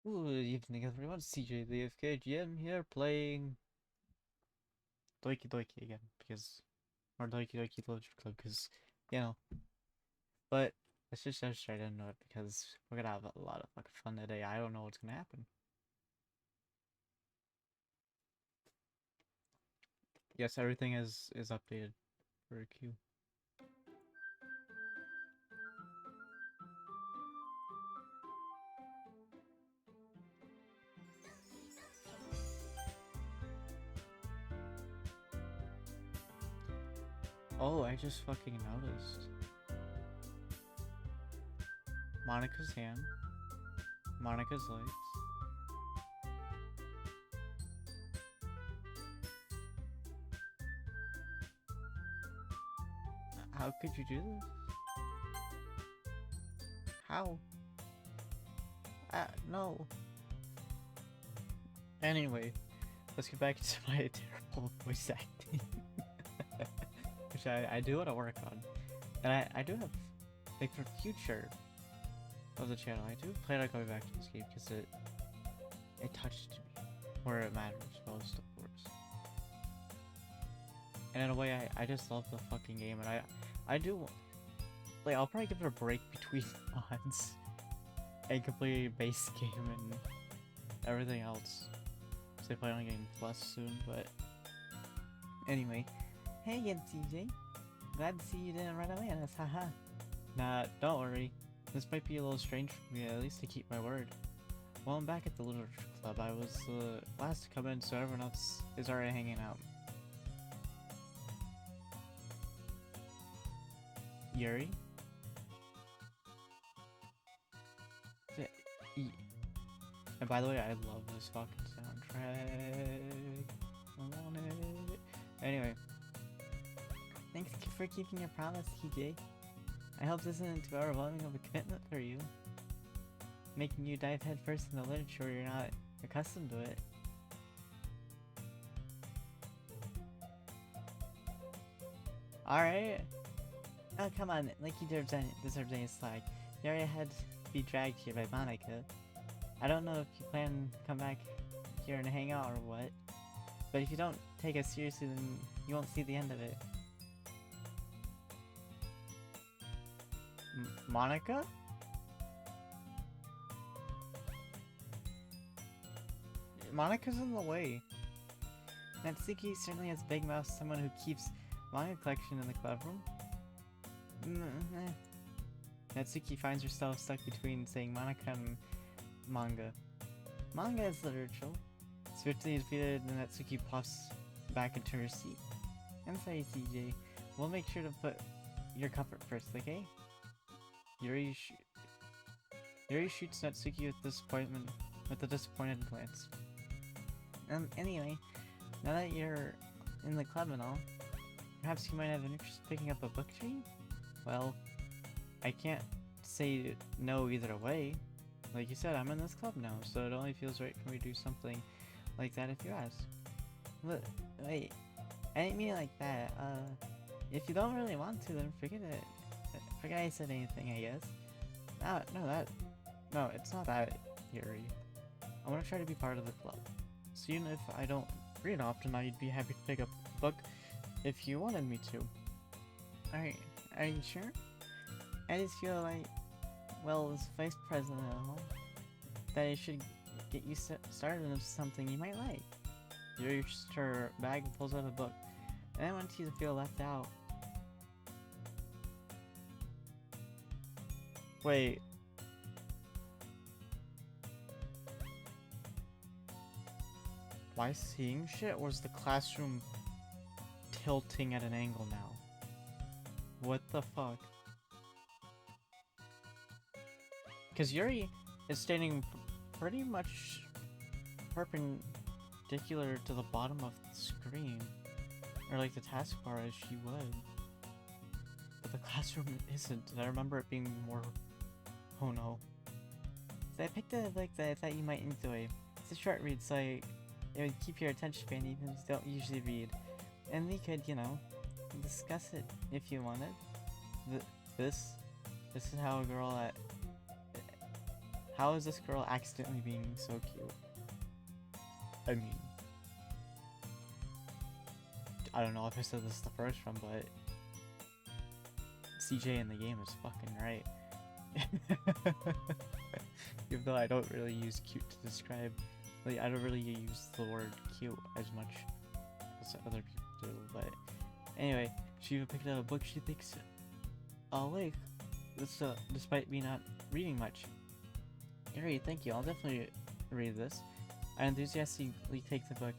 Good evening, everyone. CJTheAFKGM here playing Doki Doki again or Doki Doki Literature Club, you know. But let's just jump straight into it because we're gonna have a lot of fucking fun today. I don't know what's gonna happen. Yes, everything is updated for a queue. Oh, I just fucking noticed. Monica's hand, Monica's legs. How could you do this? How? No. Anyway, let's get back to my terrible voice acting. Which I do want to work on. And I do have, like, for future of the channel, I do plan on going back to this game because it touched me where it matters most, of course. And in a way, I just love the fucking game, and I do, like, I'll probably give it a break between mods and complete base game and everything else. So I plan on getting Plus soon, but anyway. Hey again, CJ. Glad to see you didn't run away on us, haha. Nah, don't worry. This might be a little strange for me, at least to keep my word. Well, I'm back at the Literature Club. I was the last to come in, so everyone else is already hanging out. Yuri? And by the way, I love this fucking soundtrack. I want it. Anyway. Thanks for keeping your promise, TJ. I hope this isn't too overwhelming of a commitment for you. Making you dive headfirst in the literature where you're not accustomed to it. Alright. Oh, come on, like you deserve any slack. You already had to be dragged here by Monica. I don't know if you plan to come back here and hang out or what, but if you don't take us seriously, then you won't see the end of it. Monica? Monica's in the way. Natsuki certainly has big mouth, someone who keeps manga collection in the club room. Natsuki finds herself stuck between saying Monica and manga. Manga is literature. Swiftly defeated, Natsuki pops back into her seat. I'm sorry, CJ. We'll make sure to put your comfort first, okay? Yuri shoots Natsuki with a disappointed glance. Anyway, now that you're in the club and all, perhaps you might have an interest in picking up a book to read? Well, I can't say no either way. Like you said, I'm in this club now, so it only feels right for me to do something like that if you ask. But, wait, I didn't mean it like that. If you don't really want to, then forget it. Forget I said anything, I guess. No, it's not that, Yuri. I want to try to be part of the club. So even if I don't read often, I'd be happy to pick up a book if you wanted me to. Are you sure? I just feel like, well, as vice president at home, that I should get you started into something you might like. Yuri reaches her bag and pulls out a book. And I want you to feel left out. Wait. Am I seeing shit, or is the classroom tilting at an angle now? What the fuck? Because Yuri is standing pretty much perpendicular to the bottom of the screen. Or like the taskbar as she would. But the classroom isn't. I remember it being more... Oh no. So I picked a book that I thought you might enjoy. It's a short read, so it would keep your attention span even if you don't usually read. And we could, you know, discuss it if you wanted. This is how a girl at How is this girl accidentally being so cute? I mean, I don't know if I said this the first one, but CJ in the game is fucking right. Even though I don't really use cute to describe, like, I don't really use the word cute as much as other people do, but anyway, she even picked up a book she thinks I'll like, despite me not reading much. Great, thank you, I'll definitely read this. I enthusiastically take the book.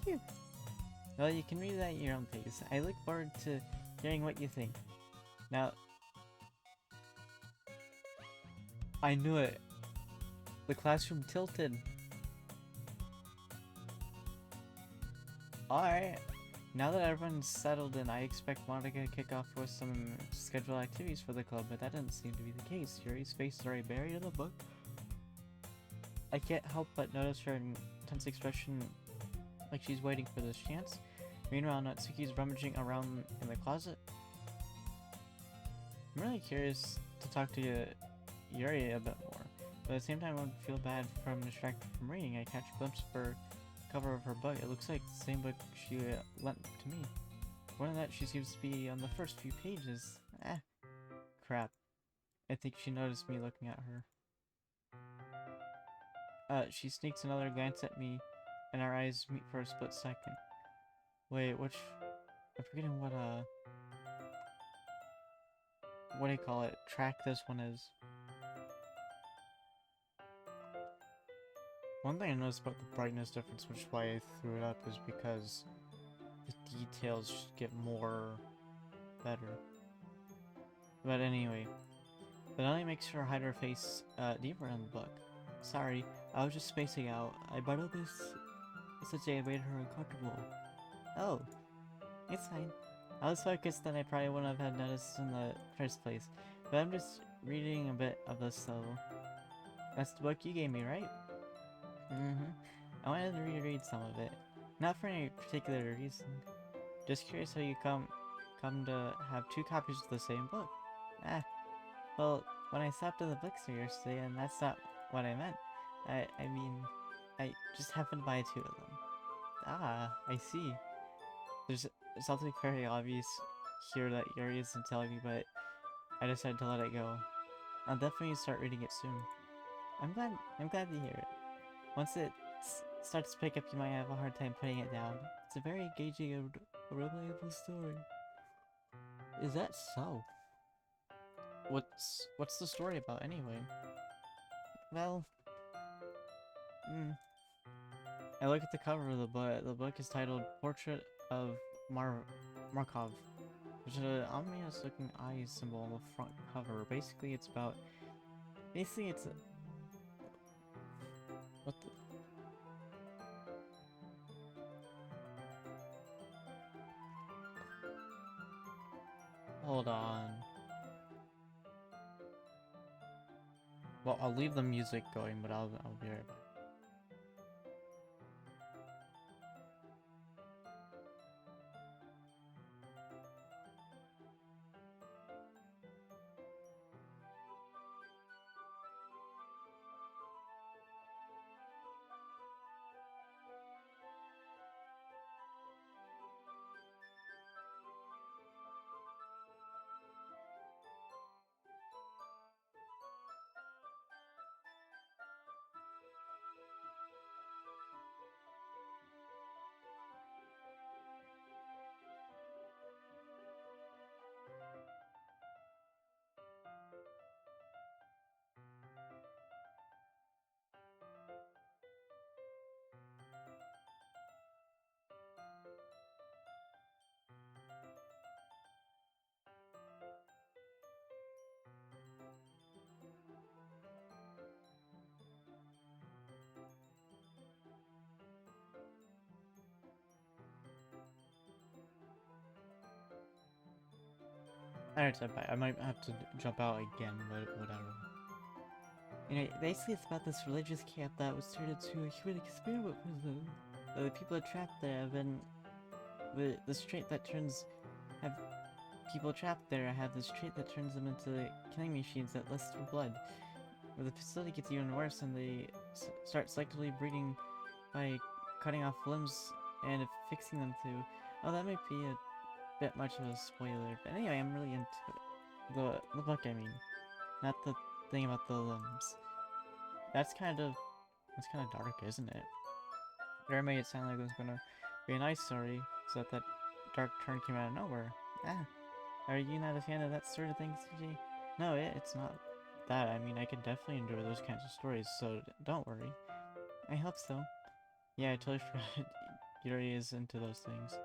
Phew. Well, you can read it at your own pace. I look forward to hearing what you think. Now, I knew it. The classroom tilted. Alright. Now that everyone's settled in, I expect Monica to kick off with some scheduled activities for the club, but that doesn't seem to be the case. Yuri's face is already buried in the book. I can't help but notice her intense expression, like she's waiting for this chance. Meanwhile, Natsuki's rummaging around in the closet. I'm really curious to talk to Yuri a bit more, but at the same time I would feel bad from distracted from reading. I catch a glimpse of her cover of her book. It looks like the same book she lent to me. More than that, she seems to be on the first few pages. Crap. I think she noticed me looking at her. She sneaks another glance at me, and our eyes meet for a split second. Wait, I'm forgetting what do you call it? Track this one is. One thing I noticed about the brightness difference, which is why I threw it up, is because the details get better. But anyway, that only makes her hide her face deeper in the book. Sorry, I was just spacing out. I brought this since it made her uncomfortable. Oh, it's fine. I was focused that I probably wouldn't have had noticed in the first place. But I'm just reading a bit of this though. That's the book you gave me, right? Mm-hmm. I wanted to reread some of it. Not for any particular reason. Just curious how you come to have two copies of the same book. Well, when I stopped at the bookstore yesterday, and that's not what I meant. I mean, I just happened to buy two of them. Ah, I see. There's something very obvious here that Yuri isn't telling me, but I decided to let it go. I'll definitely start reading it soon. I'm glad to hear it. Once it starts to pick up, you might have a hard time putting it down. It's a very engaging and relatable story. Is that so? What's the story about anyway? Well, I look at the cover of the book. The book is titled Portrait of Markov, which is an ominous looking eye symbol on the front cover. Basically it's a... What the... Hold on. Well, I'll leave the music going, but I'll be right back. Alright, so I might have to jump out again, but whatever. You know, basically it's about this religious camp that was turned into a human experiment with them. The people are trapped there have been... This trait that turns... People trapped there have this trait that turns them into killing machines that lust for blood. where the facility gets even worse and they start selectively breeding by cutting off limbs and fixing them too. Oh, that might be a bit much of a spoiler, but anyway, I'm really into it. The book, I mean. Not the thing about the limbs. That's kind of dark, isn't it? There made it sound like it was gonna be a nice story, so that dark turn came out of nowhere. Ah, are you not a fan of that sort of thing, CJ? No, it's not that. I mean, I can definitely enjoy those kinds of stories, so don't worry. I hope so. Yeah, I totally forgot Yuri is into those things.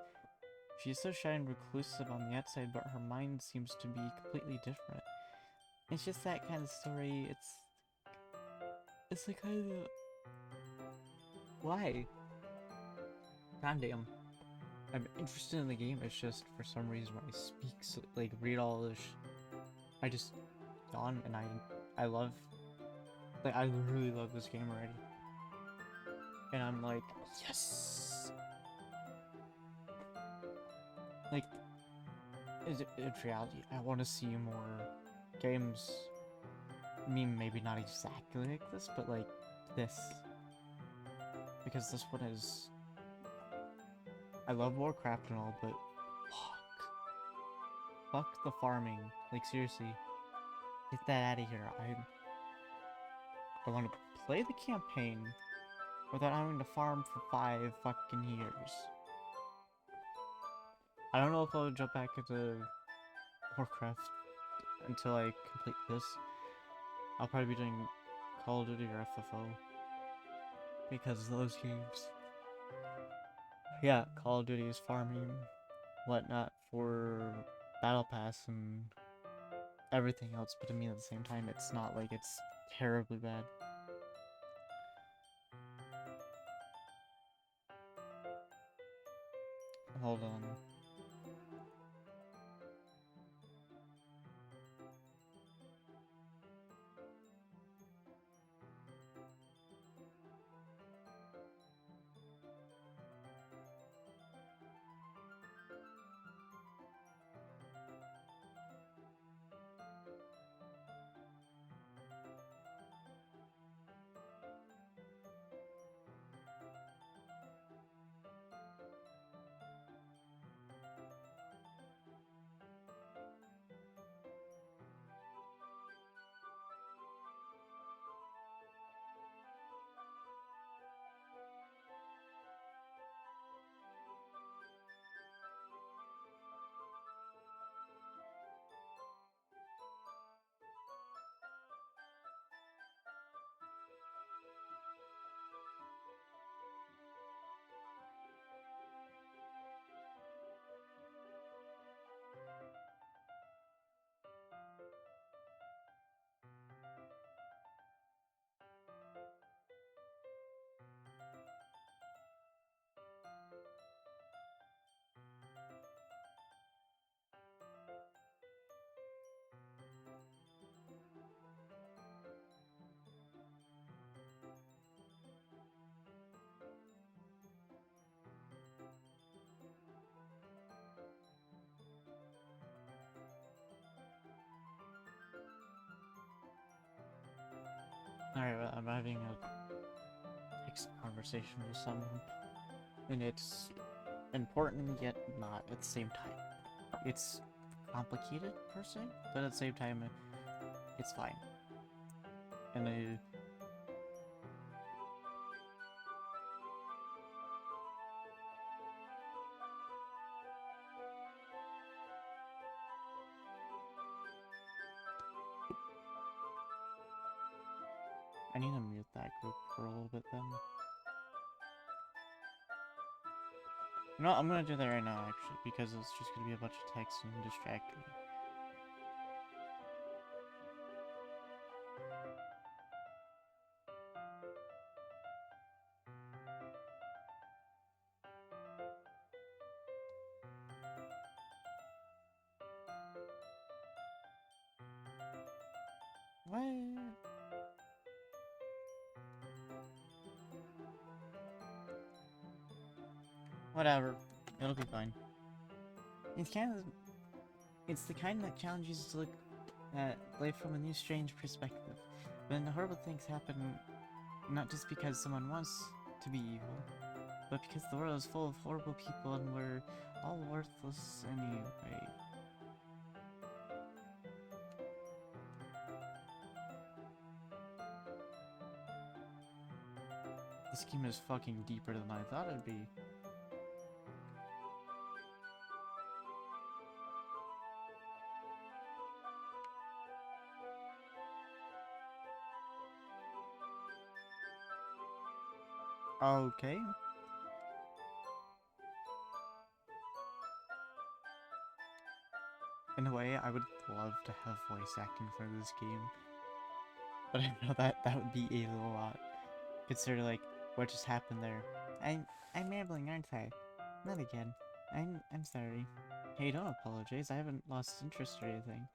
She's so shy and reclusive on the outside, but her mind seems to be completely different. It's just that kind of story. It's the kind of... Why? Goddamn. I'm interested in the game, it's just for some reason when I speak, so, like, read all this, I just yawn, and I love, like, I really love this game already. And I'm like, yes! Like, it's reality. I want to see more games. I mean, maybe not exactly like this, but like this. Because this one is... I love Warcraft and all, but fuck the farming. Like, seriously. Get that out of here. I want to play the campaign without having to farm for 5 fucking years. I don't know if I'll jump back into Warcraft until I complete this. I'll probably be doing Call of Duty or FFO. Because of those games. Yeah, Call of Duty is farming, whatnot, for Battle Pass and everything else, but to me at the same time, it's not like it's terribly bad. Hold on. Alright, well, I'm having a text conversation with someone, and it's important yet not at the same time. It's complicated, per se, but at the same time, it's fine. And I need to mute that group for a little bit then. You know what, I'm gonna do that right now, actually, because it's just gonna be a bunch of text and distract me. What? Whatever. It'll be fine. It's the kind that challenges us to look at life from a new, strange perspective. When horrible things happen, not just because someone wants to be evil, but because the world is full of horrible people and we're all worthless anyway. This game is fucking deeper than I thought it'd be. Okay. In a way, I would love to have voice acting for this game, but I know that would be a lot. Consider like what just happened there. I'm rambling, aren't I? Not again. I'm sorry. Hey, don't apologize. I haven't lost interest or anything.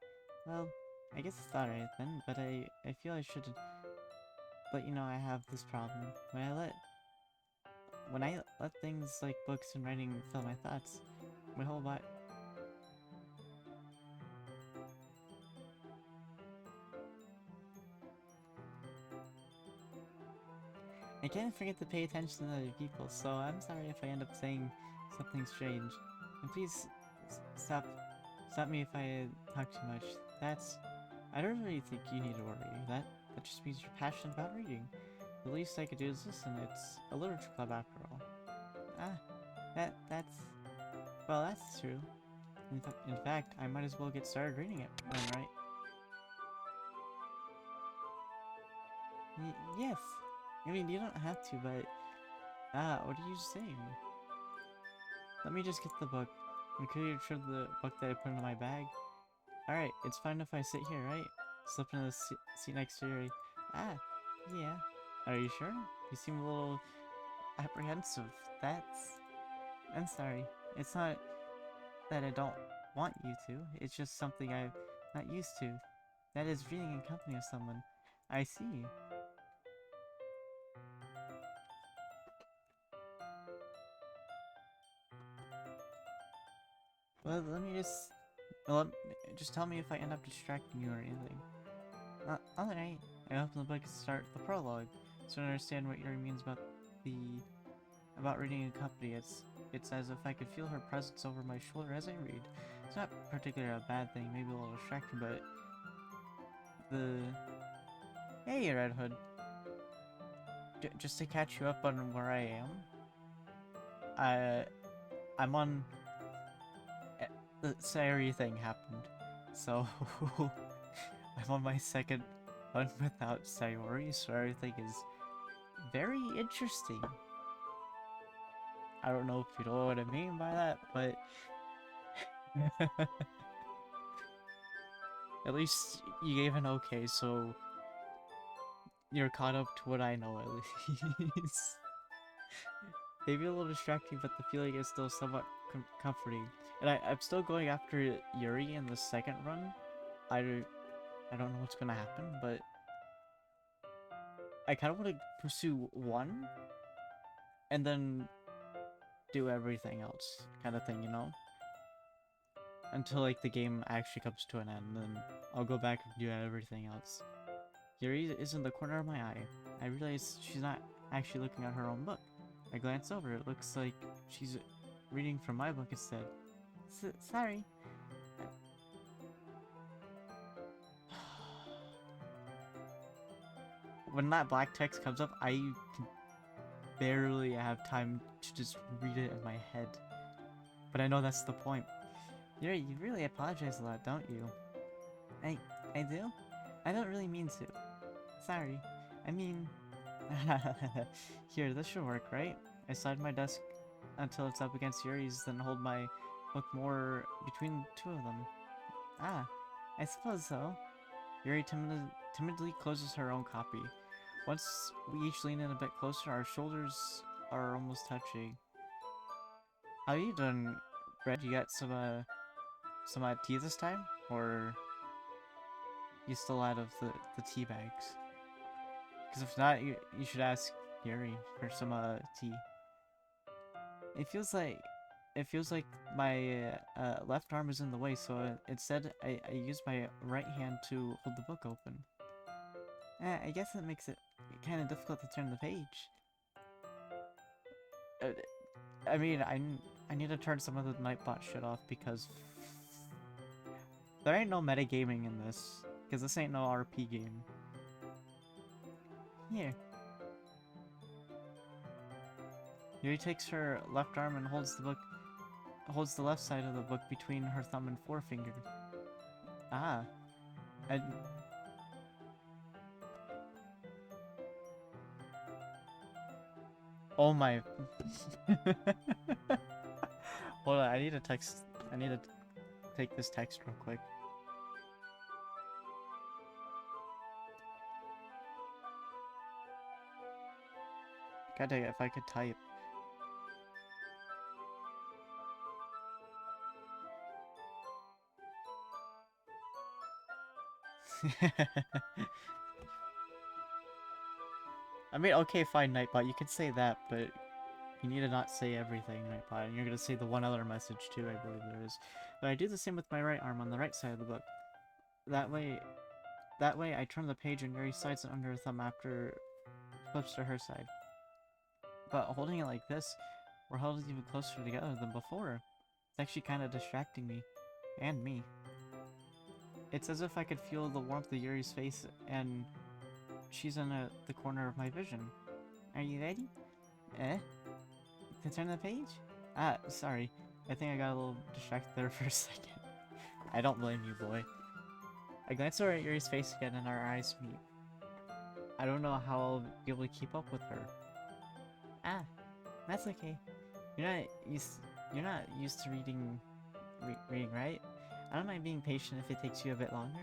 Well, I guess it's alright then, but I feel I should let you know I have this problem. When I let things like books and writing fill my thoughts, my whole body. I can't forget to pay attention to other people, so I'm sorry if I end up saying something strange. And please stop me if I talk too much. I don't really think you need to worry. That just means you're passionate about reading. The least I could do is listen. It's a literature club after all. Ah, well, that's true. In fact, I might as well get started reading it then, right? Yes. I mean, you don't have to, but what are you saying? Let me just get the book. I'm clear to the book that I put into my bag. Alright, it's fine if I sit here, right? Slip into the seat next to Yuri. Ah, yeah. Are you sure? You seem a little apprehensive. I'm sorry. It's not that I don't want you to. It's just something I'm not used to. That is reading in company of someone. I see. Well, just tell me if I end up distracting you or anything. Alright. I open the book and start the prologue, so I understand what Yuri means about reading in company. It's as if I could feel her presence over my shoulder as I read. It's not particularly a bad thing, maybe a little distracting, but the... Hey, Red Hood. Just to catch you up on where I am, I'm on... The Sayori thing happened, so I'm on my second one without Sayori, so everything is very interesting. I don't know if you know what I mean by that, but at least you gave an okay, so you're caught up to what I know at least. Maybe a little distracting, but the feeling is still somewhat comforting. And I'm still going after Yuri in the second run. I don't know what's gonna happen, but I kind of want to pursue one, and then do everything else, kind of thing, you know? Until, like, the game actually comes to an end, then I'll go back and do everything else. Yuri is in the corner of my eye. I realize she's not actually looking at her own book. I glance over, it looks like she's reading from my book instead. Sorry. When that black text comes up, I can barely have time to just read it in my head. But I know that's the point. You really apologize a lot, don't you? I do? I don't really mean to. Sorry. I mean... Here, this should work, right? I slide my desk until it's up against Yuri's, then hold my book more between two of them. Ah, I suppose so. Yuri timidly closes her own copy. Once we each lean in a bit closer, our shoulders are almost touching. How you doing, Red? You got some tea this time? Or you still out of the tea bags? Because if not, you should ask Yuri for some tea. It feels like my left arm is in the way, so instead I use my right hand to hold the book open. I guess that makes it kind of difficult to turn the page. I mean, I need to turn some of the Nightbot shit off because there ain't no metagaming in this. Because this ain't no RP game. Here. Yuri takes her left arm and holds the left side of the book between her thumb and forefinger. Ah. Oh my. Hold on, I need to take this text real quick. God dang it, if I could type. I mean, okay, fine, Nightbot, you can say that, but you need to not say everything, Nightbot, and you're gonna say the one other message too, I believe there is. But I do the same with my right arm on the right side of the book. That way I turn the page and Yuri slides it under her thumb after flips to her side. But holding it like this, we're held even closer together than before. It's actually kind of distracting me. And me. It's as if I could feel the warmth of Yuri's face and she's in the corner of my vision. Are you ready? To turn the page? Ah, sorry. I think I got a little distracted there for a second. I don't blame you, boy. I glance over at Yuri's face again and our eyes meet. I don't know how I'll be able to keep up with her. Ah, that's okay. You're not used to reading, right? I don't mind being patient if it takes you a bit longer.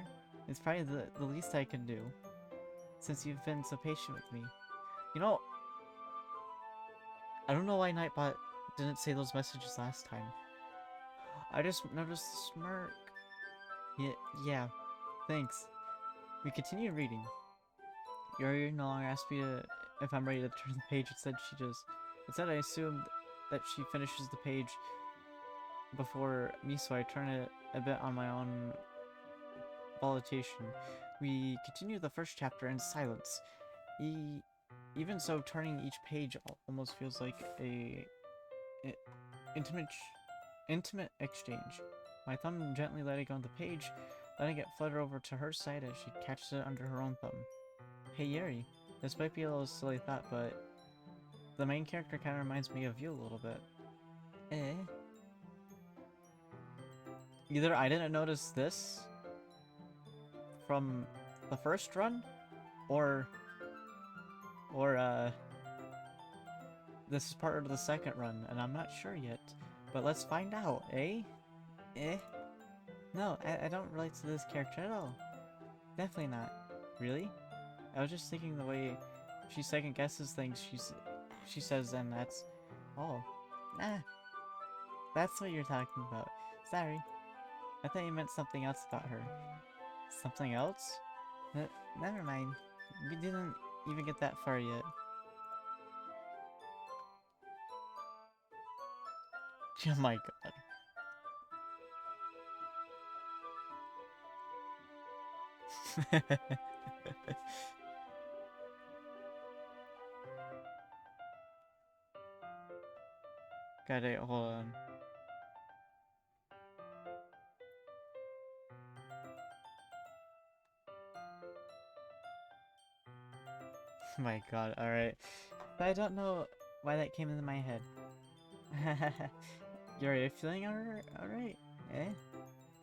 It's probably the least I can do, since you've been so patient with me. You know, I don't know why Nightbot didn't say those messages last time. I just noticed the smirk. Yeah, thanks. We continue reading. Yuri no longer asked me if I'm ready to turn the page. Instead I assumed that she finishes the page before me, so I turn it a bit on my own volitation. We continue the first chapter in silence. Even so, turning each page almost feels like a intimate exchange. My thumb gently letting go on the page, letting it flutter over to her side as she catches it under her own thumb. Hey Yuri, this might be a little silly thought, but the main character kind of reminds me of you a little bit. Either I didn't notice this from the first run, or this is part of the second run, and I'm not sure yet. But let's find out, eh? No, I don't relate to this character at all. Definitely not. Really? I was just thinking the way she second guesses things she says, and that's all. Ah, that's what you're talking about. Sorry. I thought you meant something else about her. Something else? Never mind. We didn't even get that far yet. Oh my god. Got it, hold on. Oh my god, alright. I don't know why that came into my head. Yuri, are you feeling alright?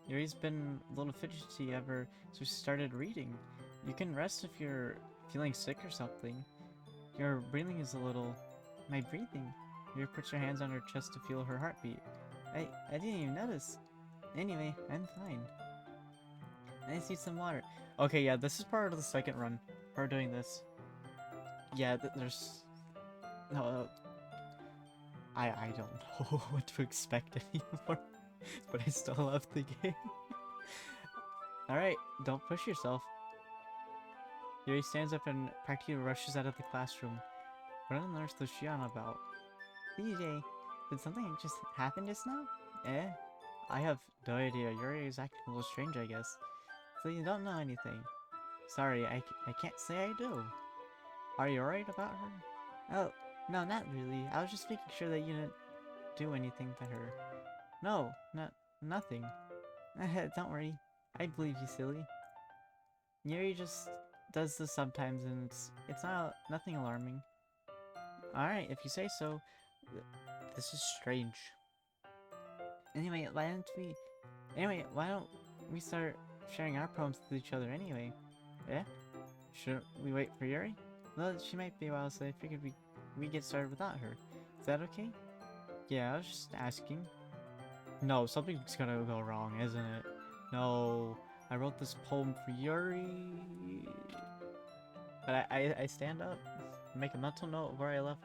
Yuri's been a little fidgety ever since we started reading. You can rest if you're feeling sick or something. Your breathing is a little... My breathing? Yuri puts her hands on her chest to feel her heartbeat. I didn't even notice. Anyway, I'm fine. I need some water. Okay, yeah, this is part of the second run. Her doing this. Yeah, there's... No, I don't know what to expect anymore. But I still love the game. Alright, don't push yourself. Yuri stands up and practically rushes out of the classroom. What on earth was she on about? CJ, did something just happen just now? I have no idea. Yuri is acting a little strange, I guess. So you don't know anything. Sorry, I can't say I do. Are you worried about her? Oh, no, not really. I was just making sure that you didn't do anything to her. No, nothing. Don't worry. I believe you, silly. Yuri just does this sometimes, and it's not nothing alarming. Alright, if you say so. This is strange. Anyway, why don't we start sharing our poems with each other anyway? Yeah? Shouldn't we wait for Yuri? Well, she might be a while, so I figured we get started without her. Is that okay? Yeah, I was just asking. No, something's gonna go wrong, isn't it? No, I wrote this poem for Yuri. But I stand up, make a mental note of where I left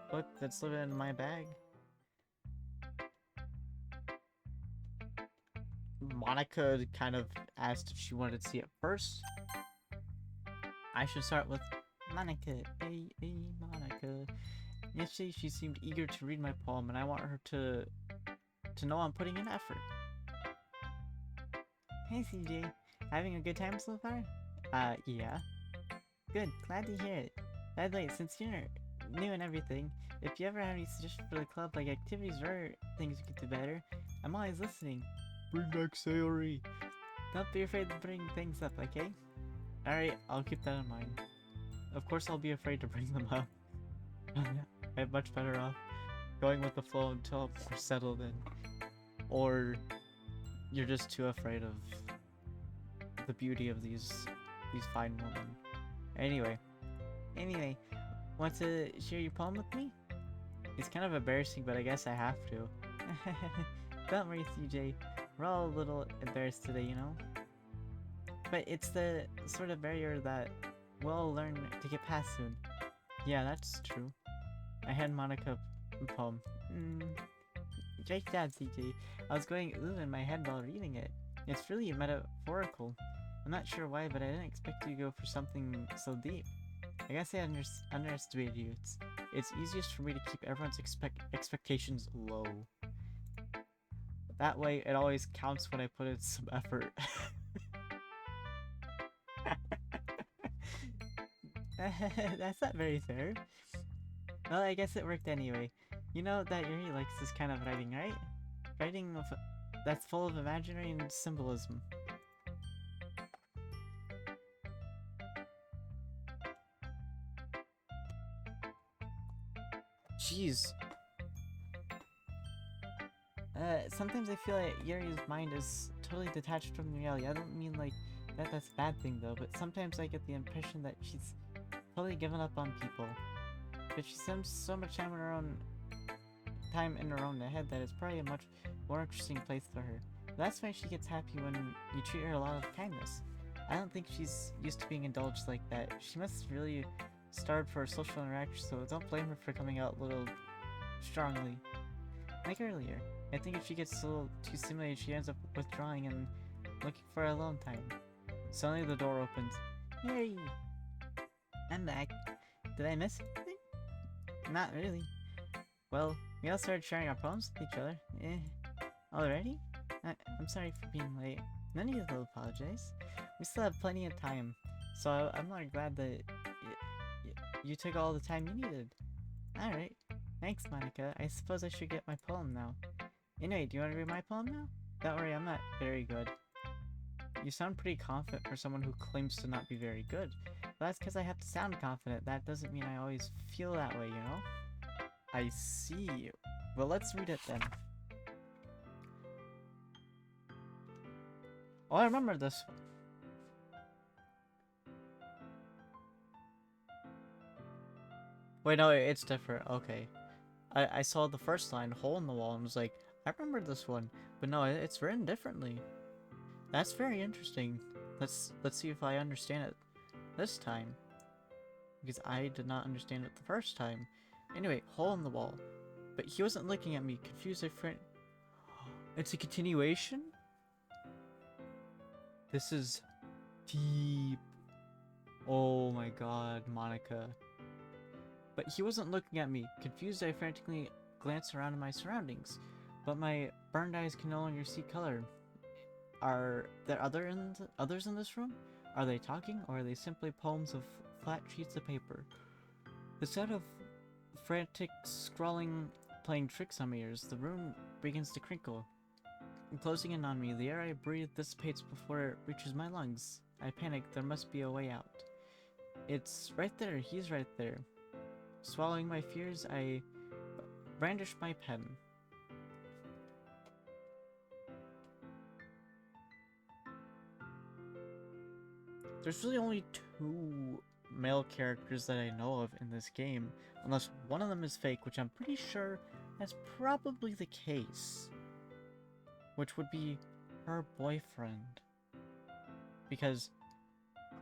the book that's living in my bag. Monica kind of asked if she wanted to see it first. I should start with Monica. Hey, Monica. Yesterday she seemed eager to read my poem, and I want her to know I'm putting in effort. Hey CJ, having a good time so far? Yeah. Good, glad to hear it. By the way, since you're new and everything, if you ever have any suggestions for the club, like activities or things you could do better, I'm always listening. Bring back Sayori. Don't be afraid to bring things up, okay? Alright, I'll keep that in mind. Of course I'll be afraid to bring them up. I'm much better off going with the flow until we're settled in. Or you're just too afraid of the beauty of these fine women. Anyway, want to share your poem with me? It's kind of embarrassing, but I guess I have to. Don't worry, CJ. We're all a little embarrassed today, you know? But it's the sort of barrier that we'll all learn to get past soon. Yeah, that's true. I hand Monica a poem. Great job, CJ. I was going ooh in my head while reading it. It's really metaphorical. I'm not sure why, but I didn't expect you to go for something so deep. I guess I underestimated you. It's easiest for me to keep everyone's expectations low. That way, it always counts when I put in some effort. That's not very fair. Well, I guess it worked anyway. You know that Yuri likes this kind of writing, right? Writing that's full of imaginary and symbolism. Jeez. Sometimes I feel like Yuri's mind is totally detached from reality. I don't mean like that's a bad thing though, but sometimes I get the impression that she's totally given up on people. But she spends so much time in her own head that it's probably a much more interesting place for her. That's why she gets happy when you treat her a lot of kindness. I don't think she's used to being indulged like that. She must really starved for social interaction, so don't blame her for coming out a little strongly. Like earlier, I think if she gets a little too stimulated, she ends up withdrawing and looking for alone time. Suddenly the door opens. Hey! I'm back. Did I miss anything? Not really. Well, we all started sharing our poems with each other. Already? I'm sorry for being late. No need to apologize. We still have plenty of time, so I'm not glad that you took all the time you needed. Alright. Thanks, Monica. I suppose I should get my poem now. Anyway, do you want to read my poem now? Don't worry, I'm not very good. You sound pretty confident for someone who claims to not be very good. But that's because I have to sound confident. That doesn't mean I always feel that way, you know? I see. Well, let's read it then. Oh, I remember this. Wait, no, it's different. Okay. I saw the first line, hole in the wall, and was like, I remember this one. But no, it's written differently. That's very interesting. Let's see if I understand it this time. Because I did not understand it the first time. Anyway, hole in the wall. But he wasn't looking at me, confused. It's a continuation? This is deep. Oh my god, Monica. But he wasn't looking at me. Confused, I frantically glanced around at my surroundings. But my burned eyes can no longer see color. Are there others in this room? Are they talking, or are they simply poems of flat sheets of paper? Instead of frantic scrawling playing tricks on my ears, the room begins to crinkle. Closing in on me, the air I breathe dissipates before it reaches my lungs. I panic, there must be a way out. It's right there, he's right there. Swallowing my fears, I brandish my pen. There's really only 2 male characters that I know of in this game, unless one of them is fake, which I'm pretty sure that's probably the case. Which would be her boyfriend. Because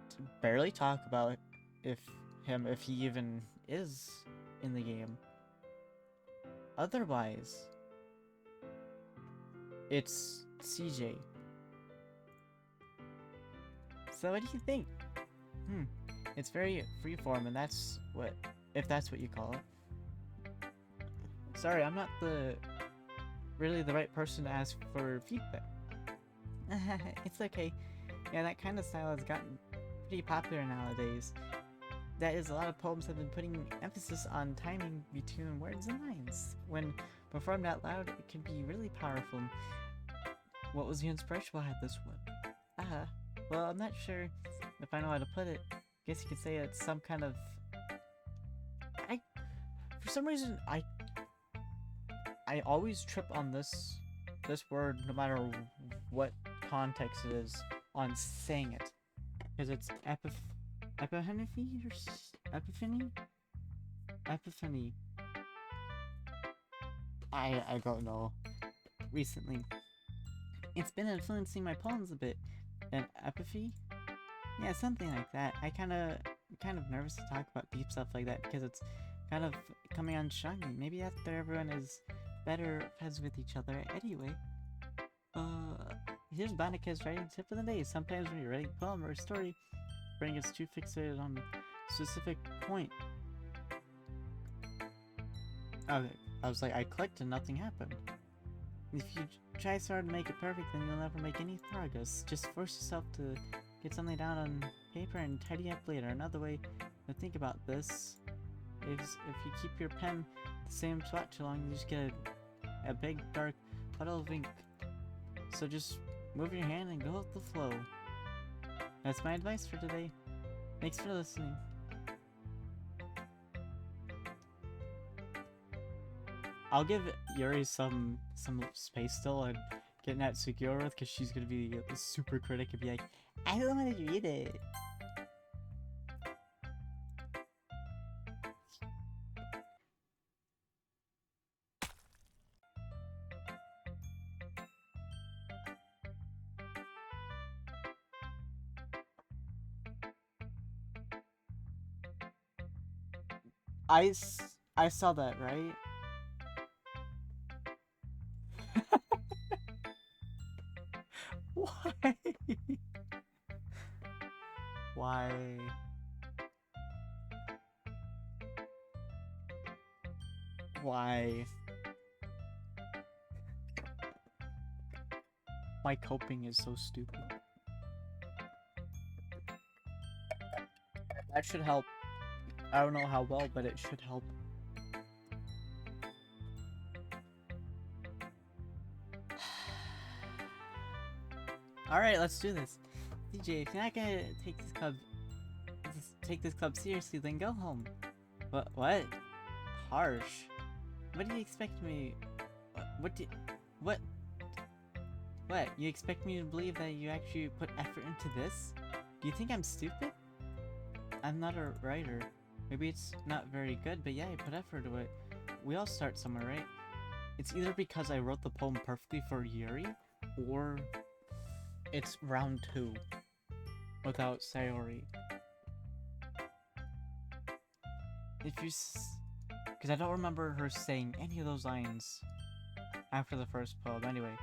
to barely talk about if he even is in the game. Otherwise, it's CJ. So what do you think? It's very freeform, and that's what, if that's what you call it. Sorry, I'm not really the right person to ask for feedback. It's okay. Yeah, that kind of style has gotten pretty popular nowadays. That is, a lot of poems have been putting emphasis on timing between words and lines. When performed out loud, it can be really powerful. What was the inspiration behind this one? Well, I'm not sure if I know how to put it. Guess you could say it's some kind of... For some reason, I always trip on this word, no matter what context it is, on saying it. Because it's epiphany? Epiphany. I don't know. Recently. It's been influencing my poems a bit. An epiphy? Yeah, something like that. I'm kind of nervous to talk about deep stuff like that because it's kind of coming on strongly. Maybe after everyone is better friends with each other. Anyway, here's Banika's writing tip of the day. Sometimes when you're writing a poem or a story, your brain gets too fixated on a specific point. Okay, I was like, I clicked and nothing happened. If you try so hard to make it perfect, then you'll never make any progress. Just force yourself to get something down on paper and tidy up later. Another way to think about this is if you keep your pen the same spot too long, you just get a big dark puddle of ink. So just move your hand and go with the flow. That's my advice for today. Thanks for listening. I'll give Yuri some space still and get Natsuki with, because she's gonna be the super critic and be like, I don't want to read it. I saw that, right? Why? Why? Why? My coping is so stupid. That should help. I don't know how well, but it should help. Alright, let's do this. DJ, if you're not gonna take this club seriously, then go home. What? Harsh. What do you expect me... What? You expect me to believe that you actually put effort into this? Do you think I'm stupid? I'm not a writer. Maybe it's not very good, but yeah, I put effort into it. We all start somewhere, right? It's either because I wrote the poem perfectly for Yuri, or it's round 2 without Sayori. Because I don't remember her saying any of those lines after the first poem. Anyway,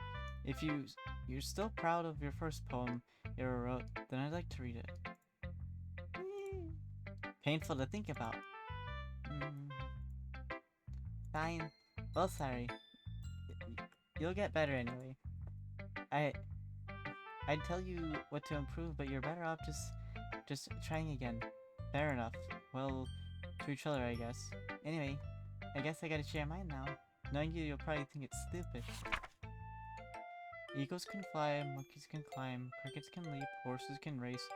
if you're still proud of your first poem you ever wrote, then I'd like to read it. Painful to think about. Fine. Well, sorry. You'll get better anyway. I'd tell you what to improve, but you're better off just Just trying again. Fair enough. Well, to each other, I guess. Anyway, I guess I gotta share mine now. Knowing you, you'll probably think it's stupid. Eagles can fly, monkeys can climb, crickets can leap, horses can race,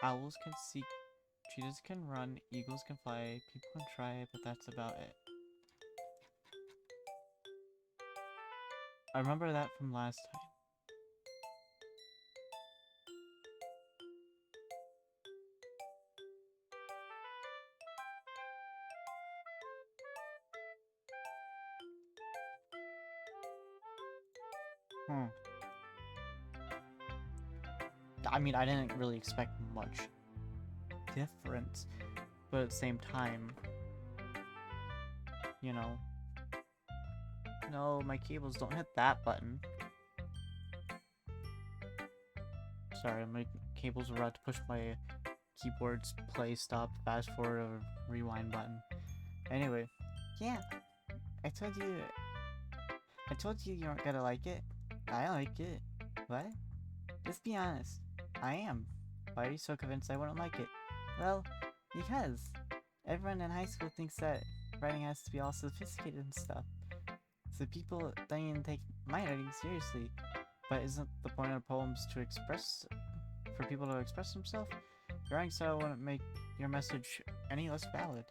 owls can seek, cheetahs can run, eagles can fly, people can try, but that's about it. I remember that from last time. I mean, I didn't really expect much difference, but at the same time, you know, no, my cables don't hit that button. Sorry, my cables were about to push my keyboard's play, stop, fast forward, or rewind button. Anyway, yeah, I told you you weren't gonna like it. I like it. What? Just be honest. I am. Why are you so convinced I wouldn't like it? Well, because everyone in high school thinks that writing has to be all sophisticated and stuff. So people don't even take my writing seriously. But isn't the point of poems for people to express themselves? Your writing style wouldn't make your message any less valid.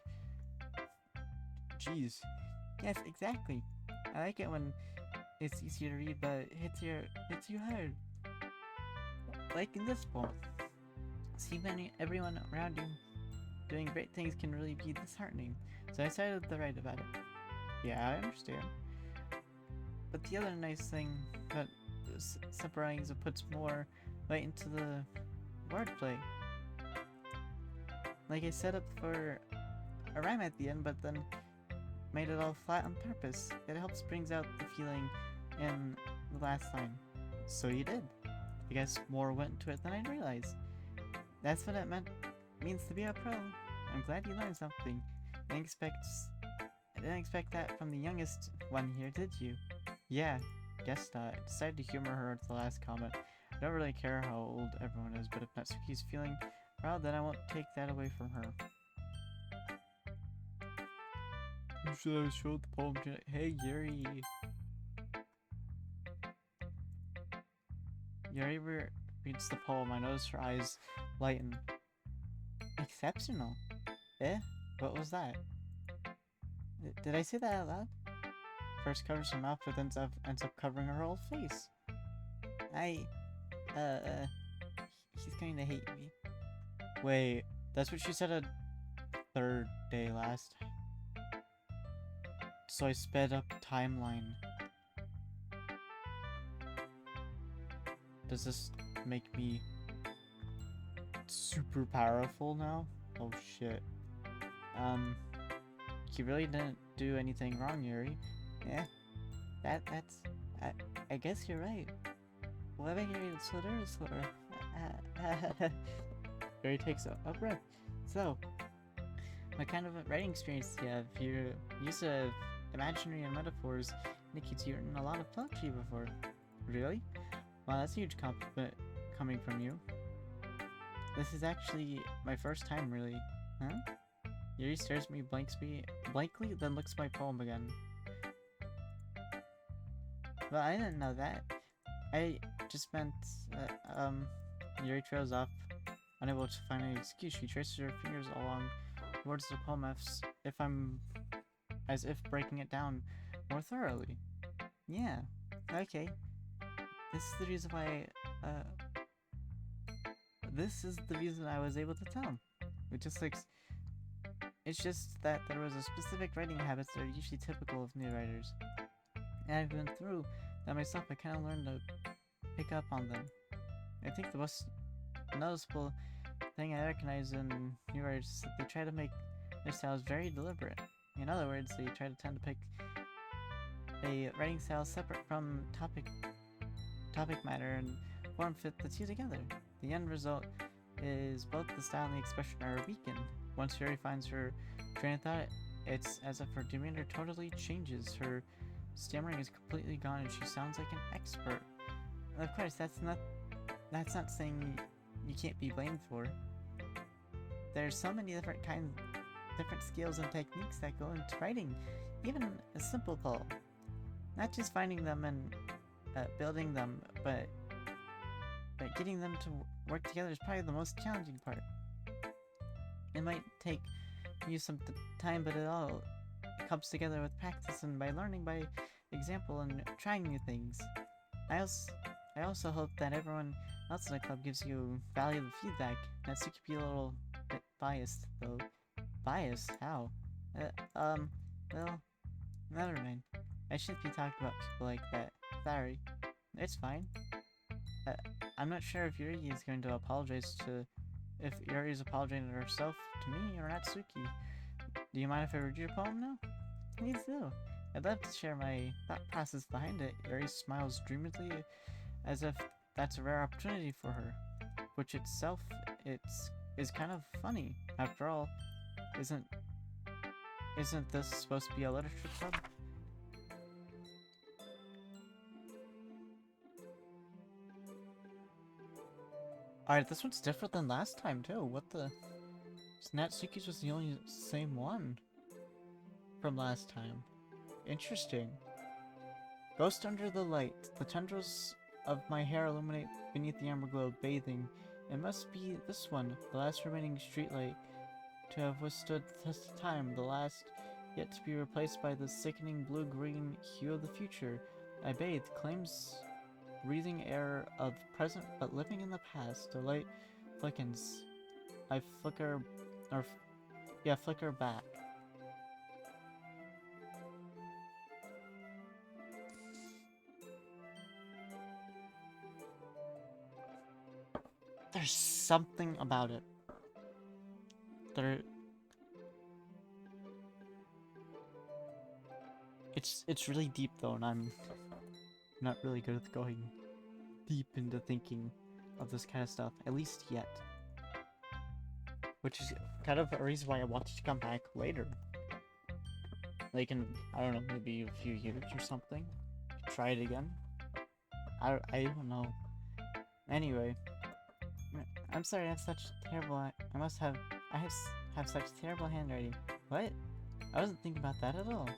Jeez. Yes, exactly. I like it when it's easier to read, but hits you hard. Like in this poem. See everyone around you doing great things can really be disheartening. So I decided to write about it. Yeah, I understand. But the other nice thing about separating is it puts more light into the wordplay. Like I set up for a rhyme at the end, but then made it all flat on purpose. It helps brings out the feeling in the last line. So you did. I guess more went into it than I realized. That's what it means to be a pro. I'm glad you learned something. I didn't expect that from the youngest one here, did you? Yeah, guess not. I decided to humor her at the last comment. I don't really care how old everyone is, but if Natsuki's feeling proud, then I won't take that away from her. You should have showed the poem to— Hey, Yuri! Yuri reads the poem. I notice her eyes lighten. Exceptional. Eh? What was that? Did I say that out loud? First covers her mouth, but then ends up covering her whole face. He's going to hate me. Wait, that's what she said a third day last. So I sped up timeline. Does this make me super powerful now? Oh shit. You really didn't do anything wrong, Yuri. Yeah, that's... I guess you're right. What about Yuri Slaughter? Yuri takes a breath. So, what kind of writing experience do you have? Your use of imaginary and metaphors indicates you've written a lot of poetry before. Really? Wow, that's a huge compliment coming from you. This is actually my first time, really. Huh? Yuri stares at me blankly, then looks at my poem again. Well, I didn't know that. I just meant, Yuri trails off, unable to find any excuse. She traces her fingers along towards the poem as if breaking it down more thoroughly. Yeah, okay. This is the reason why, this is the reason I was able to tell. It's just that there was a specific writing habits that are usually typical of new writers. And I've been through that myself. I kind of learned to pick up on them. I think the most noticeable thing I recognize in new writers is that they try to make their styles very deliberate. In other words, they try to tend to pick a writing style separate from topic matter and form fit the two together. The end result is both the style and the expression are weakened. Once Yuri finds her train of thought, it's as if her demeanor totally changes. Her stammering is completely gone and she sounds like an expert. And of course, that's not saying you can't be blamed for. there's so many different skills and techniques that go into writing, even a simple poem. Not just finding them and building them, but getting them to work together is probably the most challenging part. It might take you some time, but it all comes together with practice and by learning by example and trying new things. I also hope that everyone else in the club gives you valuable feedback. Natsuki could be a little bit biased, though. Biased? How? Well, never mind. I shouldn't be talking about people like that. Sorry. It's fine. I'm not sure if Yuri is going to apologize to... If Yuri is apologizing to herself, to me, or Natsuki. Do you mind if I read your poem now? Please do. I'd love to share my thought process behind it. Yuri smiles dreamily, as if that's a rare opportunity for her. Which itself, is kind of funny. After all, isn't this supposed to be a literature club? Alright, this one's different than last time, too. What the... Natsuki's was the only same one from last time. Interesting. Ghost under the light. The tendrils of my hair illuminate beneath the amber glow, bathing. It must be this one, the last remaining streetlight to have withstood the test of time, the last yet to be replaced by the sickening blue-green hue of the future. I bathe, claims breathing air of present but living in the past. The light flickens. I flicker, flicker back. There's something about it. It's really deep though, and I'm not really good at going deep into thinking of this kind of stuff, at least yet. Which is kind of a reason why I wanted to come back later. Like in, I don't know, maybe a few years or something. Try it again. I don't know. Anyway. I'm sorry, I have such terrible... I have such terrible handwriting. What? I wasn't thinking about that at all.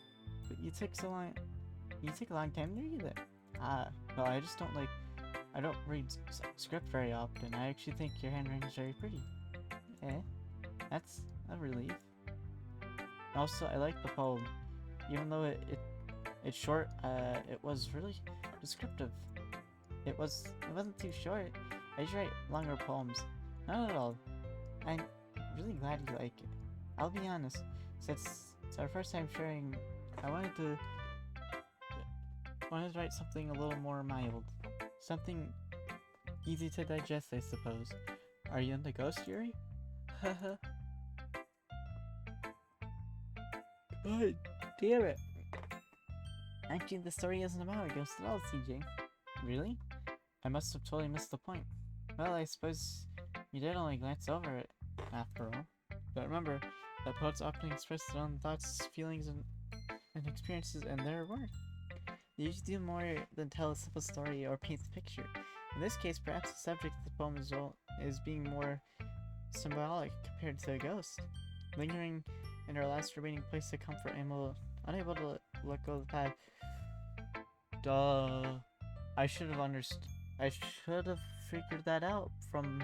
But you took a long time to read it. Well, I just don't like... I don't read script very often. I actually think your handwriting is very pretty. That's a relief. Also, I like the poem. Even though it's short, it was really descriptive. It wasn't too short. I usually write longer poems. Not at all. I'm really glad you like it. I'll be honest, since it's our first time sharing, I wanted to write something a little more mild. Something easy to digest, I suppose. Are you into Ghost, Yuri? Haha. God damn it. Actually, the story isn't about a ghost at all, CJ. Really? I must have totally missed the point. Well, I suppose you did only glance over it, after all. But remember, that poets often express their own thoughts, feelings, and experiences in their work. They usually do more than tell a simple story or paint a picture. In this case, perhaps the subject of the poem is being more symbolic compared to a ghost. Lingering in her last remaining place of comfort, unable to let go of the past. Duh. I should have figured that out from,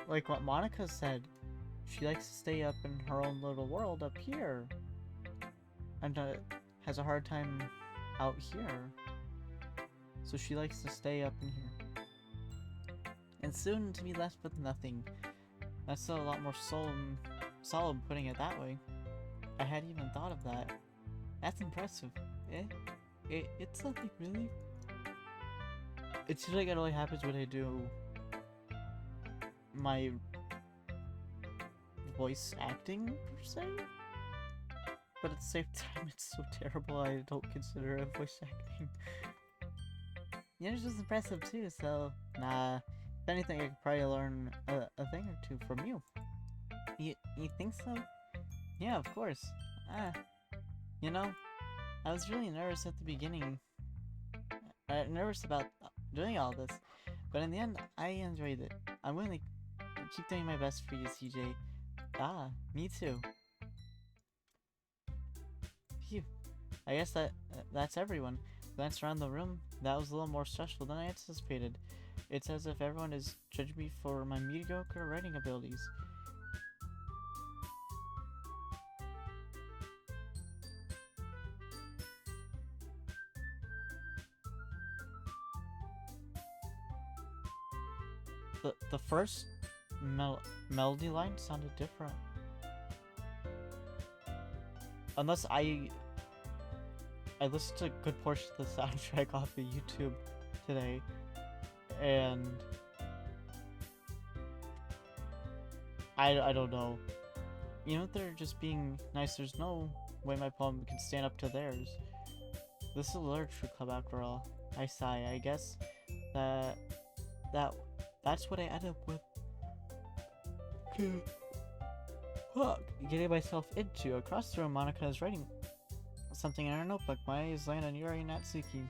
like, what Monica said. She likes to stay up in her own little world up here. And has a hard time out here. So she likes to stay up in here. And soon to be left with nothing. That's still a lot more solemn putting it that way. I hadn't even thought of that. That's impressive. It's something really... It seems like it only happens when I do my voice acting, per se. But at the same time, it's so terrible I don't consider it voice acting. Yours was impressive too, so nah. If anything, I could probably learn a thing or two from you. You think so? Yeah, of course. You know, I was really nervous at the beginning. Nervous about doing all this, but in the end, I enjoyed it. I'm going to keep doing my best for you, CJ. Ah, me too. Phew. I guess that's everyone. Glanced around the room. That was a little more stressful than I anticipated. It's as if everyone is judging me for my mediocre writing abilities. The first melody line sounded different. Unless I listened to a good portion of the soundtrack off of YouTube today, and I don't know. You know, they're just being nice. There's no way my poem can stand up to theirs. This is a literature club after all. I sigh. I guess that that's what I end up with. Fuck. Getting myself into. Across the room, Monica is writing something in her notebook. My eyes land on Yuri and Natsuki.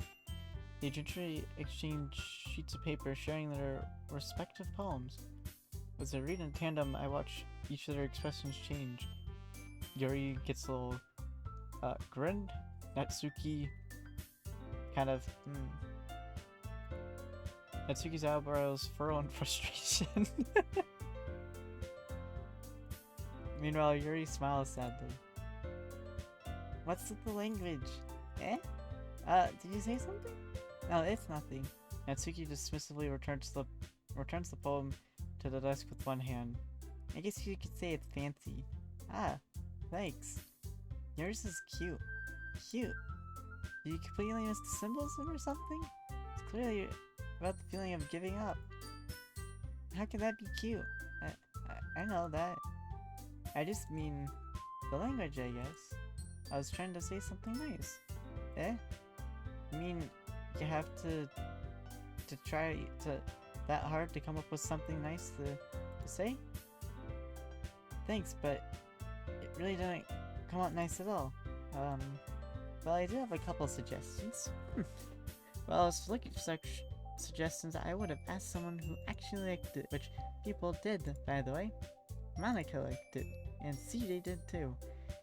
They gingerly exchange sheets of paper, sharing their respective poems. As they read in tandem, I watch each of their expressions change. Yuri gets a little grin. Natsuki kind of Natsuki's eyebrows furrow in frustration. Meanwhile, Yuri smiles sadly. What's with the language? Eh? Did you say something? No, it's nothing. Natsuki dismissively returns the poem to the desk with one hand. I guess you could say it's fancy. Ah, thanks. Yours is cute. Cute. Do you completely miss the symbolism or something? It's clearly about the feeling of giving up. How can that be cute? I know that. I just mean the language, I guess. I was trying to say something nice. Eh? I mean, you have to try that hard to come up with something nice to say? Thanks, but it really didn't come out nice at all. Well, I do have a couple suggestions. Well, I was looking for such suggestions, I would have asked someone who actually liked it, which people did, by the way. Monica liked it, and CJ did too.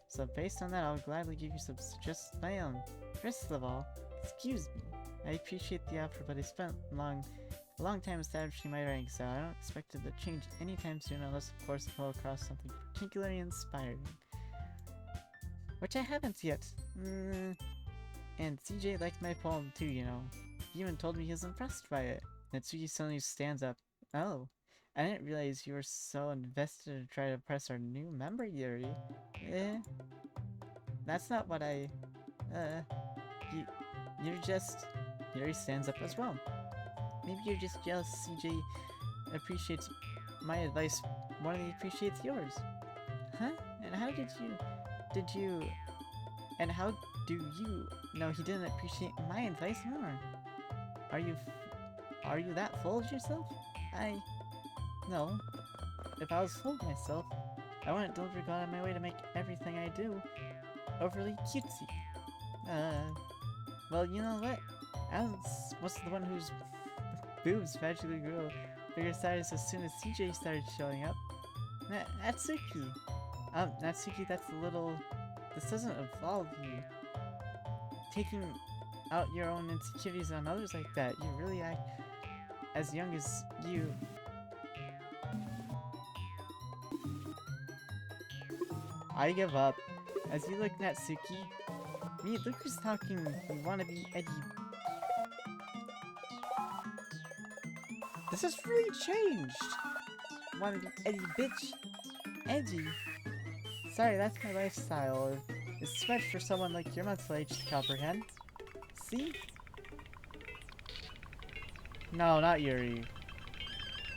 So based on that, I'll gladly give you some suggestions of my own. First of all, excuse me. I appreciate the offer, but I spent a long time establishing my rank, so I don't expect it to change anytime soon unless, of course, I pull across something particularly inspiring. Which I haven't yet. And CJ liked my poem too, you know. He even told me he was impressed by it. Natsuki suddenly stands up. Oh, I didn't realize you were so invested to try to impress our new member, Yuri. That's not what Yuri stands up as well. Maybe you're just jealous CJ appreciates my advice more than he appreciates yours. Huh? And how do you know he didn't appreciate my advice more? Are you that full of yourself? No. If I was full of myself, I wouldn't deliberately go out of my way to make everything I do overly cutesy. Well, you know what? I was the one whose boobs magically grew bigger size as soon as CJ started showing up. Natsuki. Natsuki, that's a little... This doesn't involve you taking out your own insecurities on others like that. You really act as young as you... I give up. As you look, Natsuki, me, look who's talking, you wannabe Eddie. This has really changed! Wannabe Eddie, bitch. Eddie. Sorry, that's my lifestyle. It's too much for someone like your mental age to comprehend. See? No, not Yuri.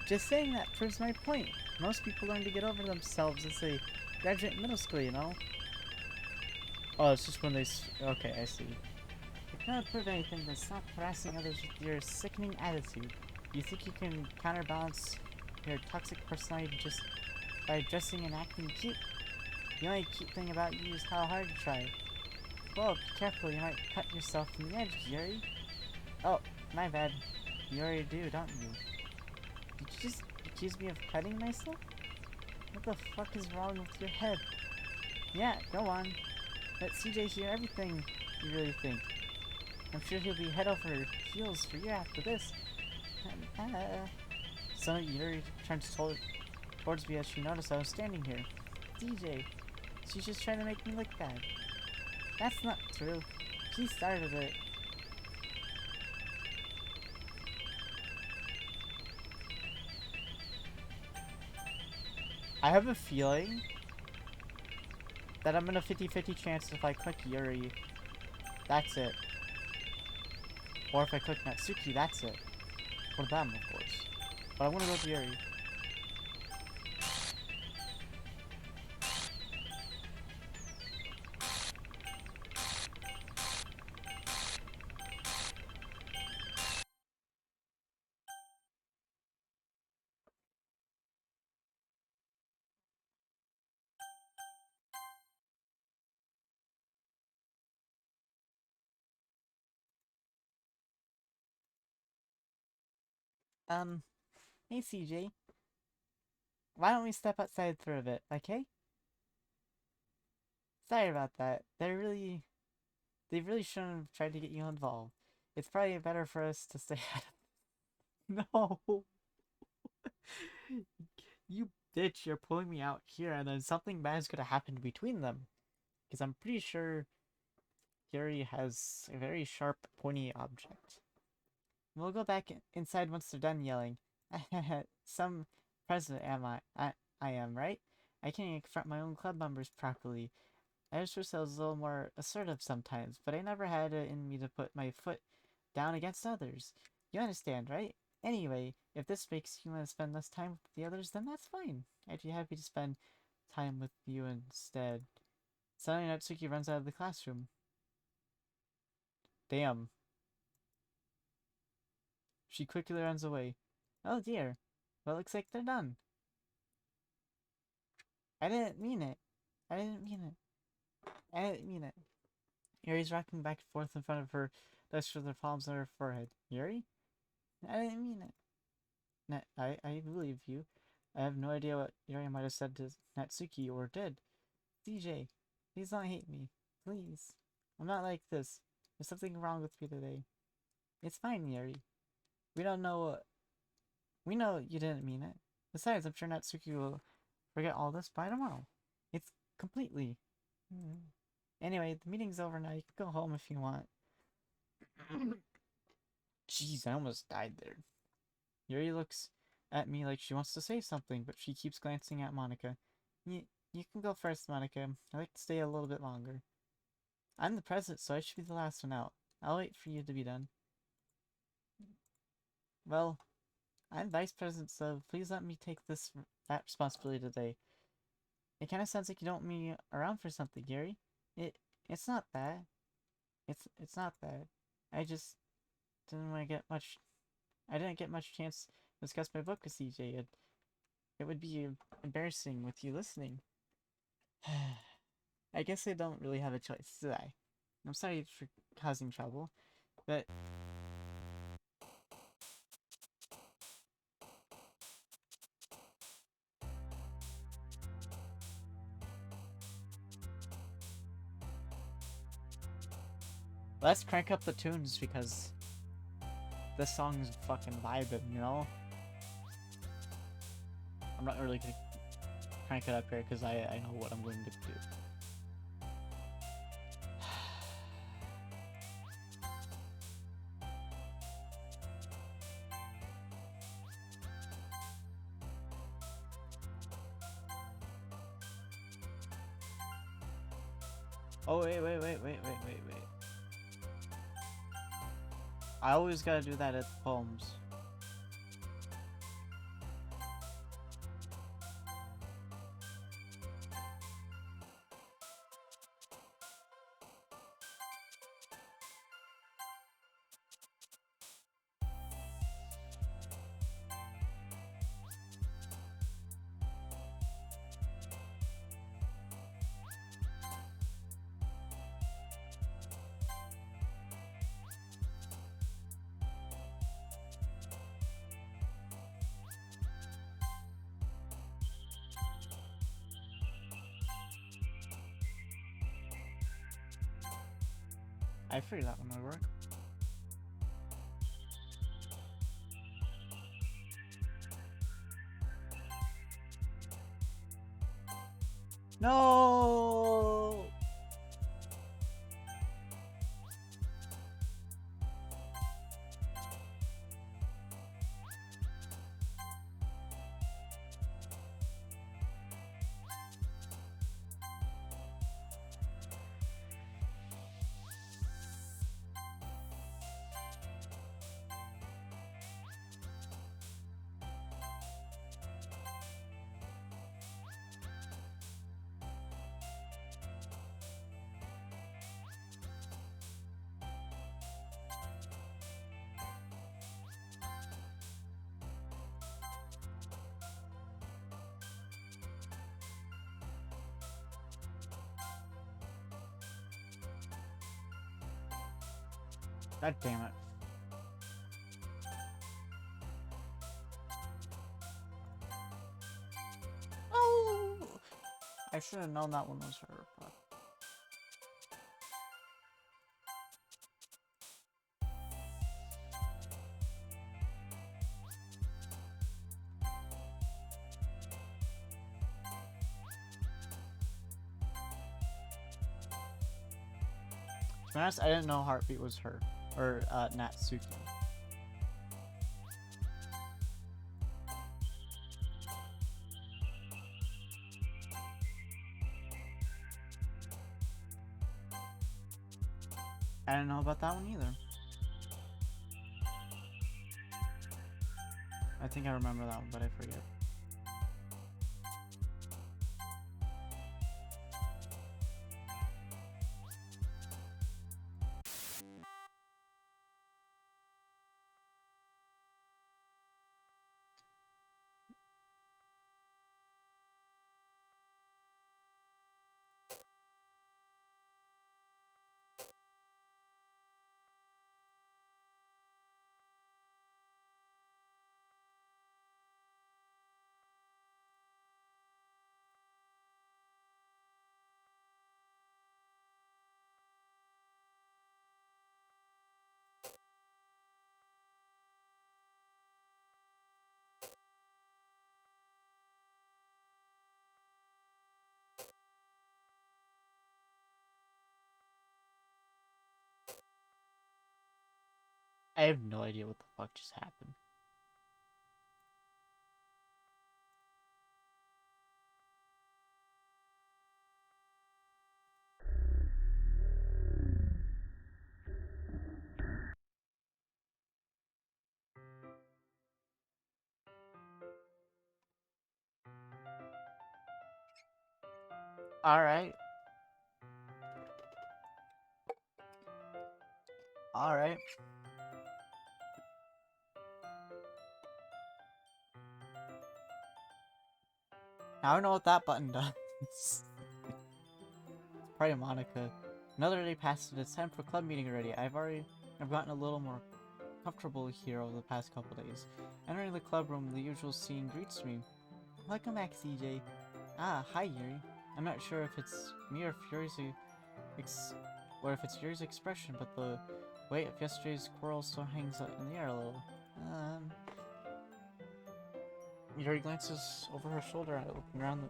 Just saying that proves my point. Most people learn to get over themselves as they graduate middle school, you know? Oh, it's just when they... Okay, I see. You cannot prove anything, then stop harassing others with your sickening attitude. You think you can counterbalance your toxic personality just by dressing and acting cute? The only cute thing about you is how hard you try. Whoa, be careful, you might cut yourself from the edge, Yuri. Oh, my bad. You already do, don't you? Did you just accuse me of cutting myself? What the fuck is wrong with your head? Yeah, go on. Let CJ hear everything you really think. I'm sure he'll be head over heels for you after this. Suddenly Yuri turns towards me as she noticed I was standing here. DJ, she's just trying to make me look bad. That's not true. She started it. I have a feeling that I'm in a 50-50 chance if I click Yuri, that's it. Or if I click Natsuki, that's it. For them, of course. But I want to go with Yuri. Hey CJ. Why don't we step outside for a bit, okay? Sorry about that. They really shouldn't have tried to get you involved. It's probably better for us to stay out of— No! You bitch, you're pulling me out here and then something bad's gonna happen between them. Because I'm pretty sure Yuri has a very sharp, pointy object. We'll go back inside once they're done yelling. Some president am I am, right? I can't even confront my own club members properly. I just wish I was a little more assertive sometimes, but I never had it in me to put my foot down against others. You understand, right? Anyway, if this makes you want to spend less time with the others, then that's fine. I'd be happy to spend time with you instead. Suddenly Natsuki runs out of the classroom. Damn. She quickly runs away. Oh dear. Well, it looks like they're done. I didn't mean it. I didn't mean it. I didn't mean it. Yuri's rocking back and forth in front of her, desk with her palms on her forehead. Yuri? I didn't mean it. I believe you. I have no idea what Yuri might have said to Natsuki or did. CJ, please don't hate me. Please. I'm not like this. There's something wrong with me today. It's fine, Yuri. We don't know. We know you didn't mean it. Besides, I'm sure Natsuki will forget all this by tomorrow. It's completely. Anyway, the meeting's over now. You can go home if you want. Jeez, I almost died there. Yuri looks at me like she wants to say something, but she keeps glancing at Monica. You can go first, Monica. I'd like to stay a little bit longer. I'm the president, so I should be the last one out. I'll wait for you to be done. Well, I'm vice president, so please let me take that responsibility today. It kind of sounds like you don't want me around for something, Gary. It's not that. It's not that. I just didn't want to get much. I didn't get much chance to discuss my book with CJ. It would be embarrassing with you listening. I guess I don't really have a choice, do I? I'm sorry for causing trouble, but let's crank up the tunes because this song's fucking vibing, you know? I'm not really gonna crank it up here because I know what I'm going to do. Oh, wait. I always gotta do that at poems. I figured that one would work. No! God damn it. Oh! I should have known that one was her, but... To be honest, I didn't know Heartbeat was her. Or, Natsuki. I didn't know about that one either. I think I remember that one, but I forget. I have no idea what the fuck just happened. Alright. Alright. Now I know what that button does. Probably Monica. Another day passes and it's time for club meeting already. I've gotten a little more comfortable here over the past couple days. Entering the club room, the usual scene greets me. Welcome back, CJ. Ah, hi Yuri. I'm not sure if it's me or if it's Yuri's expression, but the weight of yesterday's quarrel still hangs up in the air a little. Yuri glances over her shoulder at looking around the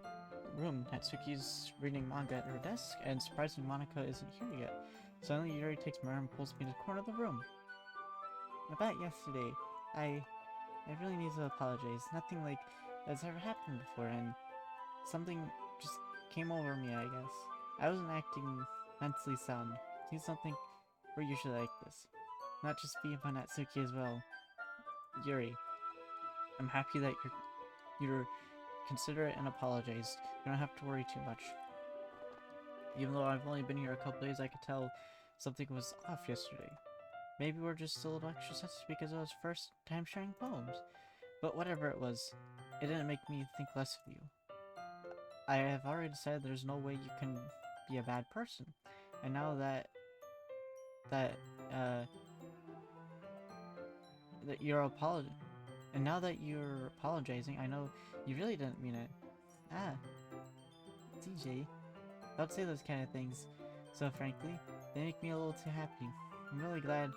room. Natsuki's reading manga at her desk, and surprisingly Monica isn't here yet. Suddenly Yuri takes my arm and pulls me to the corner of the room. About yesterday, I really need to apologize. Nothing like that's ever happened before, and something just came over me, I guess. I wasn't acting mentally sound. Need something we're usually like this. Not just be upon Natsuki as well. Yuri, I'm happy that you're considerate and apologized. You don't have to worry too much. Even though I've only been here a couple days, I could tell something was off yesterday. Maybe we're just a little extra sensitive because it was first time sharing poems. But whatever it was, it didn't make me think less of you. I have already said there's no way you can be a bad person. And now that you're apologizing, I know you really didn't mean it. Ah, TJ, don't say those kind of things so frankly. they make me a little too happy. I'm really glad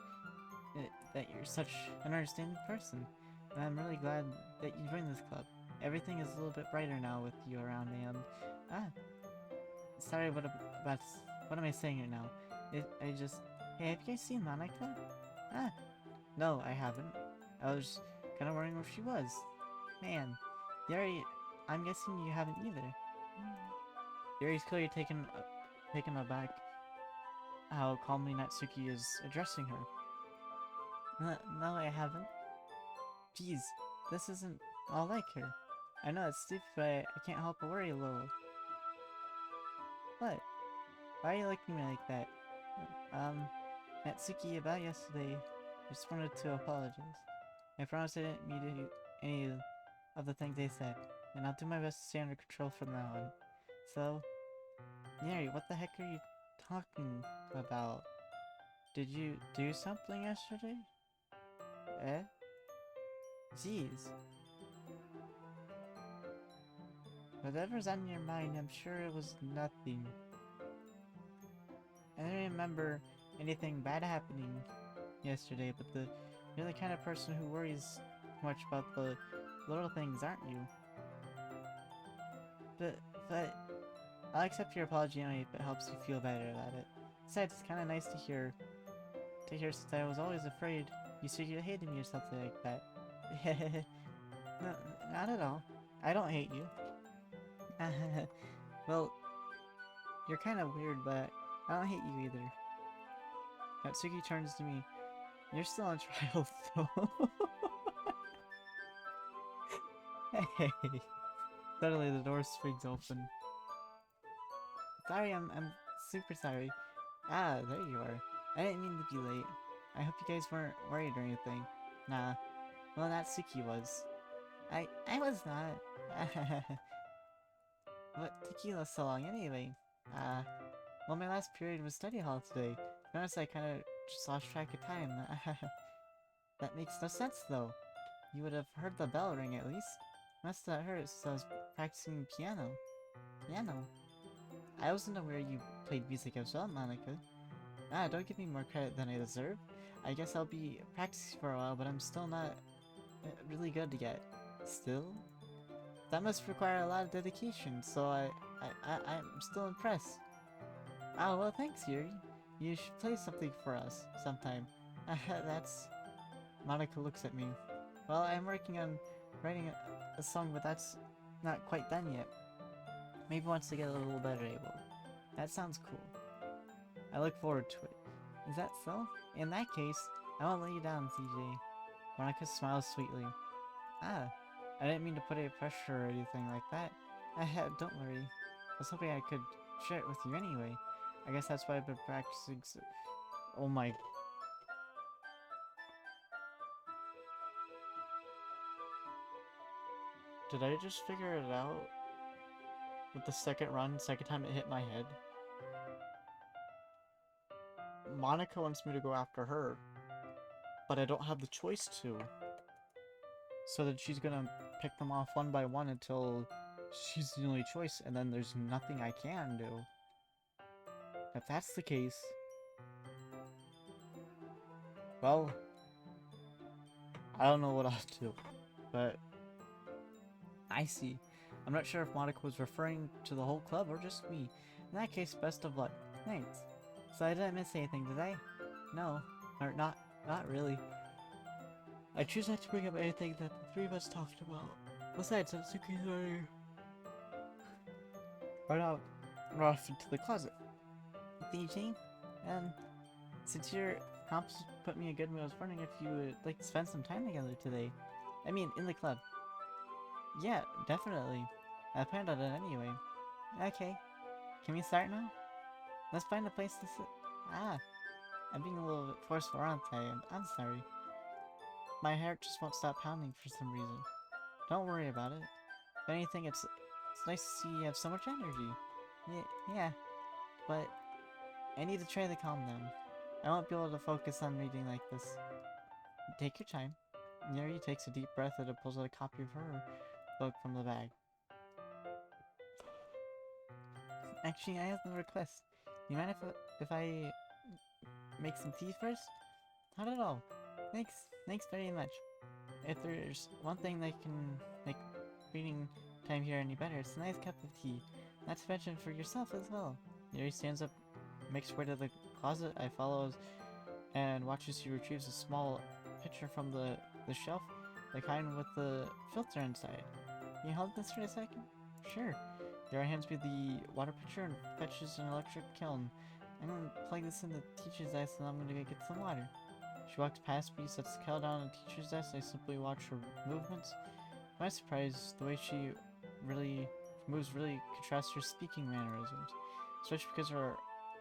that you're such an understanding person, and I'm really glad that you joined this club. Everything is a little bit brighter now with you around, and sorry, what am I saying right now? Hey, have you guys seen Monica? Ah, no, I haven't. I was kind of wondering where she was. Man, Yuri, I'm guessing you haven't either. Yuri's clearly taken aback how calmly Natsuki is addressing her. No, I haven't. Jeez, this isn't all like her. I know it's stupid, but I can't help but worry a little. What? Why are you looking at me like that? Natsuki, about yesterday, I just wanted to apologize. I promise I didn't mean to do any of the things they said, and I'll do my best to stay under control from now on. So, Neri, what the heck are you talking about? Did you do something yesterday? Eh? Jeez. Whatever's on your mind, I'm sure it was nothing. I don't remember anything bad happening yesterday, but you're the kind of person who worries much about the little things, aren't you? But I'll accept your apology anyway if it helps you feel better about it. Besides, it's kind of nice to hear since I was always afraid you secretly hated me or something like that. No, not at all. I don't hate you. Well, you're kind of weird, but I don't hate you either. Natsuki turns to me. You're still on trial, though. Hey. Suddenly the door swings open. Sorry, I'm super sorry. Ah, there you are. I didn't mean to be late. I hope you guys weren't worried or anything. Nah. Well, Natsuki was. I was not. What took you so long anyway? Well, my last period was study hall today. To be honest, I kinda just lost track of time. That makes no sense, though. You would have heard the bell ring at least. Must have heard since I was practicing piano. Piano? I wasn't aware you played music as well, Monica. Don't give me more credit than I deserve. I guess I'll be practicing for a while, but I'm still not really good yet. Still? That must require a lot of dedication, so I'm still impressed. Oh, well, thanks, Yuri. You should play something for us sometime. That's... Monica looks at me. Well, I'm working on writing a song, but that's not quite done yet. Maybe once I get a little better able. That sounds cool. I look forward to it. Is that so? In that case, I won't let you down, CJ. Monica smiles sweetly. I didn't mean to put any pressure or anything like that. Don't worry. I was hoping I could share it with you anyway. I guess that's why I've been practicing so— Oh my... Did I just figure it out? With the second time it hit my head? Monica wants me to go after her, but I don't have the choice to. So that she's gonna pick them off one by one until she's the only choice, and then there's nothing I can do. If that's the case, well, I don't know what I'll do, but I see. I'm not sure if Monica was referring to the whole club or just me. In that case, best of luck. Thanks. So I didn't miss anything, did I? No. Or not really. I choose not to bring up anything that the three of us talked about. Besides, Natsuki's already run off into the closet. DJ, since your comps put me in a good mood, I was wondering if you would like to spend some time together today. I mean, in the club. Yeah, definitely. I planned on it anyway. Okay. Can we start now? Let's find a place to sit. I'm being a little bit forceful, aren't I? I'm sorry. My heart just won't stop pounding for some reason. Don't worry about it. If anything, it's nice to see you have so much energy. Yeah, but I need to try to calm down. I won't be able to focus on reading like this. Take your time. Yuri takes a deep breath and pulls out a copy of her book from the bag. Actually, I have a request. You mind if I make some tea first? Not at all. Thanks very much. If there's one thing that can make reading time here any better, it's a nice cup of tea. Not to mention for yourself as well. Yuri stands up, makes way to the closet. I follow and watch as she retrieves a small pitcher from the shelf, the kind with the filter inside. Can you hold this for a second? Sure. Yuri hands me the water pitcher and fetches an electric kiln. I'm gonna plug this in the teacher's desk and I'm gonna go get some water. She walks past me, sets the kettle down on the teacher's desk. I simply watch her movements. To my surprise, the way she moves really contrasts her speaking mannerisms. Especially because of her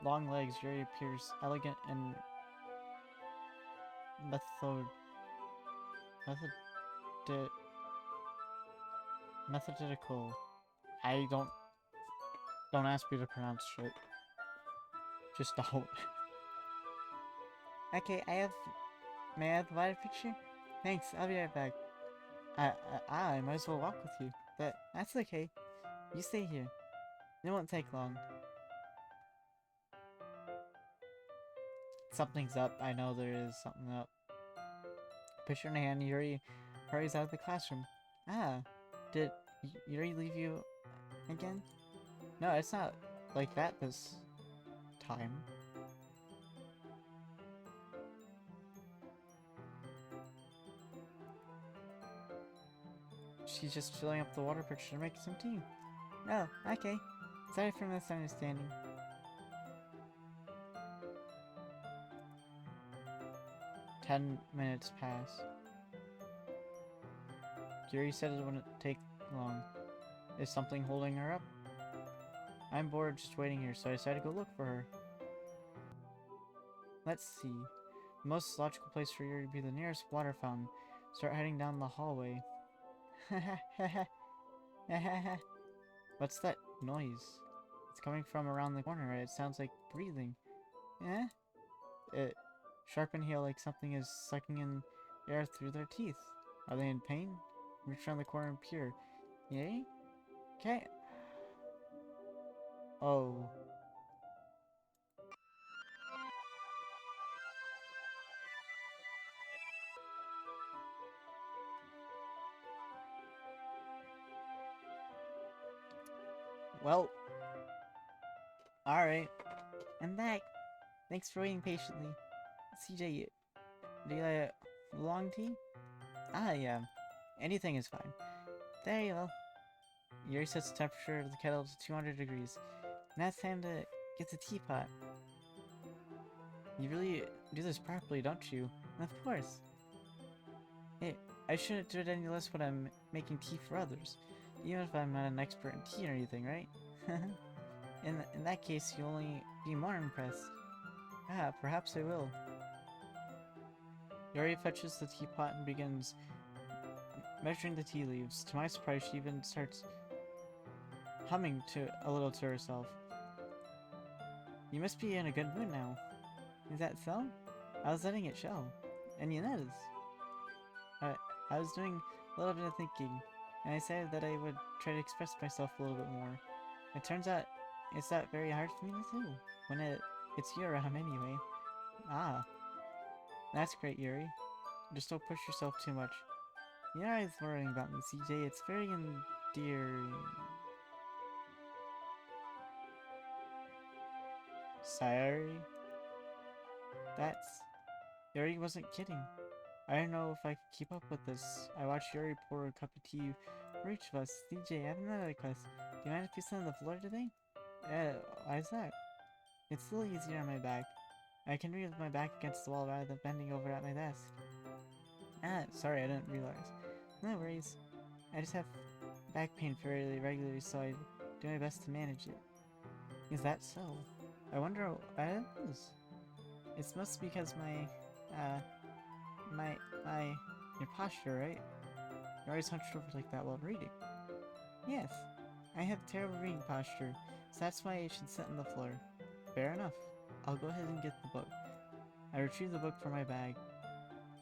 long legs, Yuri appears elegant and methodical. I don't ask me to pronounce shit. Just don't. Okay, may I have the water picture? Thanks, I'll be right back. I might as well walk with you. That's okay. You stay here. It won't take long. Something's up. I know there is something up. Picture in hand, Yuri hurries out of the classroom. Ah, did Yuri leave you again? No, it's not like that this time. She's just filling up the water pitcher to make some tea. Oh, okay. Sorry for misunderstanding. Ten minutes pass. Yuri said it wouldn't take long. Is something holding her up? I'm bored just waiting here, so I decided to go look for her. Let's see. The most logical place for Yuri to be the nearest water fountain. Start heading down the hallway. What's that noise? It's coming from around the corner. It sounds like breathing. Eh? Sharp inhale like something is sucking in air through their teeth. Are they in pain? Reach around the corner and peer. Yay? Okay. Oh. Well. Alright. I'm back. Thanks for waiting patiently. CJ, do you like a long tea? Ah, yeah. Anything is fine. There you go. Yuri sets the temperature of the kettle to 200 degrees. Now it's time to get the teapot. You really do this properly, don't you? Of course. Hey, I shouldn't do it any less when I'm making tea for others. Even if I'm not an expert in tea or anything, right? In that case, you'll only be more impressed. Ah, perhaps I will. Yuri fetches the teapot and begins measuring the tea leaves. To my surprise, she even starts humming a little to herself. You must be in a good mood now. Is that so? I was letting it show. And you noticed. I was doing a little bit of thinking, and I decided that I would try to express myself a little bit more. It turns out it's not very hard for me to do, when it's you around anyway. Ah, that's great, Yuri. Just don't push yourself too much. You're always worrying about me, CJ. It's very endearing. Sorry? Yuri wasn't kidding. I don't know if I could keep up with this. I watched Yuri pour a cup of tea for each of us. CJ, I have another request. Do you mind if you sit on the floor today? Why is that? It's a little easier on my back. I can read with my back against the wall rather than bending over at my desk. Ah, sorry, I didn't realize. No worries. I just have back pain fairly regularly, so I do my best to manage it. Is that so? I wonder what it is. It's mostly because your posture, right? You're always hunched over like that while reading. Yes, I have terrible reading posture, so that's why I should sit on the floor. Fair enough. I'll go ahead and get the book. I retrieve the book from my bag.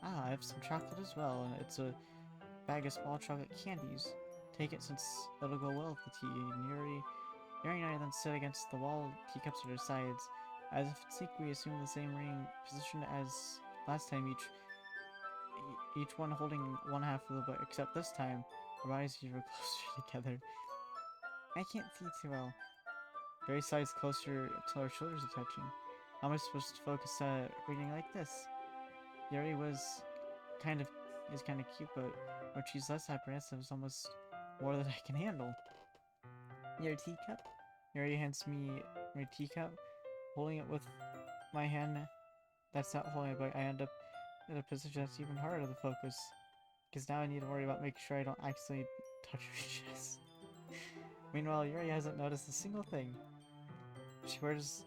Ah, I have some chocolate as well, and it's a bag of small chocolate candies. Take it since it'll go well with the tea. And Yuri and I then sit against the wall, teacups at our sides. As if it's sync, we assume the same reading position as last time, each one holding one half of the book, except this time, our bodies are closer together. I can't see too well. Very sides closer till our shoulders are touching. How am I supposed to focus reading like this? Yuri is kind of cute, but when she's less apprehensive, it's almost more than I can handle. Your teacup? Yuri hands me my teacup, holding it with my hand. That's not holding it, but I end up in a position that's even harder to focus. Because now I need to worry about making sure I don't accidentally touch her chest. Meanwhile, Yuri hasn't noticed a single thing. She wears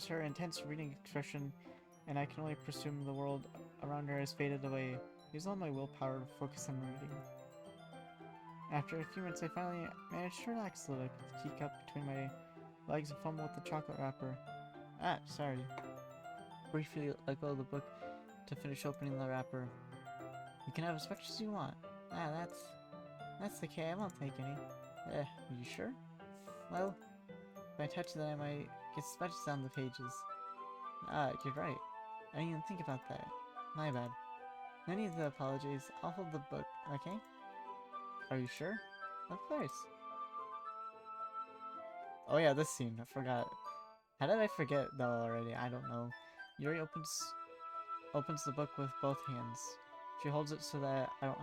her intense reading expression, and I can only presume the world around her has faded away. Use all my willpower to focus on reading. After a few minutes, I finally managed to relax a little, put the teacup between my legs and fumble with the chocolate wrapper. Ah, sorry. Briefly let go of the book to finish opening the wrapper. You can have as much as you want. Ah, that's okay, I won't take any. Are you sure? Well, if I touch that, I might get smudges on the pages. Ah, you're right. I didn't even think about that. My bad. No need to apologize. I'll hold the book, okay? Are you sure? Of course. Oh yeah, this scene, I forgot. How did I forget though already? I don't know. Yuri opens the book with both hands. She holds it so that I don't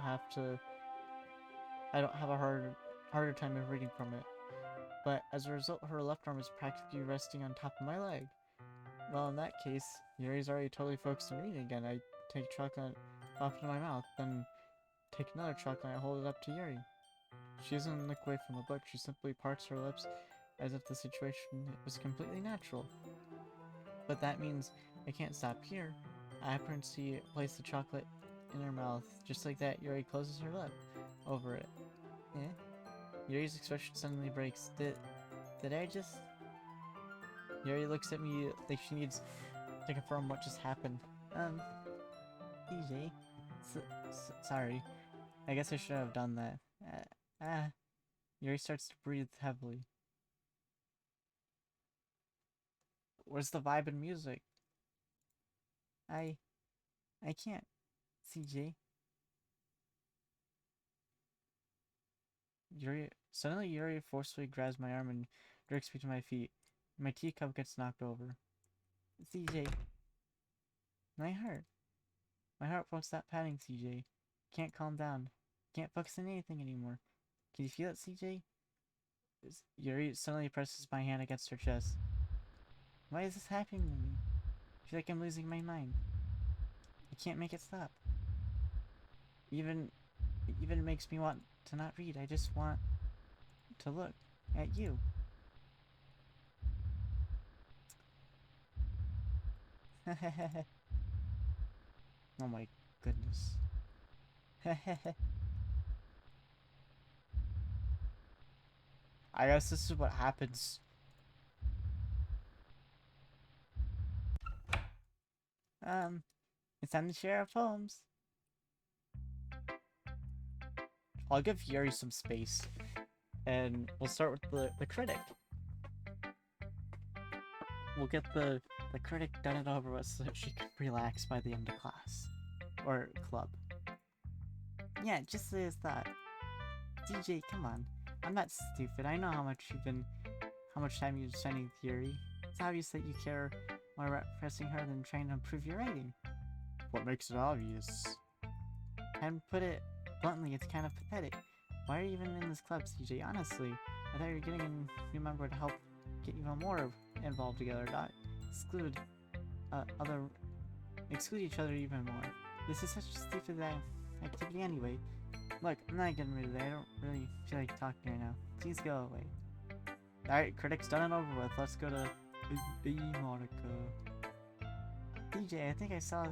have a harder time of reading from it. But as a result, her left arm is practically resting on top of my leg. Well, in that case, Yuri's already totally focused on reading again. I take chocolate off into my mouth, then take another chocolate and I hold it up to Yuri. She doesn't look away from the book, she simply parts her lips as if the situation was completely natural. But that means I can't stop here. I apparently place the chocolate in her mouth. Just like that, Yuri closes her lip over it. Yuri's expression suddenly breaks. Did I just... Yuri looks at me like she needs to confirm what just happened. CJ. Sorry. I guess I should have done that. Yuri starts to breathe heavily. Where's the vibe and music? I can't. CJ. Suddenly Yuri forcefully grabs my arm and jerks me to my feet. My teacup gets knocked over. CJ. My heart. My heart won't stop pounding, CJ. Can't calm down. Can't focus on anything anymore. Can you feel it, CJ? Yuri suddenly presses my hand against her chest. Why is this happening to me? I feel like I'm losing my mind. I can't make it stop. It even makes me want to not read. I just want to look at you. Oh my goodness. I guess this is what happens. It's time to share our poems. I'll give Yuri some space. And we'll start with the critic. We'll get the critic done and over with so she can relax by the end of class. Or club. Yeah, just as that. DJ, come on. I'm not stupid. I know how much time you're spending with Yuri. It's obvious that you care more about impressing her than trying to improve your writing. What makes it obvious? And put it bluntly, it's kind of pathetic. Why are you even in this club, CJ? Honestly, I thought you were getting a new member to help get even more involved together, not exclude each other even more. This is such a stupid activity anyway. Look, I'm not getting rid of it. I don't really feel like talking right now. Please go away. Alright, critic's done and over with. Let's go to Monica. DJ, I think I saw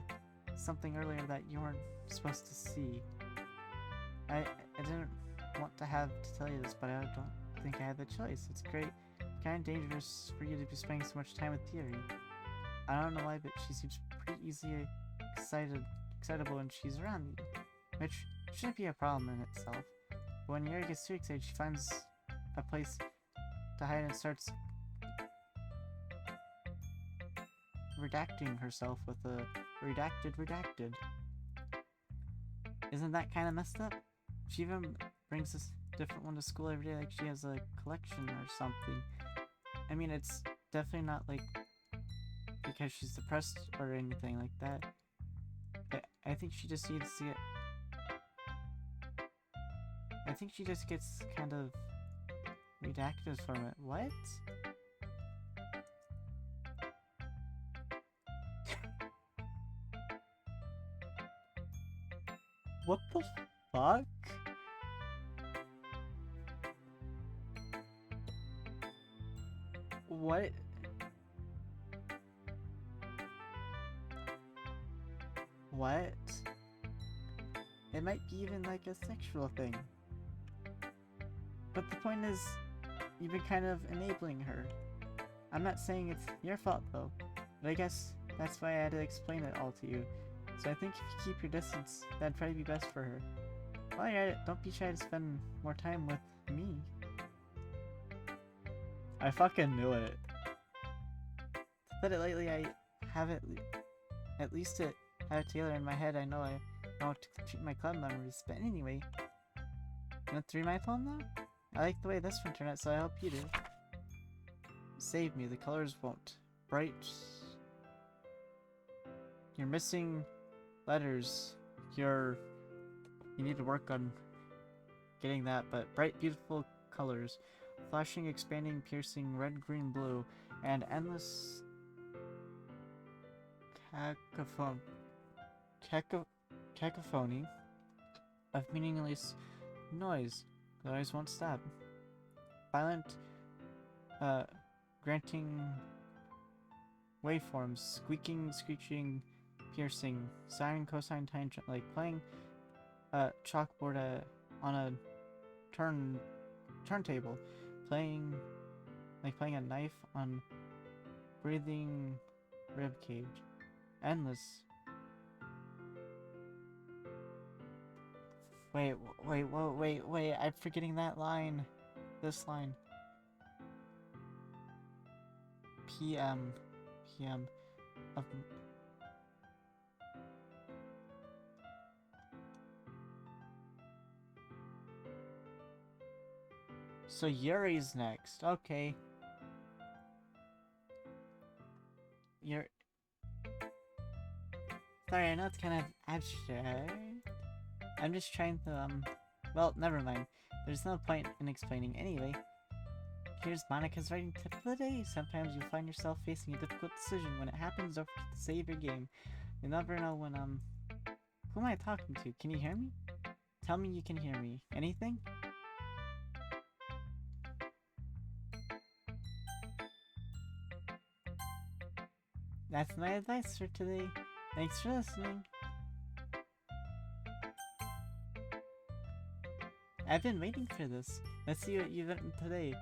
something earlier that you weren't supposed to see. I didn't want to have to tell you this, but I don't think I had the choice. It's great, kind of dangerous for you to be spending so much time with Yuri. I don't know why, but she seems pretty easily excitable when she's around you, which shouldn't be a problem in itself. But when Yuri gets too excited, she finds a place to hide and starts redacting herself with a redacted. Isn't that kind of messed up? She even brings this different one to school every day like she has a collection or something. I mean, it's definitely not like because she's depressed or anything like that. I think she just needs to get... I think she just gets kind of redacted from it. What? What the fuck? What? What? It might be even like a sexual thing. But the point is, you've been kind of enabling her. I'm not saying it's your fault though, but I guess that's why I had to explain it all to you. So I think if you keep your distance, that'd probably be best for her. While you're at it, don't be shy to spend more time with me. I fucking knew it. To put it lightly, I have it at least to have it together in my head. I know I know how to treat my club memories, but anyway. You want to read my poem now? I like the way this one turned out, so I hope you do. Save me, the colors won't. Bright. You're missing letters. You need to work on getting that, but bright, beautiful colors. Flashing, expanding, piercing, red, green, blue, and endless cacophony of meaningless noise. The noise won't stop. Violent, granting waveforms, squeaking, screeching, piercing, sine, cosine, tangent, like playing a chalkboard on a turntable, playing a knife on breathing ribcage. Endless. Wait, I'm forgetting that line. This line. PM of... So Yuri's next. Okay. Sorry, I know it's kind of abstract. I'm just trying to, well, never mind. There's no point in explaining anyway. Here's Monica's writing tip of the day. Sometimes you'll find yourself facing a difficult decision. When it happens, don't forget to save your game. You'll never know when, who am I talking to? Can you hear me? Tell me you can hear me. Anything? That's my advice for today. Thanks for listening. I've been waiting for this. Let's see what you've written today.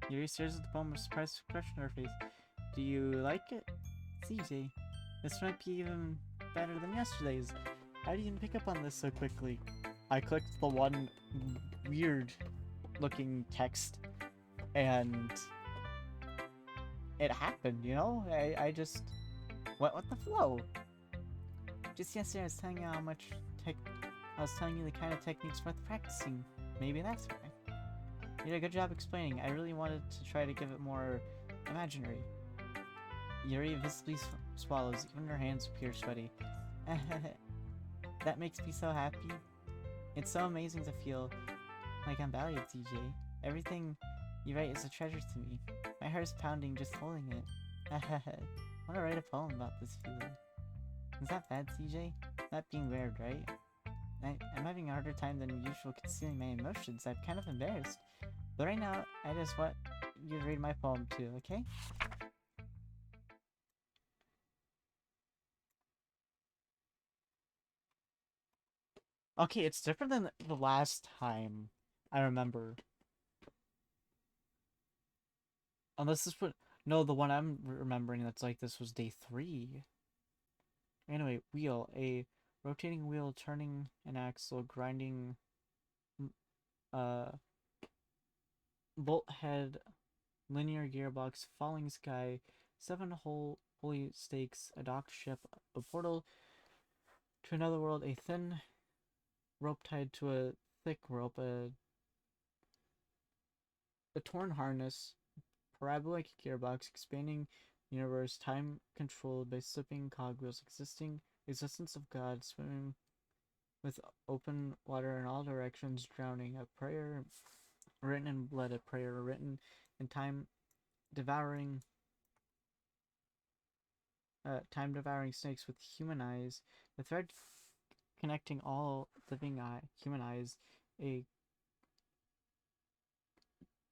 Yuri stares at the poem with a surprised expression on her face. Do you like it? CJ, this might be even better than yesterday's. How did you even pick up on this so quickly? I clicked the one weird looking text and it happened, you know? I just went with the flow. Just yesterday I was telling you how much I was telling you the kind of techniques worth practicing. Maybe that's why. You did a good job explaining. I really wanted to try to give it more imaginary. Yuri visibly swallows, even her hands appear sweaty. That makes me so happy. It's so amazing to feel like I'm valued, CJ. Everything you write is a treasure to me. My heart's pounding just holding it. I want to write a poem about this feeling. Is that bad, CJ? Not being weird, right? I'm having a harder time than usual concealing my emotions. I'm kind of embarrassed. But right now, I just want you to read my poem too, okay? Okay, it's different than the last time I remember. Unless this would... No, the one I'm remembering that's like this was day 3. Anyway, wheel. A rotating wheel turning an axle, grinding... bolt head, linear gearbox, falling sky, 7 holy stakes, a docked ship, a portal to another world, a thin rope tied to a thick rope, a torn harness, parabolic gearbox, expanding universe, time controlled by slipping cogwheels, existence of God, swimming with open water in all directions, drowning, a prayer written in blood, a prayer written in devouring time-devouring snakes with human eyes, a thread connecting all living human eyes, a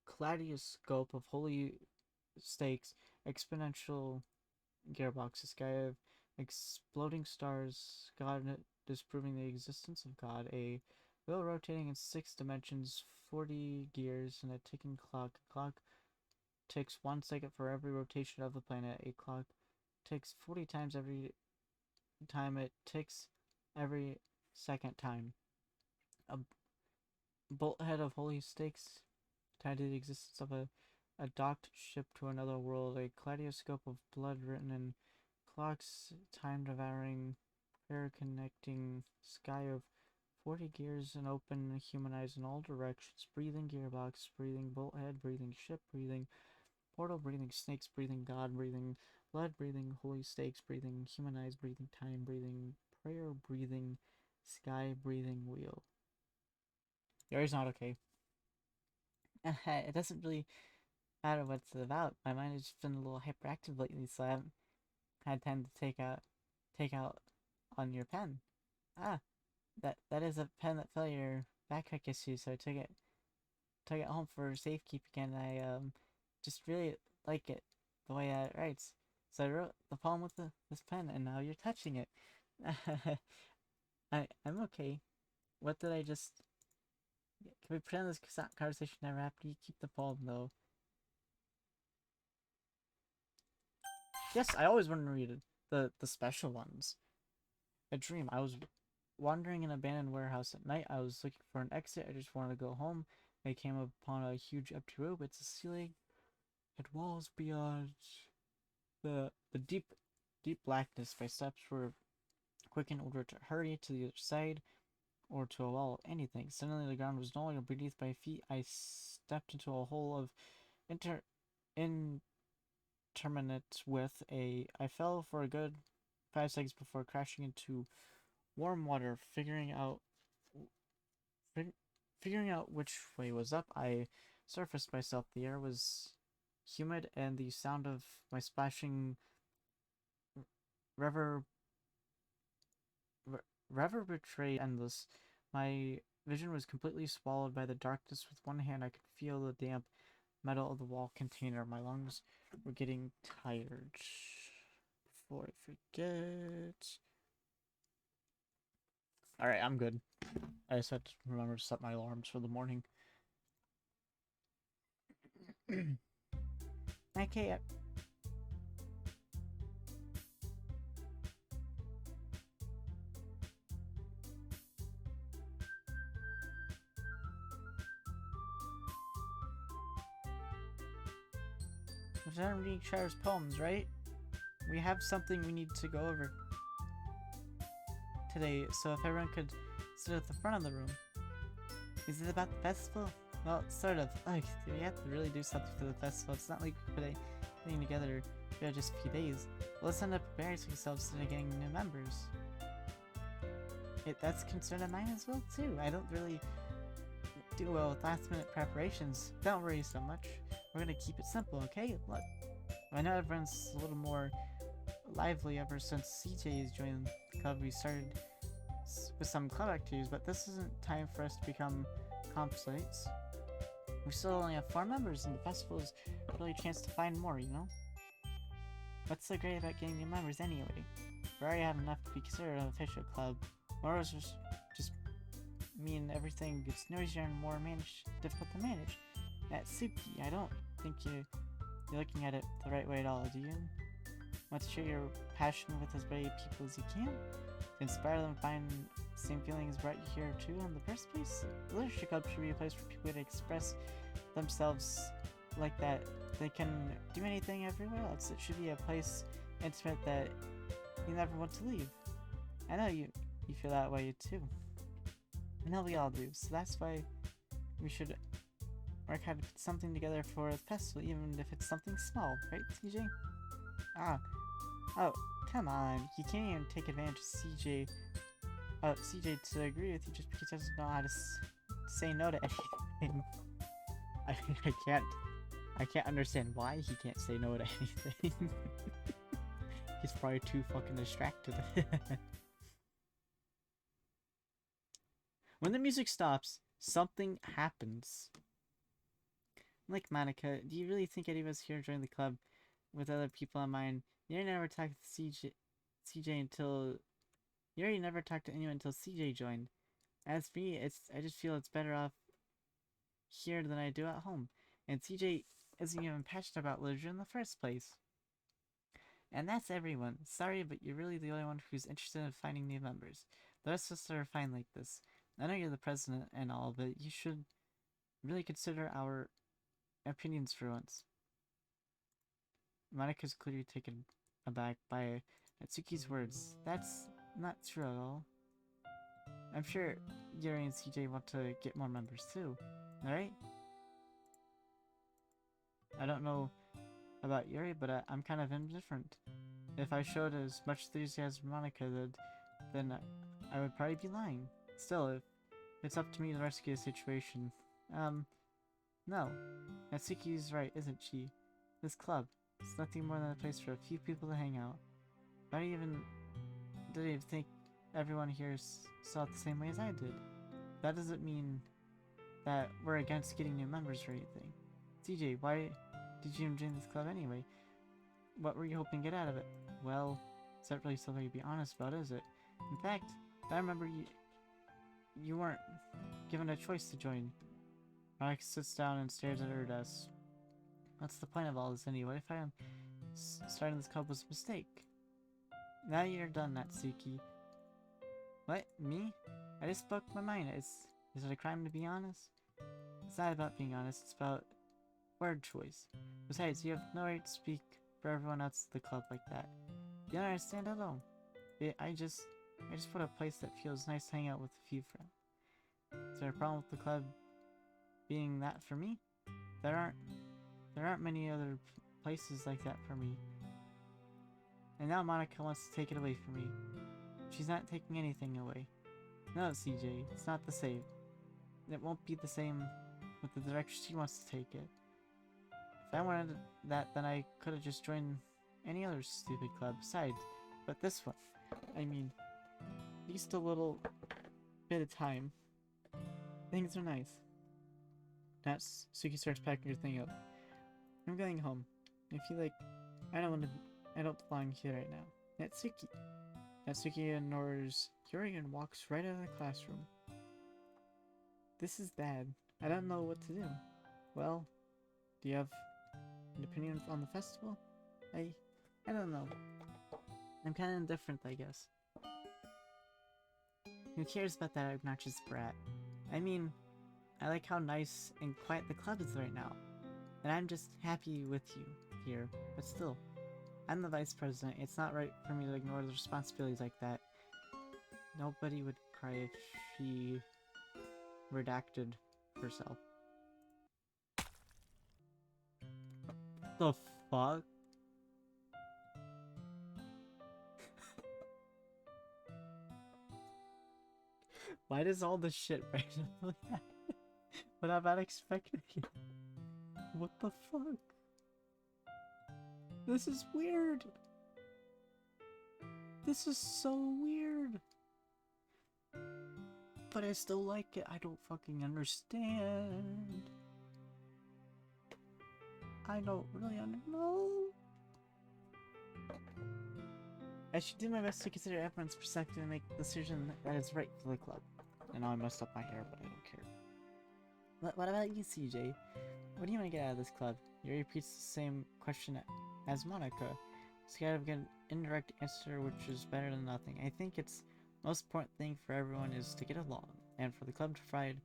kaleidoscope of holy stakes, exponential gearbox, a sky of exploding stars, God disproving the existence of God, a wheel rotating in 6 dimensions, 40 gears, and a ticking clock. A clock ticks 1 second for every rotation of the planet. A clock ticks 40 times every time it ticks every second time. A bolt head of holy stakes tied to the existence of a docked ship to another world, a kaleidoscope of blood written in clocks, time-devouring, pair-connecting sky of 40 gears and open human eyes in all directions, breathing gearbox, breathing bolt head, breathing ship, breathing portal, breathing snakes, breathing God, breathing blood, breathing holy stakes, breathing human eyes, breathing time, breathing prayer, breathing sky, breathing wheel. Yours not okay. It doesn't really matter what it's about. My mind has just been a little hyperactive lately, so I haven't had time to take out on your pen. Ah, that is a pen that fell your backpack issue, so I took it home for safekeeping, and I just really like it the way it writes. So I wrote the poem with this pen, and now you're touching it. I'm okay. What did I just? Can we pretend this conversation never happened? You keep the poem though. Yes, I always wanted to read the special ones. A dream. I was wandering in an abandoned warehouse at night. I was looking for an exit. I just wanted to go home. I came upon a huge empty room. It's a ceiling. Had walls beyond the deep blackness. My steps were quick in order to hurry to the other side or to a wall, anything. Suddenly the ground was no longer beneath my feet. I stepped into a hole of interminate with a. I fell for a good 5 seconds before crashing into warm water, figuring out which way was up. I surfaced myself. The air was humid, and the sound of my splashing rever reverberate endless. My vision was completely swallowed by the darkness. With one hand, I could feel the damp metal of the wall container. My lungs were getting tired. Before I forget. Alright, I'm good. I just had to remember to set my alarms for the morning. Okay. We're done reading Shire's poems, right? We have something we need to go over today, so if everyone could sit at the front of the room. Is it about the festival? Well, sort of. Like, we have to really do something for the festival. It's not like we put anything together for just a few days. Well, let's end up preparing ourselves to getting new members. That's a concern of mine as well, too. I don't really do well with last-minute preparations. Don't worry so much. We're gonna keep it simple, okay? Look, I know everyone's a little more lively ever since CJ has joined the club. We started with some club activities, but this isn't time for us to become composites. We still only have 4 members, and the festival is really a chance to find more, you know? What's so great about getting new members anyway? We already have enough to be considered an official club. More just mean everything gets noisier and more difficult to manage. Natsuki, I don't think you're looking at it the right way at all, do you? Want to share your passion with as many people as you can? To inspire them to find the same feelings brought you here too in the first place? The Literature Club should be a place for people to express themselves like that they can do anything everywhere else. It should be a place intimate that you never want to leave. I know you feel that way too. I know we all do, so that's why we should work hard to put something together for the festival, even if it's something small, right, CJ? Ah, oh, come on. You can't even take advantage of CJ to agree with you just because he doesn't know how to say no to anything. I mean, I can't understand why he can't say no to anything. He's probably too fucking distracted. When the music stops, something happens. Like Monica, do you really think any of us here joined the club with other people in mind? You already never talked to CJ until... You already never talked to anyone until CJ joined. As for me, I just feel it's better off here than I do at home. And CJ isn't even passionate about literature in the first place. And that's everyone. Sorry, but you're really the only one who's interested in finding new members. The rest of us are fine like this. I know you're the president and all, but you should really consider our opinions for once. Monika's clearly taken aback by Natsuki's words. That's not true at all. I'm sure Yuri and CJ want to get more members too, right? I don't know about Yuri, but I'm kind of indifferent. If I showed as much enthusiasm as Monica did, then I would probably be lying. Still, it's up to me to rescue the situation. No. Natsuki's right, isn't she? This club, it's nothing more than a place for a few people to hang out. I didn't even think everyone here saw it the same way as I did. That doesn't mean that we're against getting new members or anything. CJ, why did you even join this club anyway? What were you hoping to get out of it? Well, it's not really something to be honest about, is it? In fact, I remember you weren't given a choice to join. Monica sits down and stares at her desk. What's the point of all this anyway? If I am starting this club was a mistake. Now you're done, Natsuki. What? Me? I just spoke my mind. Is it a crime to be honest? It's not about being honest, it's about word choice. Besides, you have no right to speak for everyone else at the club like that. You don't understand at all. I just want a place that feels nice to hang out with a few friends. Is there a problem with the club being that for me? There aren't many other places like that for me. And now Monica wants to take it away from me. She's not taking anything away. No, CJ, it's not the same. It won't be the same with the direction she wants to take it. If I wanted that, then I could have just joined any other stupid club besides. But this one, I mean, at least a little bit of time. Things are nice. Natsuki starts packing her thing up. I'm going home. I feel like I don't belong here right now. Natsuki ignores Yuri and walks right out of the classroom. This is bad. I don't know what to do. Well, do you have an opinion on the festival? I don't know. I'm kind of indifferent, I guess. Who cares about that obnoxious brat? I mean, I like how nice and quiet the club is right now. And I'm just happy with you here. But still, I'm the vice president. It's not right for me to ignore the responsibilities like that. Nobody would cry if she redacted herself. The fuck? Why does all this shit randomly happen? But I'm not expecting it. What the fuck? This is weird. This is so weird. But I still like it. I don't fucking understand. I don't really know. I should do my best to consider everyone's perspective and make the decision that is right for the club. I know I messed up my hair, but I don't care. What about you, CJ? What do you want to get out of this club? You repeats the same question as Monica. It's kind of an indirect answer, which is better than nothing. I think it's most important thing for everyone is to get along, and for the club to provide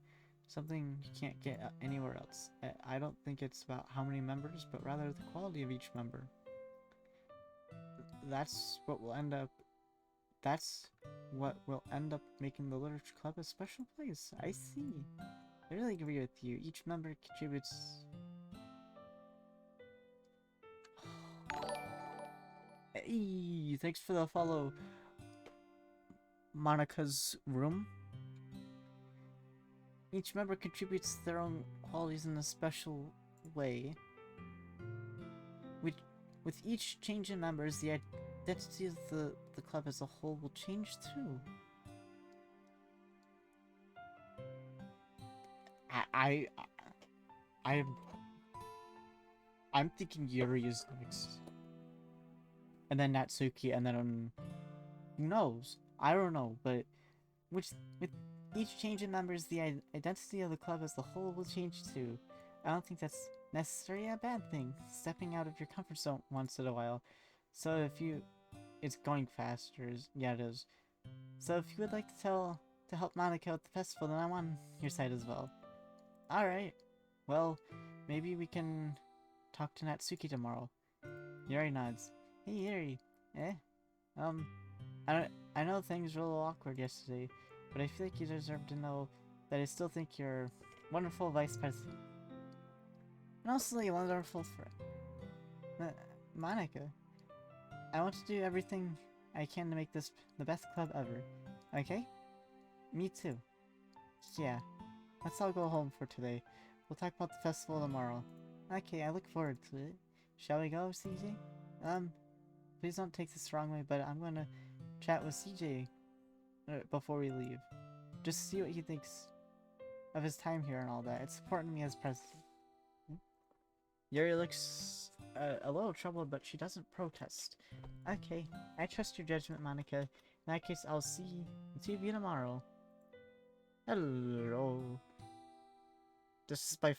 Something you can't get anywhere else. I don't think it's about how many members, but rather the quality of each member. That's what will end up That's what will end up making the Literature Club a special place. I see. I really agree with you. Each member contributes. Hey, thanks for the follow, Monica's Room. Each member contributes their own qualities in a special way. With each change in members, the identity of the club as a whole will change too. I'm thinking Yuri is next, and then Natsuki, and then who knows? I don't know, but with each change in members, the identity of the club as a whole will change too. I don't think that's necessarily a bad thing. Stepping out of your comfort zone once in a while. So if you, it's going faster. Yeah, it is. So if you would like to help Monica at the festival, then I'm on your side as well. All right. Well, maybe we can talk to Natsuki tomorrow. Yuri nods. Hey Yuri. Eh? I know things were a little awkward yesterday, but I feel like you deserve to know that I still think you're a wonderful vice president. And also a wonderful friend. Monica, I want to do everything I can to make this the best club ever. Okay? Me too. Yeah. Let's all go home for today. We'll talk about the festival tomorrow. Okay, I look forward to it. Shall we go, CJ? Please don't take this the wrong way, but I'm gonna chat with CJ before we leave. Just see what he thinks of his time here and all that. It's important to me as president. Yuri looks a little troubled, but she doesn't protest. Okay, I trust your judgment, Monica. In that case, I'll see you tomorrow. Hello. This is my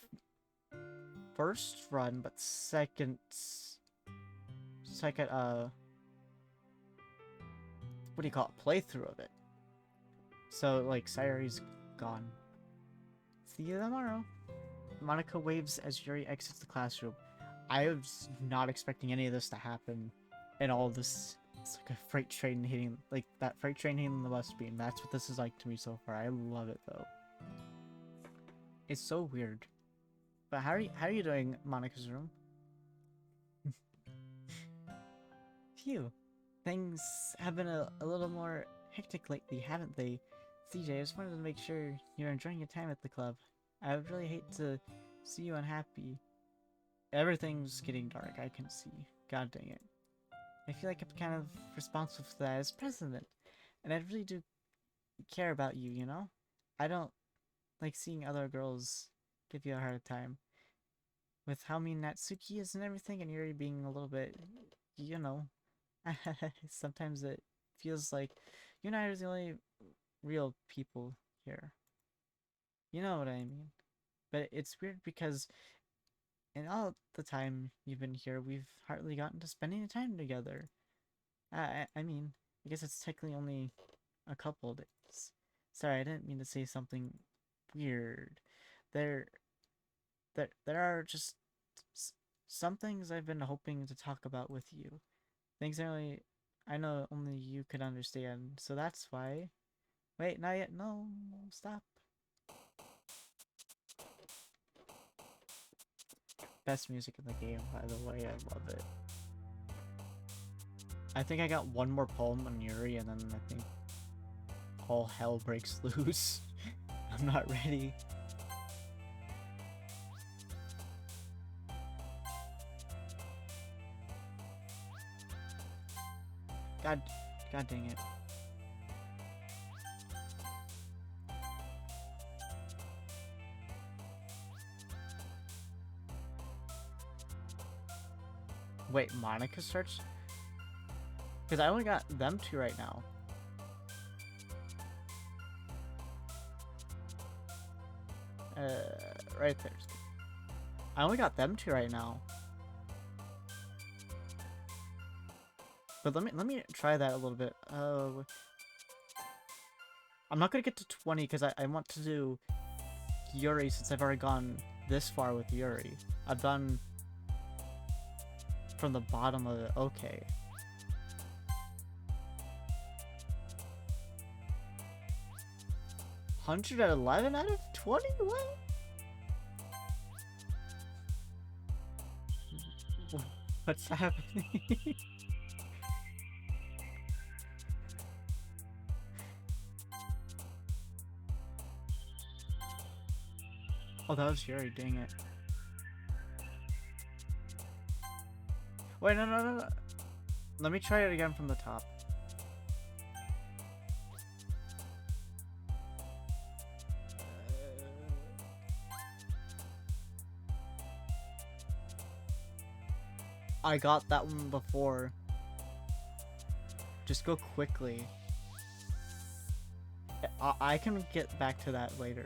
first run, but second, what do you call it? Playthrough of it. So, like, Sayori's gone. See you tomorrow. Monica waves as Yuri exits the classroom. I was not expecting any of this to happen. And all this, it's like a freight train hitting, like that freight train hitting the bus beam. That's what this is like to me so far. I love it though. It's so weird. But how are you doing, Monica's room? Phew. Things have been a little more hectic lately, haven't they? CJ, I just wanted to make sure you're enjoying your time at the club. I would really hate to see you unhappy. Everything's getting dark, I can see. God dang it. I feel like I'm kind of responsible for that as president. And I really do care about you, you know? I don't like seeing other girls give you a hard time. With how mean Natsuki is and everything, and Yuri being a little bit, you know. Sometimes it feels like you and I are the only real people here. You know what I mean? But it's weird because in all the time you've been here, we've hardly gotten to spend any time together. I mean, I guess it's technically only a couple days. Sorry, I didn't mean to say something weird. There are just some things I've been hoping to talk about with you. Things I know only you could understand, so that's why. Wait, not yet. No, stop. Best music in the game, by the way. I love it. I think I got one more poem on Yuri, and then I think all hell breaks loose. I'm not ready. God dang it. Wait, Monica starts? Because I only got them two right now. Right there. I only got them two right now. But let me try that a little bit. I'm not gonna get to 20 because I want to do Yuri since I've already gone this far with Yuri. I've done from the bottom of it. Okay. $111 out of 20? What? What's happening? Oh, that was Yuri, dang it. Wait, no. Let me try it again from the top. I got that one before. Just go quickly. I can get back to that later.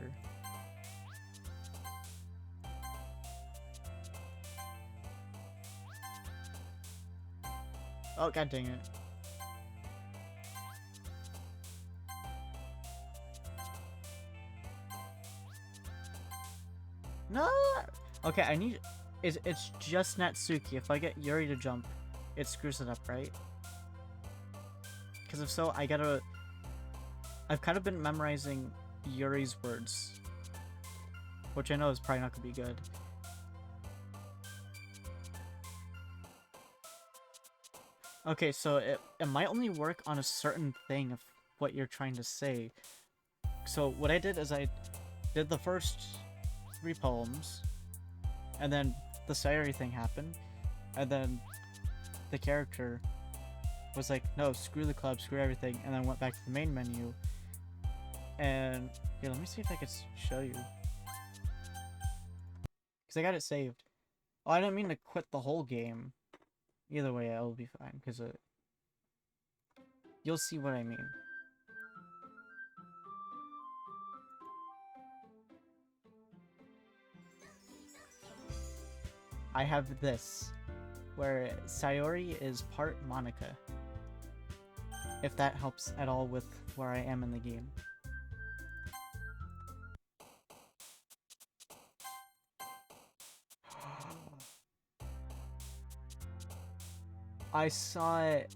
Oh, god dang it. No! Okay, I need... It's just Natsuki. If I get Yuri to jump, it screws it up, right? Because if so, I gotta... I've kind of been memorizing Yuri's words. Which I know is probably not gonna be good. Okay, so it might only work on a certain thing of what you're trying to say. So what I did is I did the first 3 poems, and then the Sayuri thing happened, and then the character was like, no, screw the club, screw everything, and then went back to the main menu. And here, let me see if I can show you. Because I got it saved. Oh, I didn't mean to quit the whole game. Either way, it'll be fine, because you'll see what I mean. I have this, where Sayori is part Monica. If that helps at all with where I am in the game. I saw it.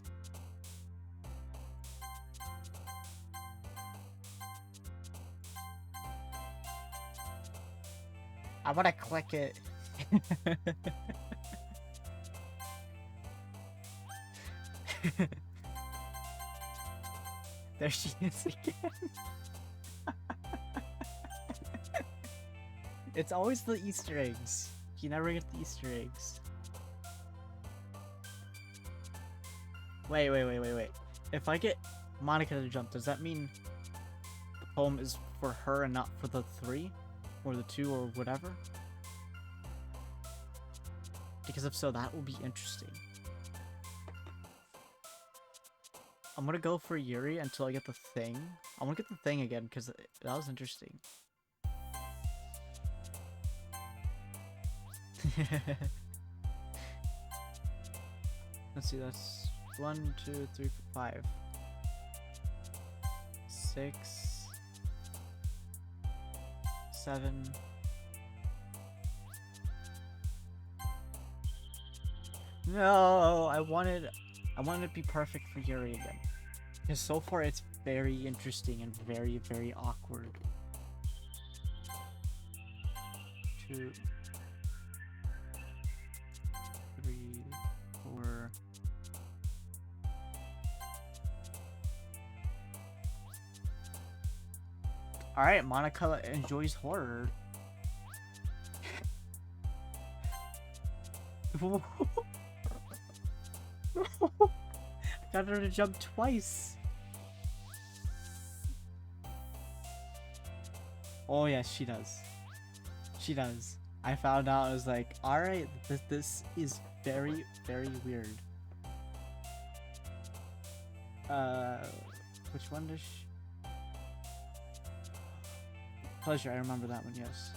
I wanna click it. There she is again. It's always the Easter eggs. You never get the Easter eggs. Wait. If I get Monica to jump, does that mean the poem is for her and not for the 3? Or the 2 or whatever? Because if so, that will be interesting. I'm gonna go for Yuri until I get the thing. I wanna get the thing again because that was interesting. Let's see, that's 1, 2, 3, 4, 5. 6, 7. No, I wanted it to be perfect for Yuri again. Because so far it's very interesting and very, very awkward. 2, 3, 4. Alright, Monica enjoys horror. Got her to jump twice. Oh yes, she does. She does. I found out. I was like, all right, this is very, very weird. Which one does she? Pleasure. I remember that one. Yes.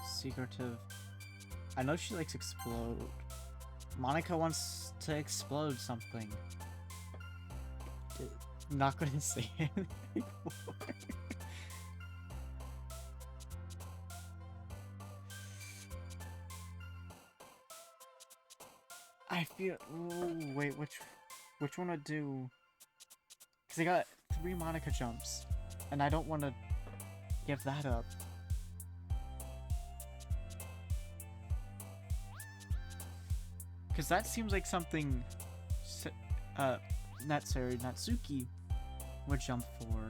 Secretive. I know she likes explode. Monica wants to explode something. I'm not gonna say anything more. I feel... Ooh, wait, which one to do? Because I got 3 Monica jumps, and I don't want to give that up. Because that seems like something Natsuki would jump for.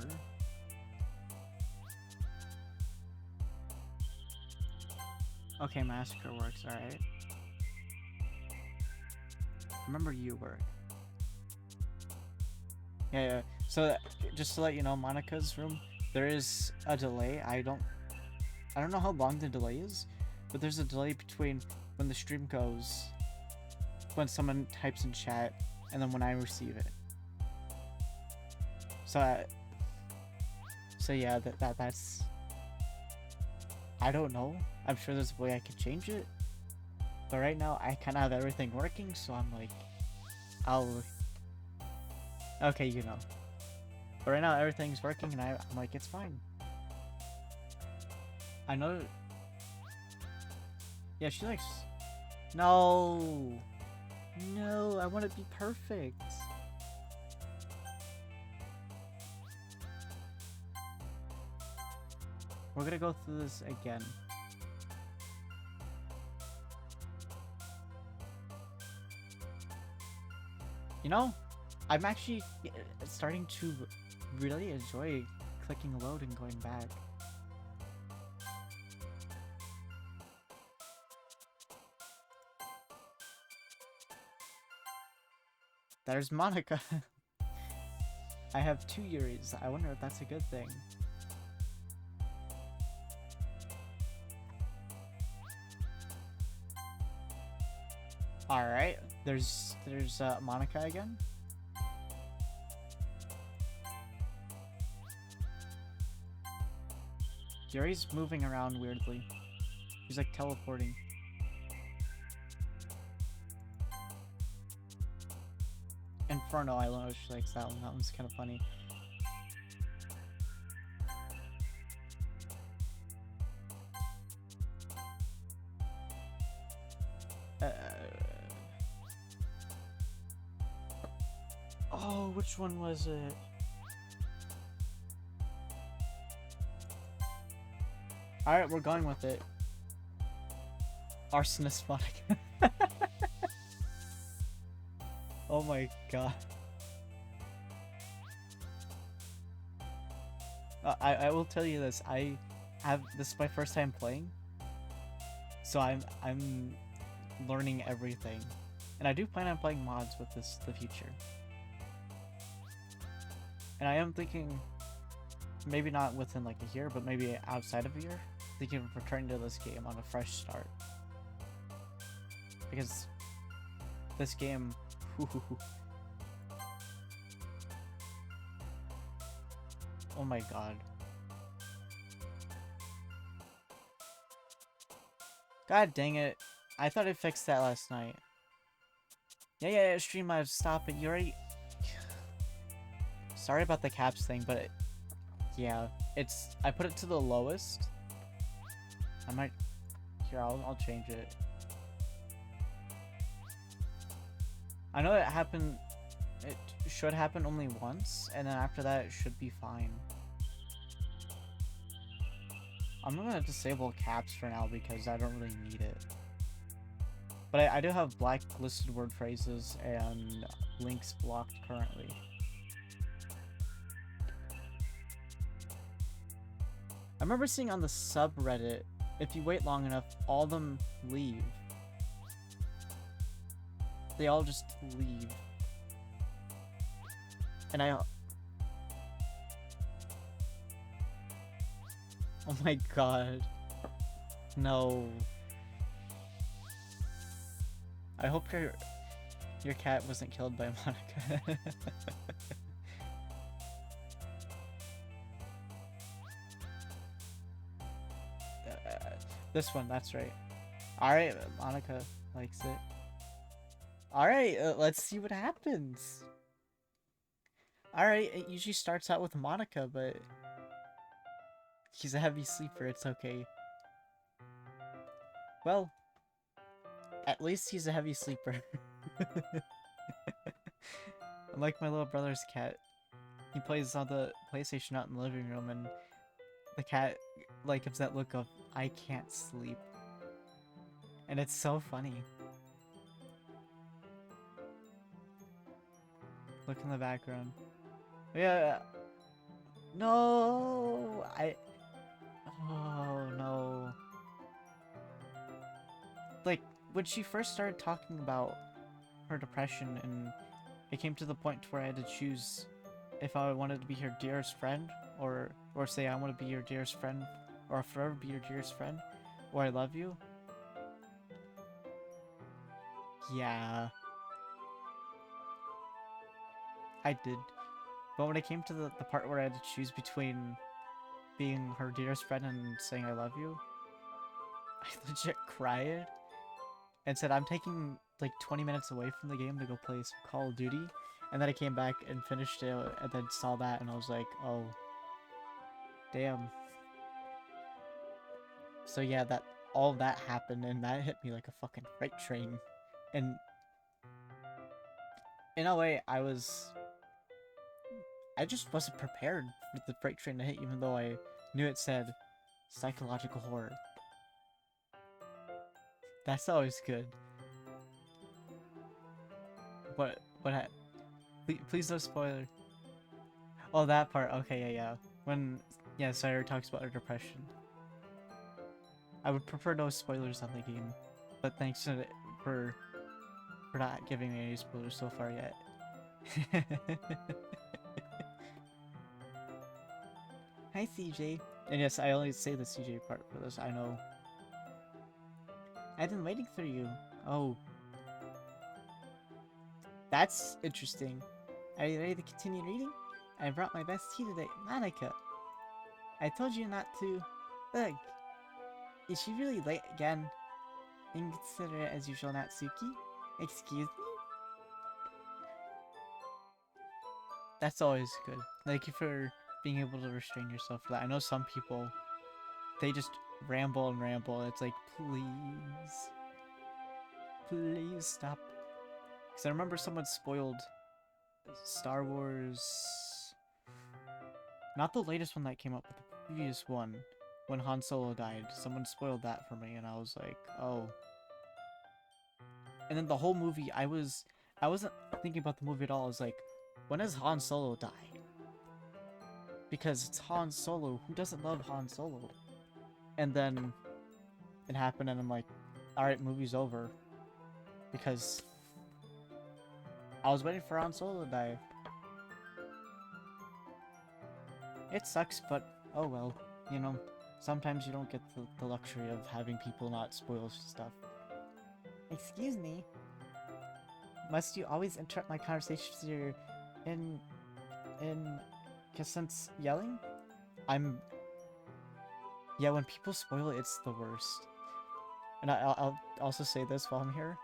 Okay, Massacre works, alright. Remember you work. Yeah. So, just to let you know, Monica's room, there is a delay. I don't know how long the delay is, but there's a delay between when the stream goes, when someone types in chat, and then when I receive it. So yeah, that's... I don't know. I'm sure there's a way I could change it. But right now, I kind of have everything working, so I'm like... Okay, you know. But right now, everything's working, and I'm like, it's fine. I know... Yeah, she likes... No! No, I want to be perfect. We're gonna go through this again. You know, I'm actually starting to really enjoy clicking load and going back. There's Monica. I have 2 Yuris. I wonder if that's a good thing. Alright, there's Monica again. Yuri's moving around weirdly. He's like teleporting. Inferno, I know she likes that one. That one's kind of funny. Oh, which one was it? Alright, we're going with it. Arsonist Monica. Oh my god. I will tell you this. This is my first time playing, so I'm learning everything, and I do plan on playing mods with this in the future. And I am thinking, maybe not within like a year, but maybe outside of a year, thinking of returning to this game on a fresh start. Because this game, oh my god. God dang it. I thought I fixed that last night. Yeah, stream live, stop it. You already... Sorry about the caps thing, but yeah, I put it to the lowest. I might... Here, I'll change it. I know it happened... It should happen only once, and then after that it should be fine. I'm gonna disable caps for now because I don't really need it. But I do have blacklisted word phrases and links blocked currently. I remember seeing on the subreddit, if you wait long enough, all of them leave. They all just leave. And oh my god. No. I hope your cat wasn't killed by Monica. This one, that's right. Alright, Monica likes it. Alright, let's see what happens. Alright, it usually starts out with Monica, but he's a heavy sleeper, it's okay. Well, at least he's a heavy sleeper. Like my little brother's cat, he plays on the PlayStation out in the living room, and the cat like gives that look of I can't sleep, and it's so funny. Look in the background. Yeah. No. Oh no. Like when she first started talking about her depression, and it came to the point where I had to choose if I wanted to be her dearest friend, or say I want to be your dearest friend, or I'll forever be your dearest friend, or I love you. Yeah, I did. But when it came to the part where I had to choose between being her dearest friend and saying I love you, I legit cried and said I'm taking like 20 minutes away from the game to go play some Call of Duty. And then I came back and finished it, and then saw that, and I was like, oh, damn. So yeah, that all that happened, and that hit me like a fucking freight train. And in a way, I just wasn't prepared for the freight train to hit, even though I knew it said psychological horror. That's always good. What? Please no spoiler. Oh, that part. Okay, yeah. When Sayori talks about her depression. I would prefer no spoilers on the game, but thanks for for not giving me any spoilers so far yet. Hi, CJ. And yes, I only say the CJ part for this. I know. I've been waiting for you. Oh, that's interesting. Are you ready to continue reading? I brought my best tea today, Monica. I told you not to. Ugh. Is she really late again? Inconsiderate as usual, Natsuki. Excuse me? That's always good. Thank you for being able to restrain yourself for that. I know some people, they just ramble and ramble. It's like, please. Please stop. Because I remember someone spoiled Star Wars... Not the latest one that came up, but the previous one. When Han Solo died. Someone spoiled that for me, and I was like, oh. And then the whole movie, I wasn't thinking about the movie at all. I was like, when does Han Solo die? Because it's Han Solo. Who doesn't love Han Solo? And then it happened, and I'm like, alright, movie's over. Because I was waiting for Han Solo to die. It sucks, but oh well. You know, sometimes you don't get the luxury of having people not spoil stuff. Excuse me? Must you always interrupt my conversations with your in since yelling? Yeah, when people spoil it, it's the worst. And I'll also say this while I'm here.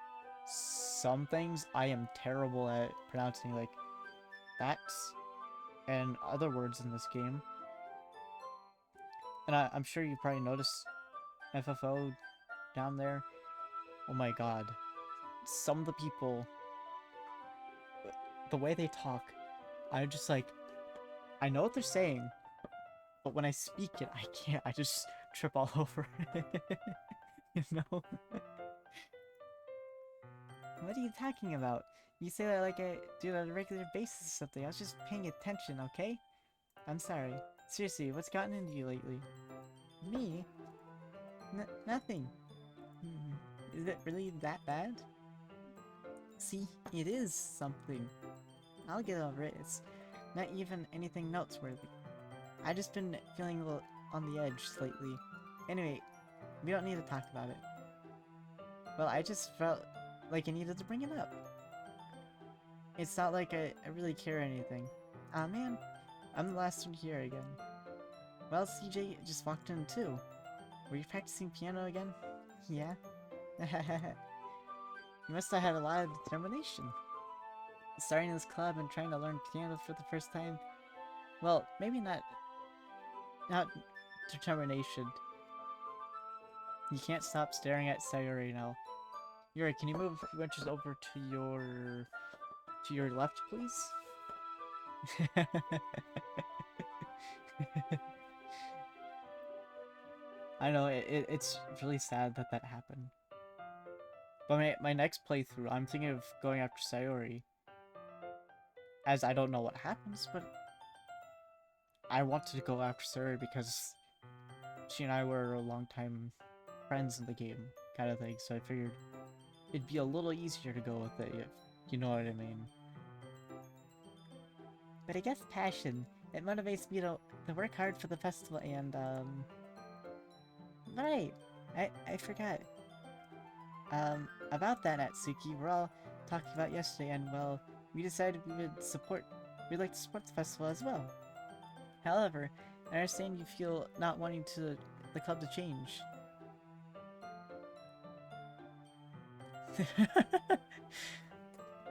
Some things I am terrible at pronouncing, like facts and other words in this game. And I'm sure you probably noticed FFO down there. Oh my god. Some of the people, the way they talk, I'm just like, I know what they're saying, but when I speak it, I can't. I just trip all over it. You know? What are you talking about? You say that like I do it on a regular basis or something. I was just paying attention, okay? I'm sorry. Seriously, what's gotten into you lately? Me? Nothing. Is it really that bad? See, it is something. I'll get over it. It's not even anything noteworthy. I've just been feeling a little on the edge lately. Anyway, we don't need to talk about it. Well, I just felt like I needed to bring it up. It's not like I really care or anything. Aw man, I'm the last one here again. Well, CJ just walked in too. Were you practicing piano again? Yeah? You must have had a lot of determination. Starting this club and trying to learn piano for the first time. Well, maybe not determination. You can't stop staring at Sayori now. Yuri, can you move a few inches over to your left, please? I know it's really sad that that happened. But my next playthrough, I'm thinking of going after Sayori, as I don't know what happens, but I wanted to go after Sayori because she and I were longtime friends in the game, kind of thing. So I figured it'd be a little easier to go with it, if you know what I mean. But I guess passion, it motivates me to work hard for the festival and, right, I forgot. About that, Natsuki, we're all talking about yesterday, and, well, we decided we'd like to support the festival as well. However, I understand you feel not wanting the club to change.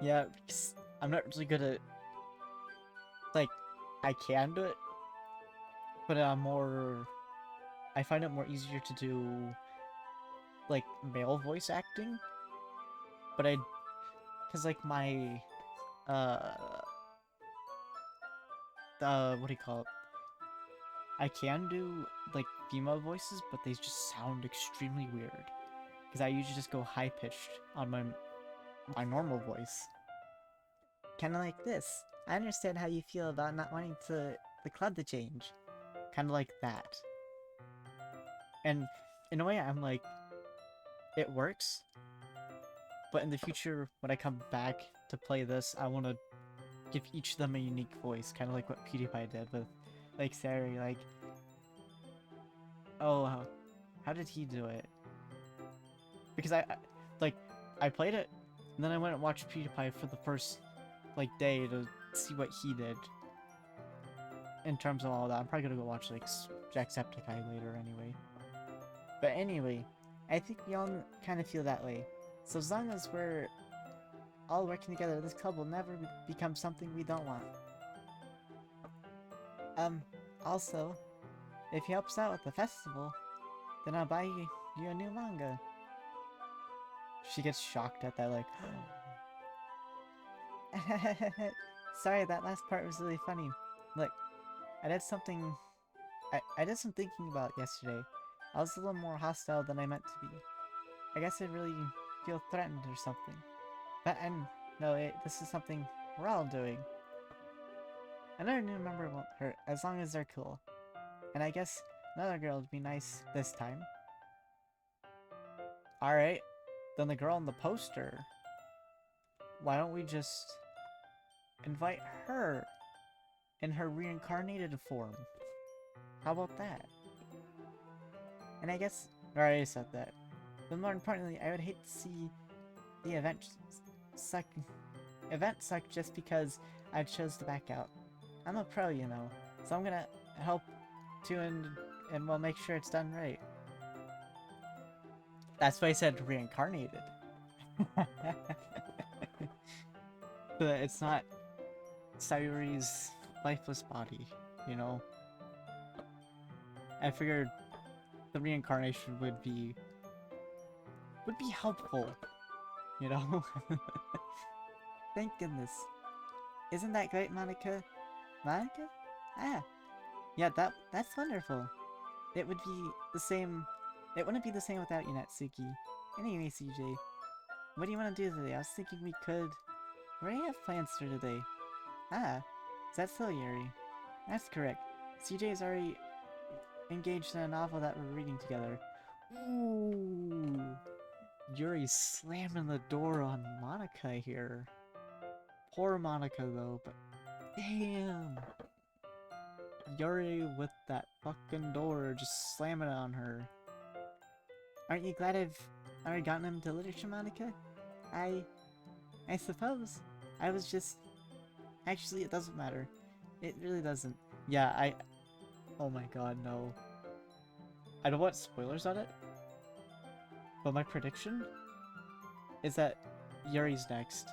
Yeah, because I'm not really good at, like, I can do it, but I find it more easier to do, like, male voice acting, but because, like, my, what do you call it? I can do, like, female voices, but they just sound extremely weird, because I usually just go high-pitched on my normal voice. Kinda like this. I understand how you feel about not wanting the club to change. Kinda like that. And in a way, I'm like, it works, but in the future, when I come back to play this, I want to give each of them a unique voice, kind of like what PewDiePie did with, like, Sari, like, oh, how did he do it? Because like, I played it, and then I went and watched PewDiePie for the first, like, day to see what he did. In terms of all that, I'm probably gonna go watch, like, Jacksepticeye later anyway. But anyway, I think we all kind of feel that way. So as long as we're all working together, this club will never become something we don't want. Also, if he helps out with the festival, then I'll buy you a new manga. She gets shocked at that, like, sorry, that last part was really funny. Look, I did something, I did some thinking about yesterday. I was a little more hostile than I meant to be. I guess I really feel threatened or something. But, no, this is something we're all doing. Another new member won't hurt, as long as they're cool. And I guess another girl would be nice this time. Alright, then the girl in the poster. Why don't we just invite her in her reincarnated form? How about that? And I guess I already said that. But more importantly, I would hate to see the event suck just because I chose to back out. I'm a pro, you know, so I'm gonna help too, and we'll make sure it's done right. That's why I said reincarnated. But it's not Sayuri's lifeless body, you know? I figured the reincarnation would be helpful, you know? Thank goodness. Isn't that great, Monica? Monica? Ah, yeah, that's wonderful. It would be the same. It wouldn't be the same without you, Natsuki. Anyway, CJ, what do you want to do today? I was thinking we could. We already have plans for today. Ah, is that so, Yuri? That's correct. CJ is already engaged in a novel that we're reading together. Ooh, Yuri's slamming the door on Monica here. Poor Monica though, but damn. Yuri with that fucking door, just slamming it on her. Aren't you glad I've already gotten him to literature, Monica? I suppose. I was just... Actually, it doesn't matter. It really doesn't. Yeah, oh my god, no. I don't want spoilers on it, but my prediction is that Yuri's next.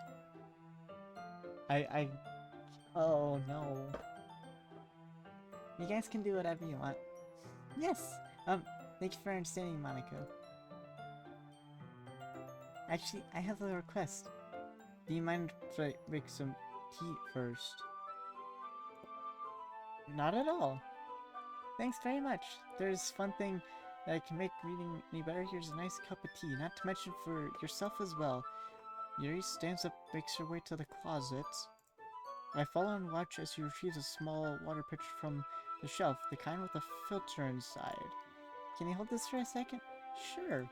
Oh no. You guys can do whatever you want. Yes! Thank you for understanding, Monica. Actually, I have a request. Do you mind if I make some tea first? Not at all. Thanks very much. There's one thing that can make reading any better. Here's a nice cup of tea, not to mention for yourself as well. Yuri stands up, makes her way to the closet. I follow and watch as she retrieves a small water pitcher from the shelf, the kind with a filter inside. Can you hold this for a second? Sure.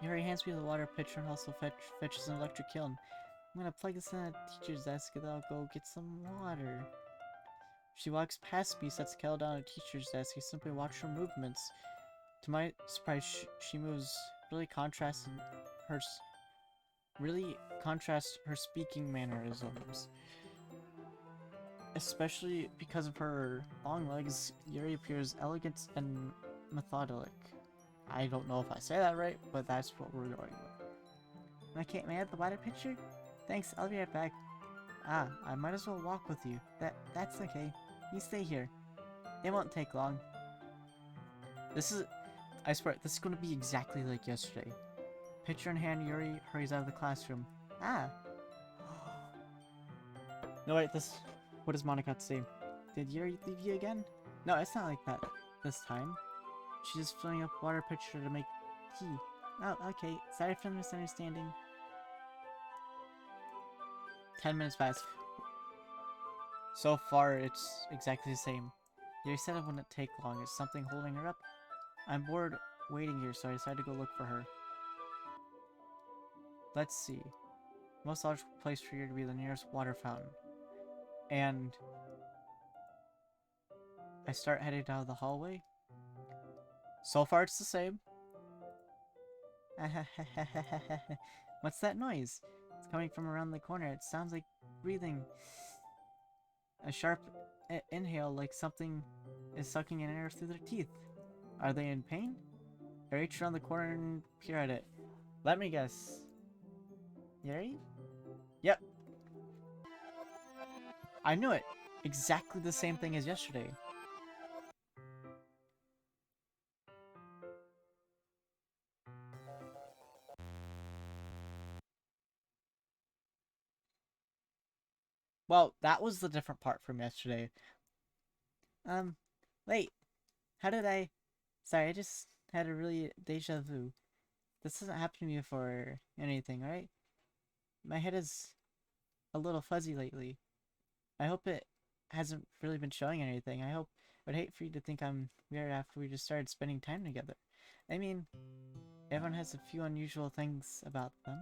Yuri hands me the water pitcher and also fetches an electric kiln. I'm gonna plug this in at the teacher's desk and then I'll go get some water. She walks past me, sets the kettle down at the teacher's desk. I simply watch her movements. To my surprise, she moves really contrast her speaking mannerisms. Especially because of her long legs, Yuri appears elegant and methodic. I don't know if I say that right, but that's what we're going with. Okay, may I have the water pitcher? Thanks, I'll be right back. Ah, I might as well walk with you. That's okay. You stay here. It won't take long. I swear, this is going to be exactly like yesterday. Pitcher in hand, Yuri hurries out of the classroom. Ah! No, wait, what does Monica say? Did Yuri leave you again? No, it's not like that this time. She's just filling up water pitcher to make tea. Oh, okay. Sorry for the misunderstanding. 10 minutes pass. So far, it's exactly the same. Yuri said it wouldn't take long. Is something holding her up? I'm bored waiting here, so I decided to go look for her. Let's see. Most logical place for you to be the nearest water fountain. And I start heading down the hallway. So far, it's the same. What's that noise? It's coming from around the corner. It sounds like breathing. A sharp inhale, like something is sucking in air through their teeth. Are they in pain? I reach around the corner and peer at it. Let me guess. Yuri? Yep. I knew it. Exactly the same thing as yesterday. Well, that was the different part from yesterday. Wait. How did I... Sorry, I just had a really deja vu. This hasn't happened to me before or anything, right? My head is a little fuzzy lately. I hope it hasn't really been showing anything. I would hate for you to think I'm weird after we just started spending time together. I mean, everyone has a few unusual things about them,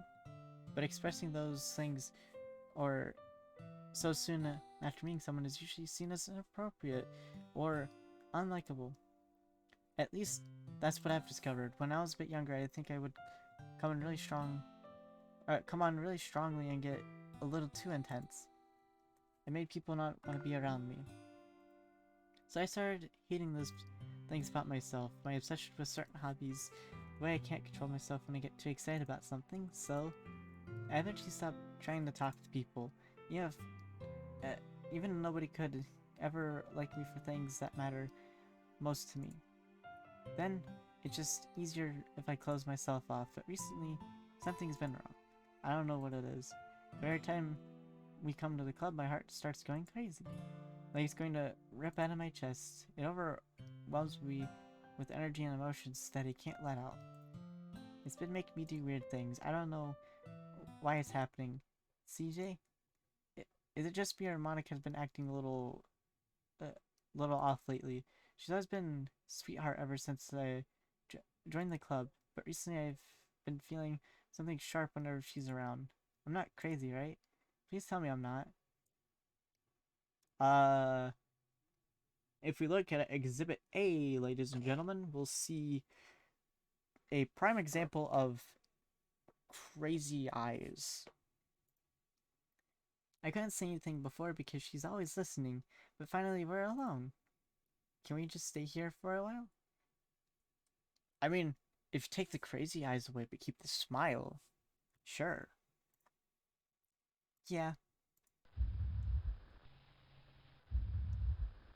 but expressing those things or so soon after meeting someone is usually seen as inappropriate or unlikable. At least that's what I've discovered. When I was a bit younger, I think I would come on really strongly and get a little too intense. It made people not want to be around me. So I started hating those things about myself, my obsession with certain hobbies, the way I can't control myself when I get too excited about something, so I eventually stopped trying to talk to people. Even nobody could ever like me for things that matter most to me. Then, it's just easier if I close myself off, but recently, something's been wrong. I don't know what it is, but every time we come to the club, my heart starts going crazy. Like it's going to rip out of my chest. It overwhelms me with energy and emotions that I can't let out. It's been making me do weird things. I don't know why it's happening. CJ? Is it just me or Monica's been acting a little off lately? She's always been sweetheart ever since I joined the club, but recently I've been feeling something sharp whenever she's around. I'm not crazy, right? Please tell me I'm not. If we look at Exhibit A, ladies and gentlemen, we'll see a prime example of crazy eyes. I couldn't say anything before because she's always listening, but finally we're alone. Can we just stay here for a while? I mean, if you take the crazy eyes away but keep the smile, sure. Yeah.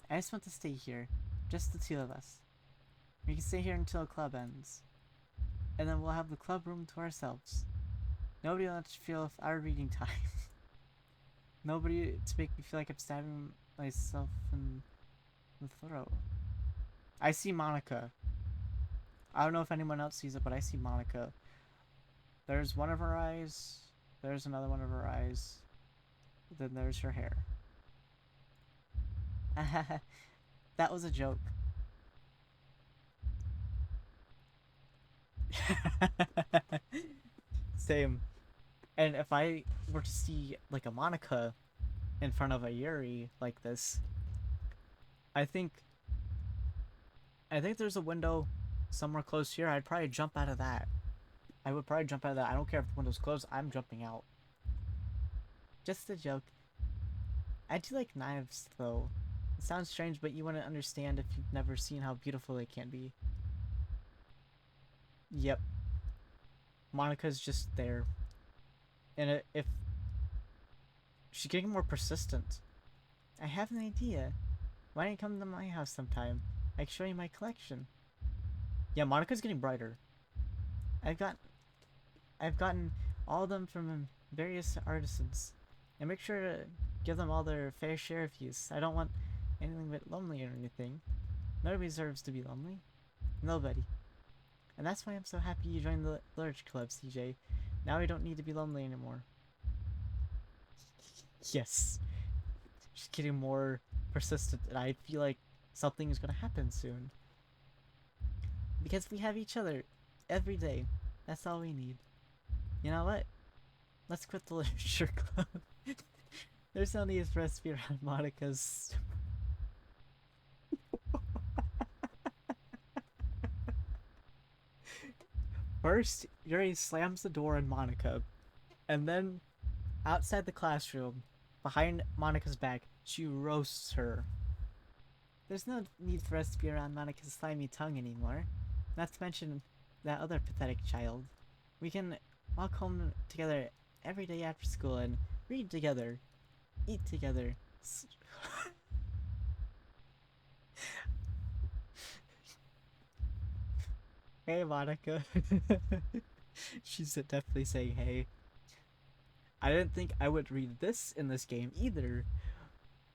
I just want to stay here. Just the two of us. We can stay here until club ends. And then we'll have the club room to ourselves. Nobody wants to feel our reading time. Nobody to make me feel like I'm stabbing myself in the throat. I see Monica. I don't know if anyone else sees it, but I see Monica. There's one of her eyes. There's another one of her eyes. Then there's her hair. That was a joke. Same. And if I were to see like a Monica in front of a Yuri like this, I think there's a window somewhere close here. I'd probably jump out of that. I would probably jump out of that. I don't care if the window's closed. I'm jumping out. Just a joke. I do like knives, though. It sounds strange, but you wouldn't understand if you've never seen how beautiful they can be. Yep. Monica's just there. And if she's getting more persistent. I have an idea. Why don't you come to my house sometime? I can show you my collection. Yeah, Monica's getting brighter. I've gotten all of them from various artisans. And make sure to give them all their fair share of use. I don't want anything but lonely or anything. Nobody deserves to be lonely. Nobody. And that's why I'm so happy you joined the Literature Club, CJ. Now I don't need to be lonely anymore. Yes. She's getting more persistent, and I feel like something is gonna happen soon. Because we have each other every day. That's all we need. You know what? Let's quit the Literature Club. There's no need for us to be around Monica's. First, Yuri slams the door on Monica, and then outside the classroom, behind Monica's back, she roasts her. There's no need for us to be around Monica's slimy tongue anymore. Not to mention that other pathetic child. We can walk home together every day after school and read together, eat together. Hey, Monica. She's definitely saying hey. I didn't think I would read this in this game either,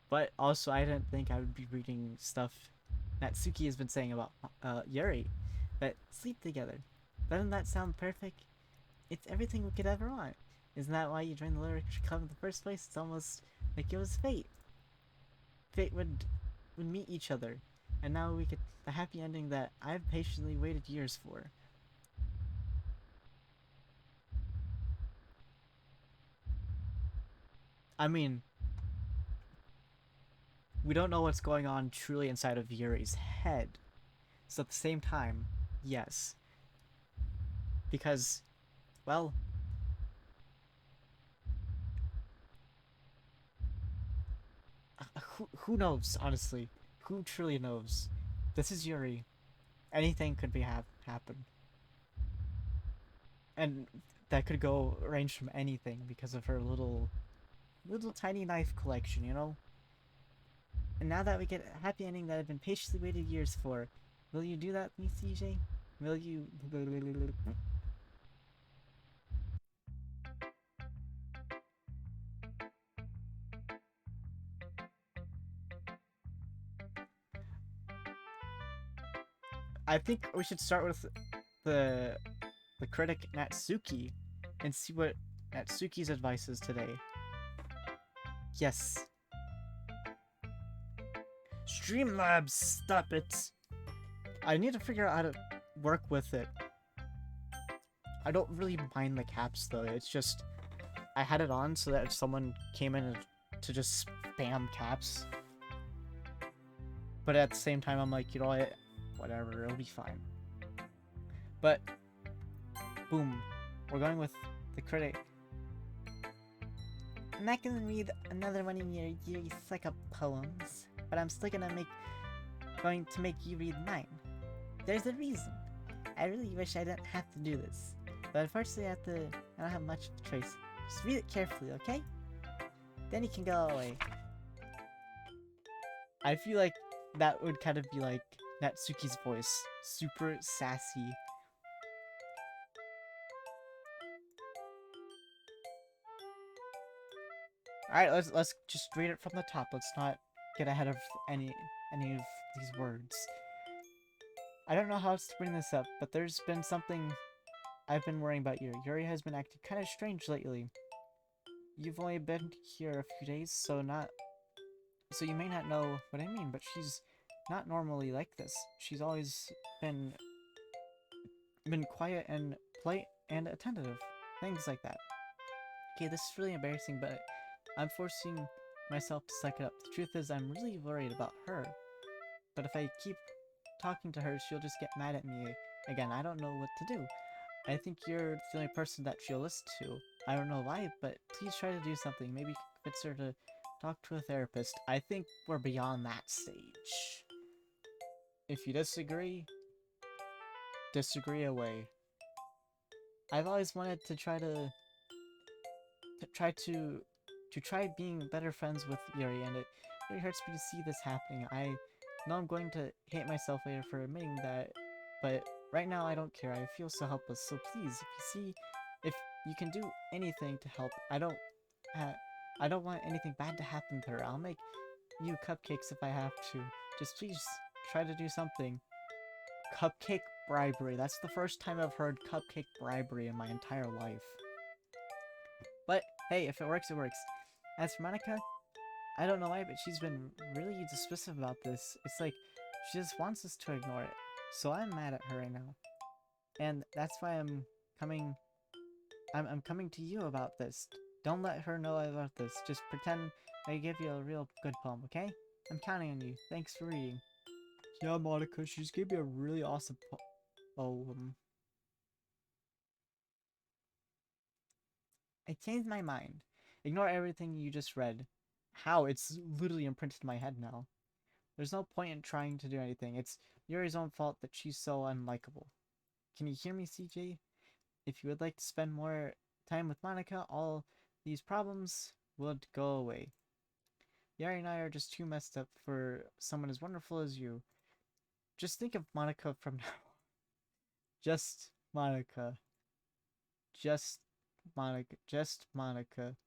but also I didn't think I would be reading stuff Natsuki has been saying about Yuri. But sleep together. Doesn't that sound perfect? It's everything we could ever want. Isn't that why you joined the Literature Club in the first place? It's almost like it was fate. Fate would meet each other, and now we get the happy ending that I've patiently waited years for. I mean, we don't know what's going on truly inside of Yuri's head. So at the same time, yes. Because, well, who knows, honestly? Who truly knows? This is Yuri. Anything could be happen. And that could go range from anything because of her little tiny knife collection, you know? And now that we get a happy ending that I've been patiently waited years for, will you do that, me, CJ? Will you? I think we should start with the critic Natsuki and see what Natsuki's advice is today. Yes. Streamlabs, stop it! I need to figure out how to work with it. I don't really mind the caps though, it's just I had it on so that if someone came in to just spam caps. But at the same time I'm like, you know what, whatever, it'll be fine. But, boom, we're going with the critic. I'm not gonna read another one of your Yuri suck-up poems, but I'm still going to make you read mine. There's a reason. I really wish I didn't have to do this, but unfortunately I don't have much of a choice. Just read it carefully, okay? Then you can go away. I feel like that would kind of be like Natsuki's voice. Super sassy. Alright, let's just read it from the top. Let's not get ahead of any of these words. I don't know how else to bring this up, but there's been something I've been worrying about Yuri. Yuri has been acting kind of strange lately. You've only been here a few days, so you may not know what I mean, but she's not normally like this. She's always been quiet and polite and attentive. Things like that. Okay, this is really embarrassing, but I'm forcing myself to suck it up. The truth is, I'm really worried about her. But if I keep talking to her, she'll just get mad at me again. I don't know what to do. I think you're the only person that she'll listen to. I don't know why, but please try to do something. Maybe convince her to talk to a therapist. I think we're beyond that stage. If you disagree, disagree away. I've always wanted to try being better friends with Yuri, and it really hurts me to see this happening. I know I'm going to hate myself later for admitting that, but right now I don't care. I feel so helpless. So please, if you can do anything to help, I don't want anything bad to happen to her. I'll make you cupcakes if I have to. Just please try to do something. Cupcake bribery. That's the first time I've heard cupcake bribery in my entire life. But hey, if it works, it works. As for Monica, I don't know why, but she's been really dismissive about this. It's like she just wants us to ignore it. So I'm mad at her right now. And that's why I'm coming to you about this. Don't let her know about this. Just pretend I give you a real good poem, okay? I'm counting on you. Thanks for reading. Yeah, Monica, she just gave me a really awesome poem. I changed my mind. Ignore everything you just read. How? It's literally imprinted in my head now. There's no point in trying to do anything. It's Yuri's own fault that she's so unlikable. Can you hear me, CJ? If you would like to spend more time with Monica, all these problems would go away. Yuri and I are just too messed up for someone as wonderful as you. Just think of Monica from now on. Just Monica. Just Monica. Just Monica.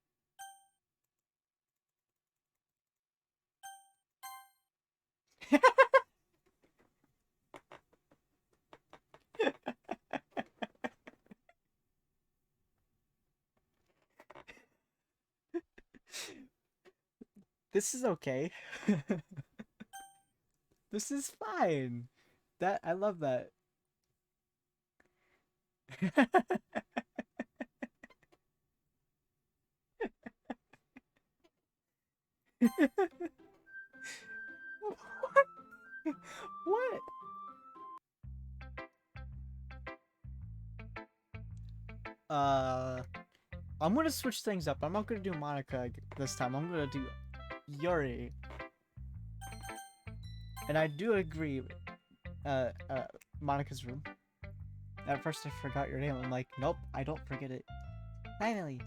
This is okay. This is fine. I love that. What? I'm gonna switch things up. I'm not gonna do Monica this time. I'm gonna do Yuri. And I do agree, Monica's room. At first I forgot your name. I'm like, nope, I don't forget it. Finally!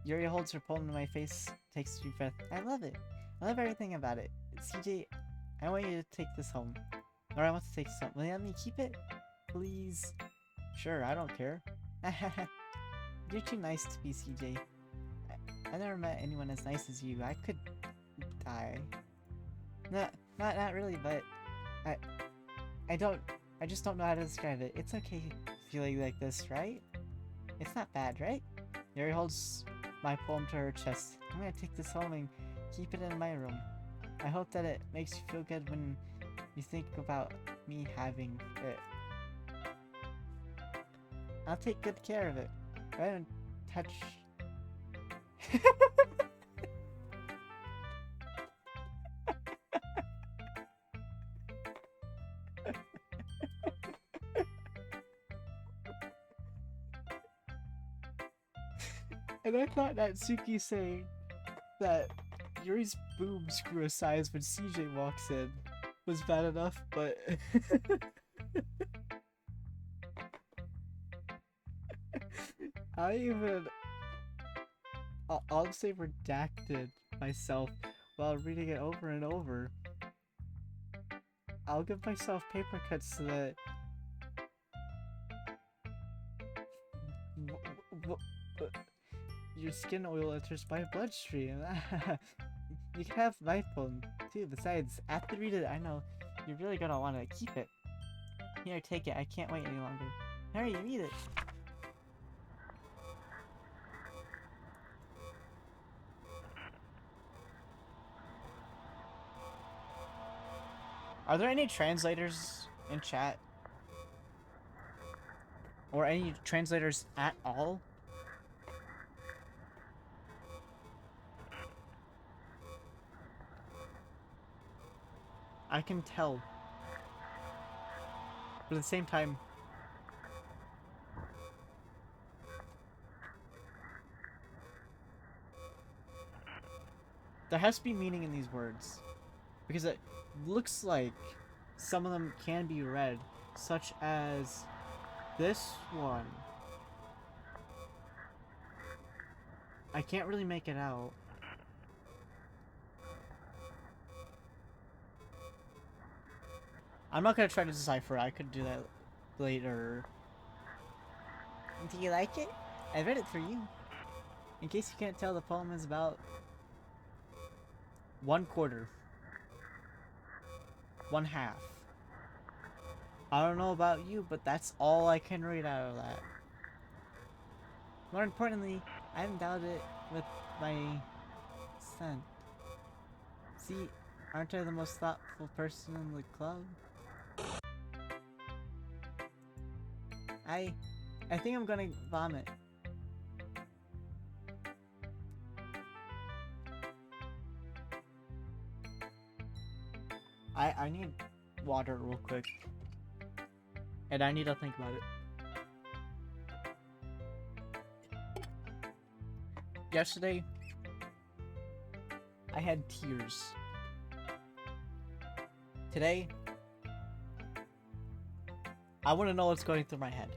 Yuri holds her palm to my face, takes a deep breath. I love it. I love everything about it. CJ, I want you to take this home. Or I want to take this home. Will you let me keep it? Please? Sure, I don't care. You're too nice to be, CJ. I never met anyone as nice as you. I could die. No, not really, but I just don't know how to describe it. It's okay feeling like this, right? It's not bad, right? Yuri holds my poem to her chest. I'm gonna take this home and keep it in my room. I hope that it makes you feel good when you think about me having it. I'll take good care of it. I don't touch... And I thought that Suki saying that Yuri's boobs grew a size when CJ walks in was bad enough, but... I'll say redacted myself while reading it over and over. I'll give myself paper cuts so that... your skin oil enters my bloodstream. You can have my phone too. Besides, after you read it, I know you're really gonna want to keep it. Here, take it. I can't wait any longer. Hurry, read it. Are there any translators in chat? Or any translators at all? I can tell. But at the same time, there has to be meaning in these words. Because it looks like some of them can be read, such as this one. I can't really make it out. I'm not gonna try to decipher it. I could do that later. Do you like it? I read it for you. In case you can't tell, the poem is about 1/4. 1/2. I don't know about you, but that's all I can read out of that. More importantly, I haven't doubted it with my scent. See, aren't I the most thoughtful person in the club? I think I'm gonna vomit. I need water real quick. And I need to think about it. Yesterday, I had tears. Today, I want to know what's going through my head.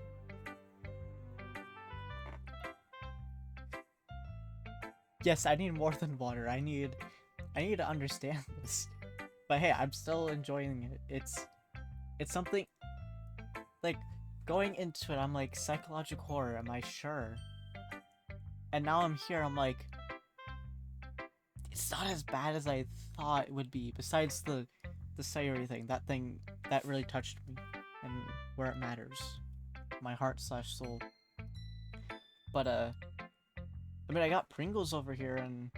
Yes, I need more than water. I need to understand this. But hey, I'm still enjoying it. It's something like going into it, I'm like, psychological horror, am I sure? And now I'm here, I'm like, it's not as bad as I thought it would be, besides the Sayuri thing that really touched me and where it matters. My heart/soul. But I mean, I got Pringles over here and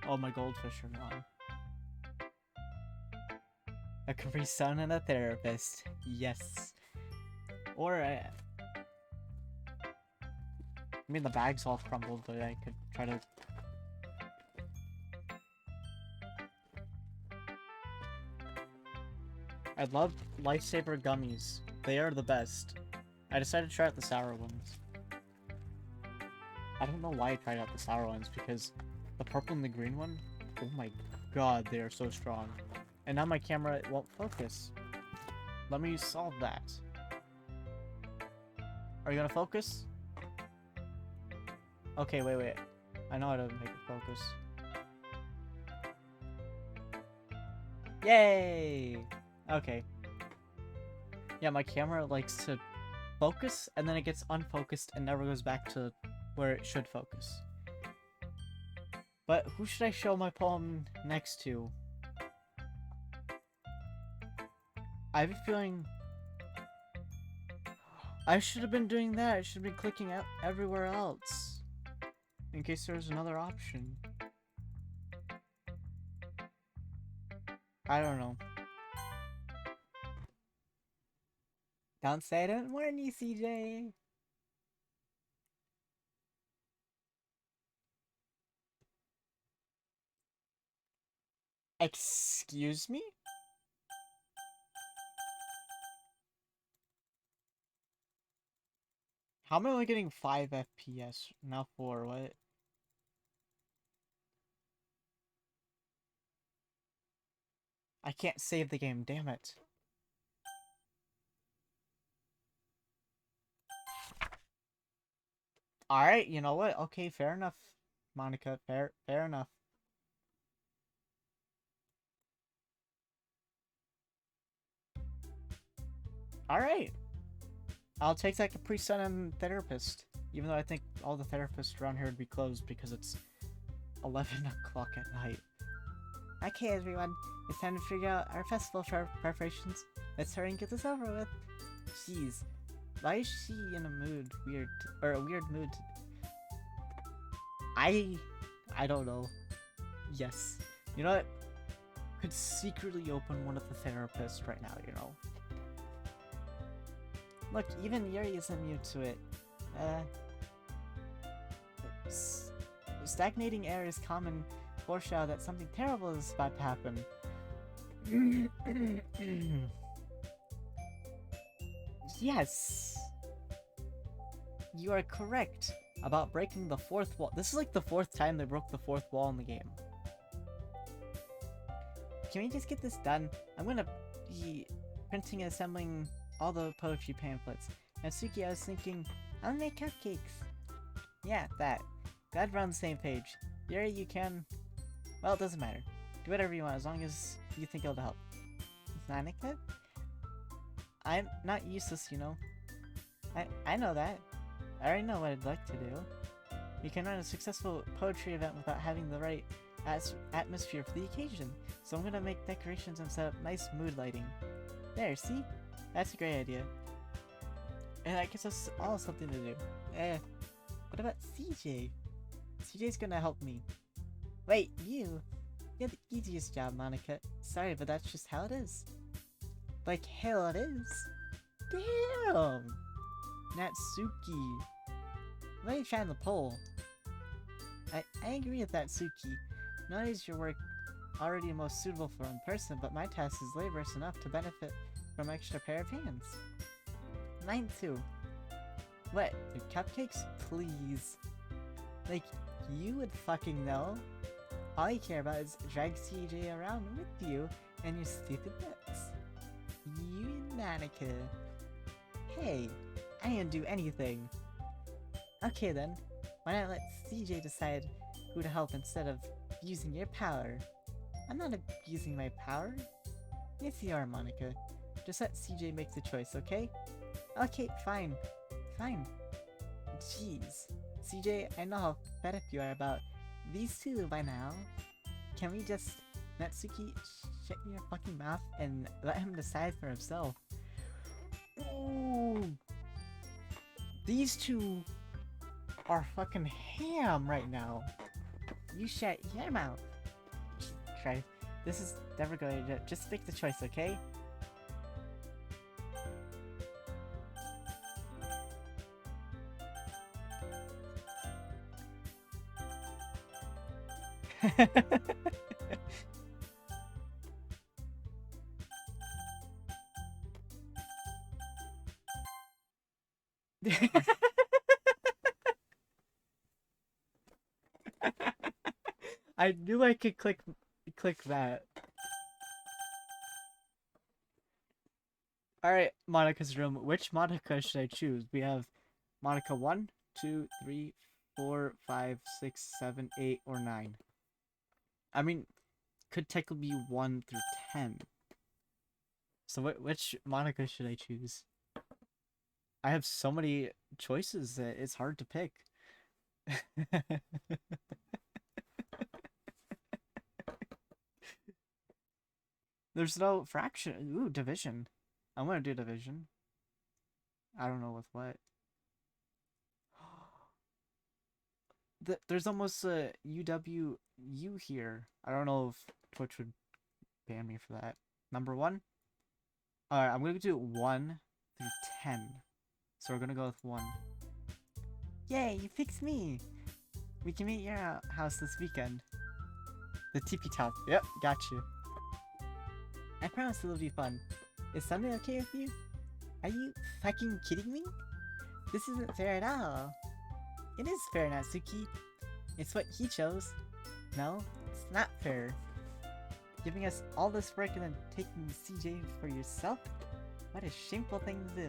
all my goldfish are gone. A Capri Sun and a therapist. Yes. Or I mean, the bag's all crumbled, but I could try to... I love Lifesaver gummies. They are the best. I decided to try out the sour ones. I don't know why I tried out the sour ones, because the purple and the green one, oh my god, they are so strong. And now my camera won't focus. Let me solve that. Are you gonna focus? Okay, wait. I know how to make it focus. Yay! Okay. Yeah, my camera likes to focus, and then it gets unfocused and never goes back to where it should focus. But who should I show my poem next to? I have a feeling I should have been doing that. I should have been clicking out everywhere else in case there was another option. I don't know. Don't say I didn't warn you, CJ. Excuse me? How am I only getting 5 FPS? Now 4, what? I can't save the game, damn it. Alright, you know what? Okay, fair enough, Monica. Fair enough. Alright. I'll take that Capri Sun and therapist. Even though I think all the therapists around here would be closed because it's 11 o'clock at night. Okay, everyone, it's time to figure out our festival preparations. Let's hurry and get this over with. Jeez, why is she in a mood? A weird mood? I don't know. Yes. You know what? Could secretly open one of the therapists right now, you know? Look, even Yuri is immune to it. Stagnating air is common foreshadow that something terrible is about to happen. Yes! You are correct about breaking the fourth wall. This is like the fourth time they broke the fourth wall in the game. Can we just get this done? I'm gonna be printing and assembling all the poetry pamphlets. And Suki, I was thinking, I'll make cupcakes. Yeah, that. Glad we're on the same page. Yuri, you can... Well, it doesn't matter. Do whatever you want, as long as you think it'll help. Monica? I'm not useless, you know. I know that. I already know what I'd like to do. You can run a successful poetry event without having the right atmosphere for the occasion. So I'm gonna make decorations and set up nice mood lighting. There, see? That's a great idea. And that gives us all something to do. What about CJ? CJ's gonna help me. Wait, you? You have the easiest job, Monica. Sorry, but that's just how it is. Like hell it is. Damn! Natsuki. What are you trying to pull? I agree with that, Suki. Not only is your work already most suitable for one person, but my task is laborious enough to benefit from an extra pair of hands. Mine too. What? Your cupcakes? Please. Like, you would fucking know. All you care about is drag CJ around with you and your stupid books. You and Monica. Hey, I didn't do anything. Okay then, why not let CJ decide who to help instead of using your power? I'm not abusing my power. Yes you are, Monica. Just let CJ make the choice, okay? Okay, fine. Fine. Jeez. CJ, I know how fed up you are about these two by now. Can we just... Natsuki, shut your fucking mouth and let him decide for himself. Ooh. These two are fucking ham right now. You shut your mouth. Try. This is never going to... Just make the choice, okay? I knew I could click that. Alright, Monica's room. Which Monica should I choose? We have Monica 1, 2, 3, 4, 5, 6, 7, 8, or 9. I mean, could technically be 1 through 10. So which Monica should I choose? I have so many choices that it's hard to pick. There's no fraction. Ooh, division. I'm gonna do division. I don't know with what. There's almost a UWU here. I don't know if Twitch would ban me for that. Number 1? Alright, I'm gonna do 1 through 10. So we're gonna go with 1. Yay, you picked me! We can meet your house this weekend. The tippy top. Yep, got you. I promise it'll be fun. Is Sunday okay with you? Are you fucking kidding me? This isn't fair at all. It is fair, Natsuki. It's what he chose. No, it's not fair. Giving us all this work and then taking CJ for yourself? What a shameful thing to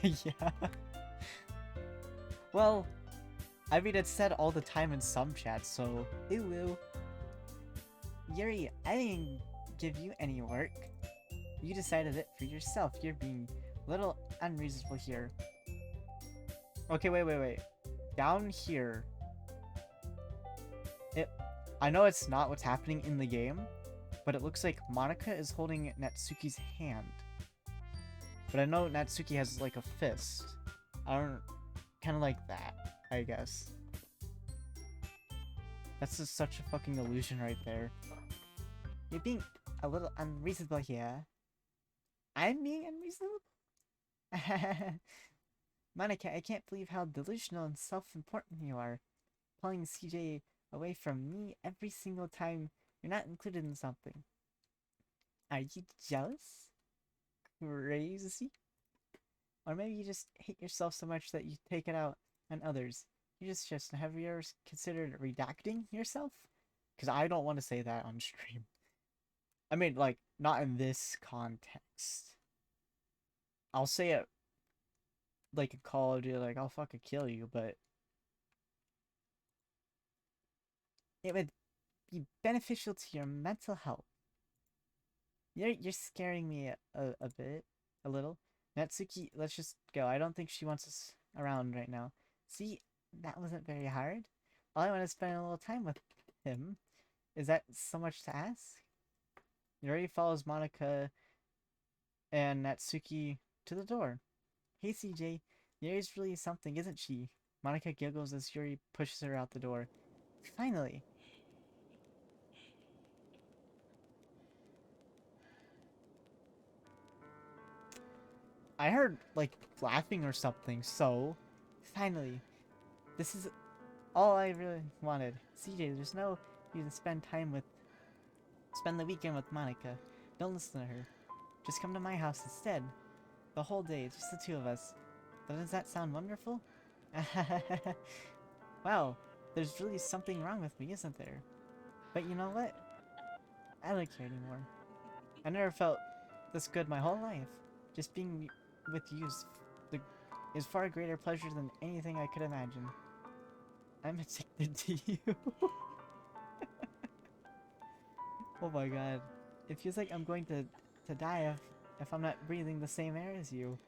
do. Yeah. Well, I mean, it's said all the time in some chats, so ooh. Yuri, I didn't give you any work. You decided it for yourself. You're being a little unreasonable here. Okay, wait. Down here, it. I know it's not what's happening in the game, but it looks like Monica is holding Natsuki's hand. But I know Natsuki has like a fist. I don't. Kind of like that, I guess. That's just such a fucking illusion right there. You're being a little unreasonable here. I'm being unreasonable? Monica, I can't believe how delusional and self-important you are. Pulling CJ away from me every single time you're not included in something. Are you jealous? Crazy? Or maybe you just hate yourself so much that you take it out on others. Have you ever considered redacting yourself? Because I don't want to say that on stream. I mean, like, not in this context. I'll say it like a Call of Duty, like, I'll fucking kill you, but it would be beneficial to your mental health. You're scaring me a bit, a little. Natsuki, let's just go. I don't think she wants us around right now. See, that wasn't very hard. All I want to spend a little time with him. Is that so much to ask? Yuri follows Monica and Natsuki to the door. Hey CJ, Yuri's really something, isn't she? Monica giggles as Yuri pushes her out the door. Finally! I heard, like, laughing or something, so... Finally. This is all I really wanted. CJ, there's no reason to spend the weekend with Monica. Don't listen to her. Just come to my house instead. The whole day, just the two of us. Doesn't that sound wonderful? Wow, there's really something wrong with me, isn't there? But you know what? I don't care anymore. I never felt this good my whole life. Just being with you is far greater pleasure than anything I could imagine. I'm addicted to you. Oh my god. It feels like I'm going to die if I'm not breathing the same air as you.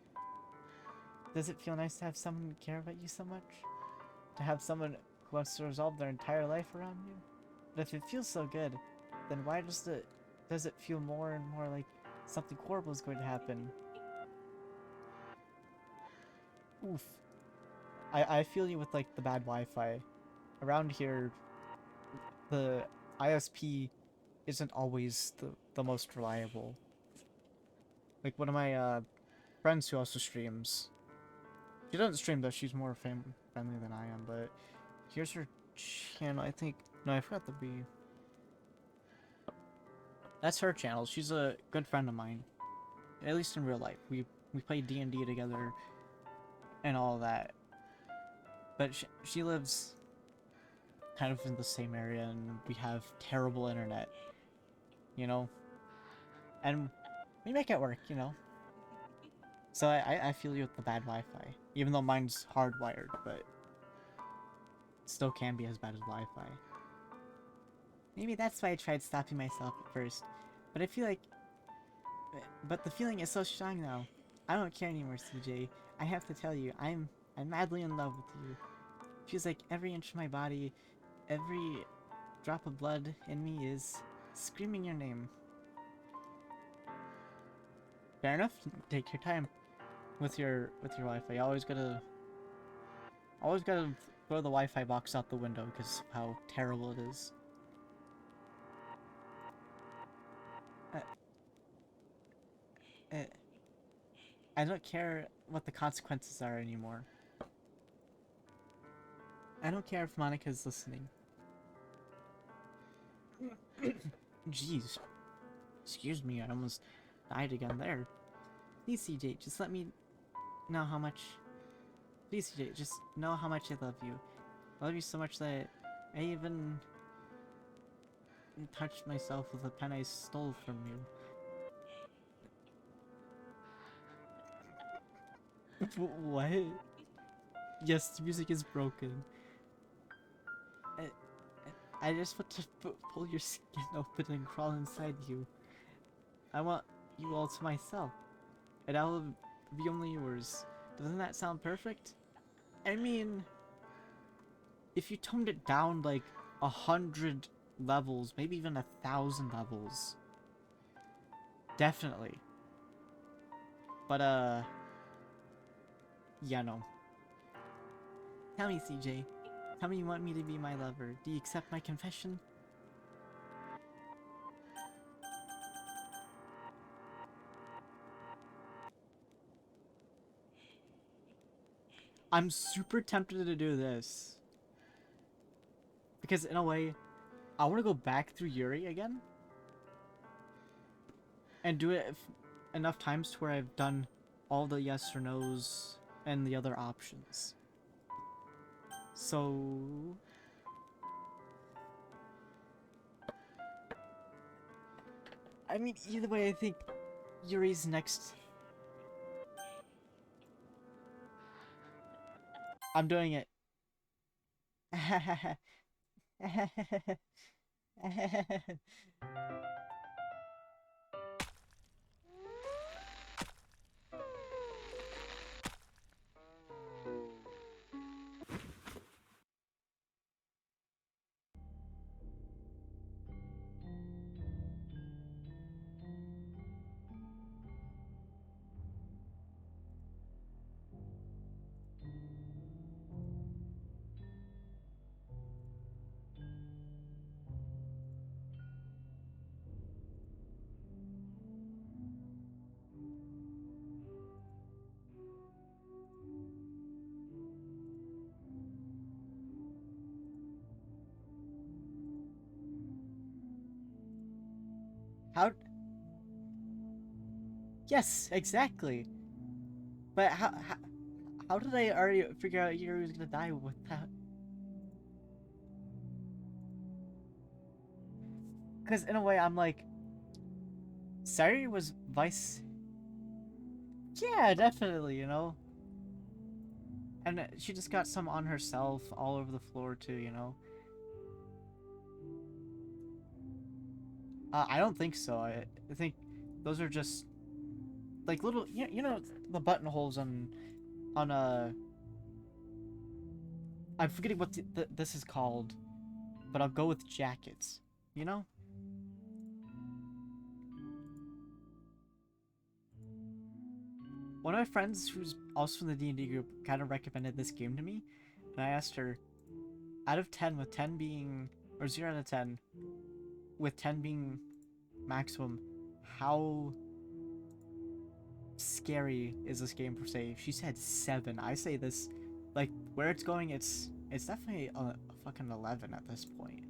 Does it feel nice to have someone care about you so much? To have someone who wants to resolve their entire life around you? But if it feels so good, then why does it feel more and more like something horrible is going to happen? Oof. I feel you with like the bad Wi-Fi. Around here, the ISP isn't always the most reliable. Like one of my friends who also streams. She doesn't stream though, she's more friendly than I am, but here's her channel, I think. No, I forgot the B. That's her channel. She's a good friend of mine. At least in real life. We play D&D together and all that. But she lives kind of in the same area and we have terrible internet. You know? And we make it work, you know? So I feel you with the bad Wi-Fi. Even though mine's hardwired, but it still can be as bad as Wi-Fi. Maybe that's why I tried stopping myself at first. But I feel like... But the feeling is so strong now. I don't care anymore, CJ. I have to tell you, I'm madly in love with you. It feels like every inch of my body, every drop of blood in me is screaming your name. Fair enough. Take your time with your Wi-Fi. You always gotta throw the Wi-Fi box out the window because of how terrible it is. I don't care what the consequences are anymore. I don't care if Monica's listening. Jeez. Excuse me, I almost died again there. Please, CJ, just let me know how much... Please, CJ, just know how much I love you. I love you so much that I even touched myself with a pen I stole from you. What? Yes, the music is broken. I just want to pull your skin open and crawl inside you. I want you all to myself. And I will be only yours. Doesn't that sound perfect? I mean, if you toned it down like 100 levels, maybe even 1,000 levels, definitely. But yeah, no. Tell me, CJ. Tell me you want me to be my lover. Do you accept my confession? I'm super tempted to do this. Because in a way, I want to go back through Yuri again. And do it enough times to where I've done all the yes or no's and the other options. So... I mean, either way, I think Yuri's next. I'm doing it. How? Yes, exactly. But how did I already figure out Yuri was gonna die with that? Because in a way, I'm like, Sari was vice. Yeah, definitely, you know. And she just got some on herself all over the floor too, you know. I don't think so. I think those are just like little, you know, the buttonholes on I'm forgetting what this is called, but I'll go with jackets. You know. One of my friends, who's also from the D&D group, kind of recommended this game to me, and I asked her, out of 10, with 10 being, or 0 out of 10, with 10 being maximum, how scary is this game per se? She said 7. I say this, like, where it's going, it's definitely a fucking 11 at this point.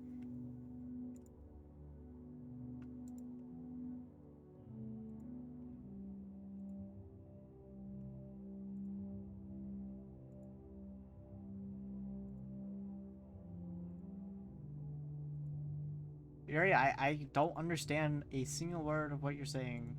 Yuri, I don't understand a single word of what you're saying.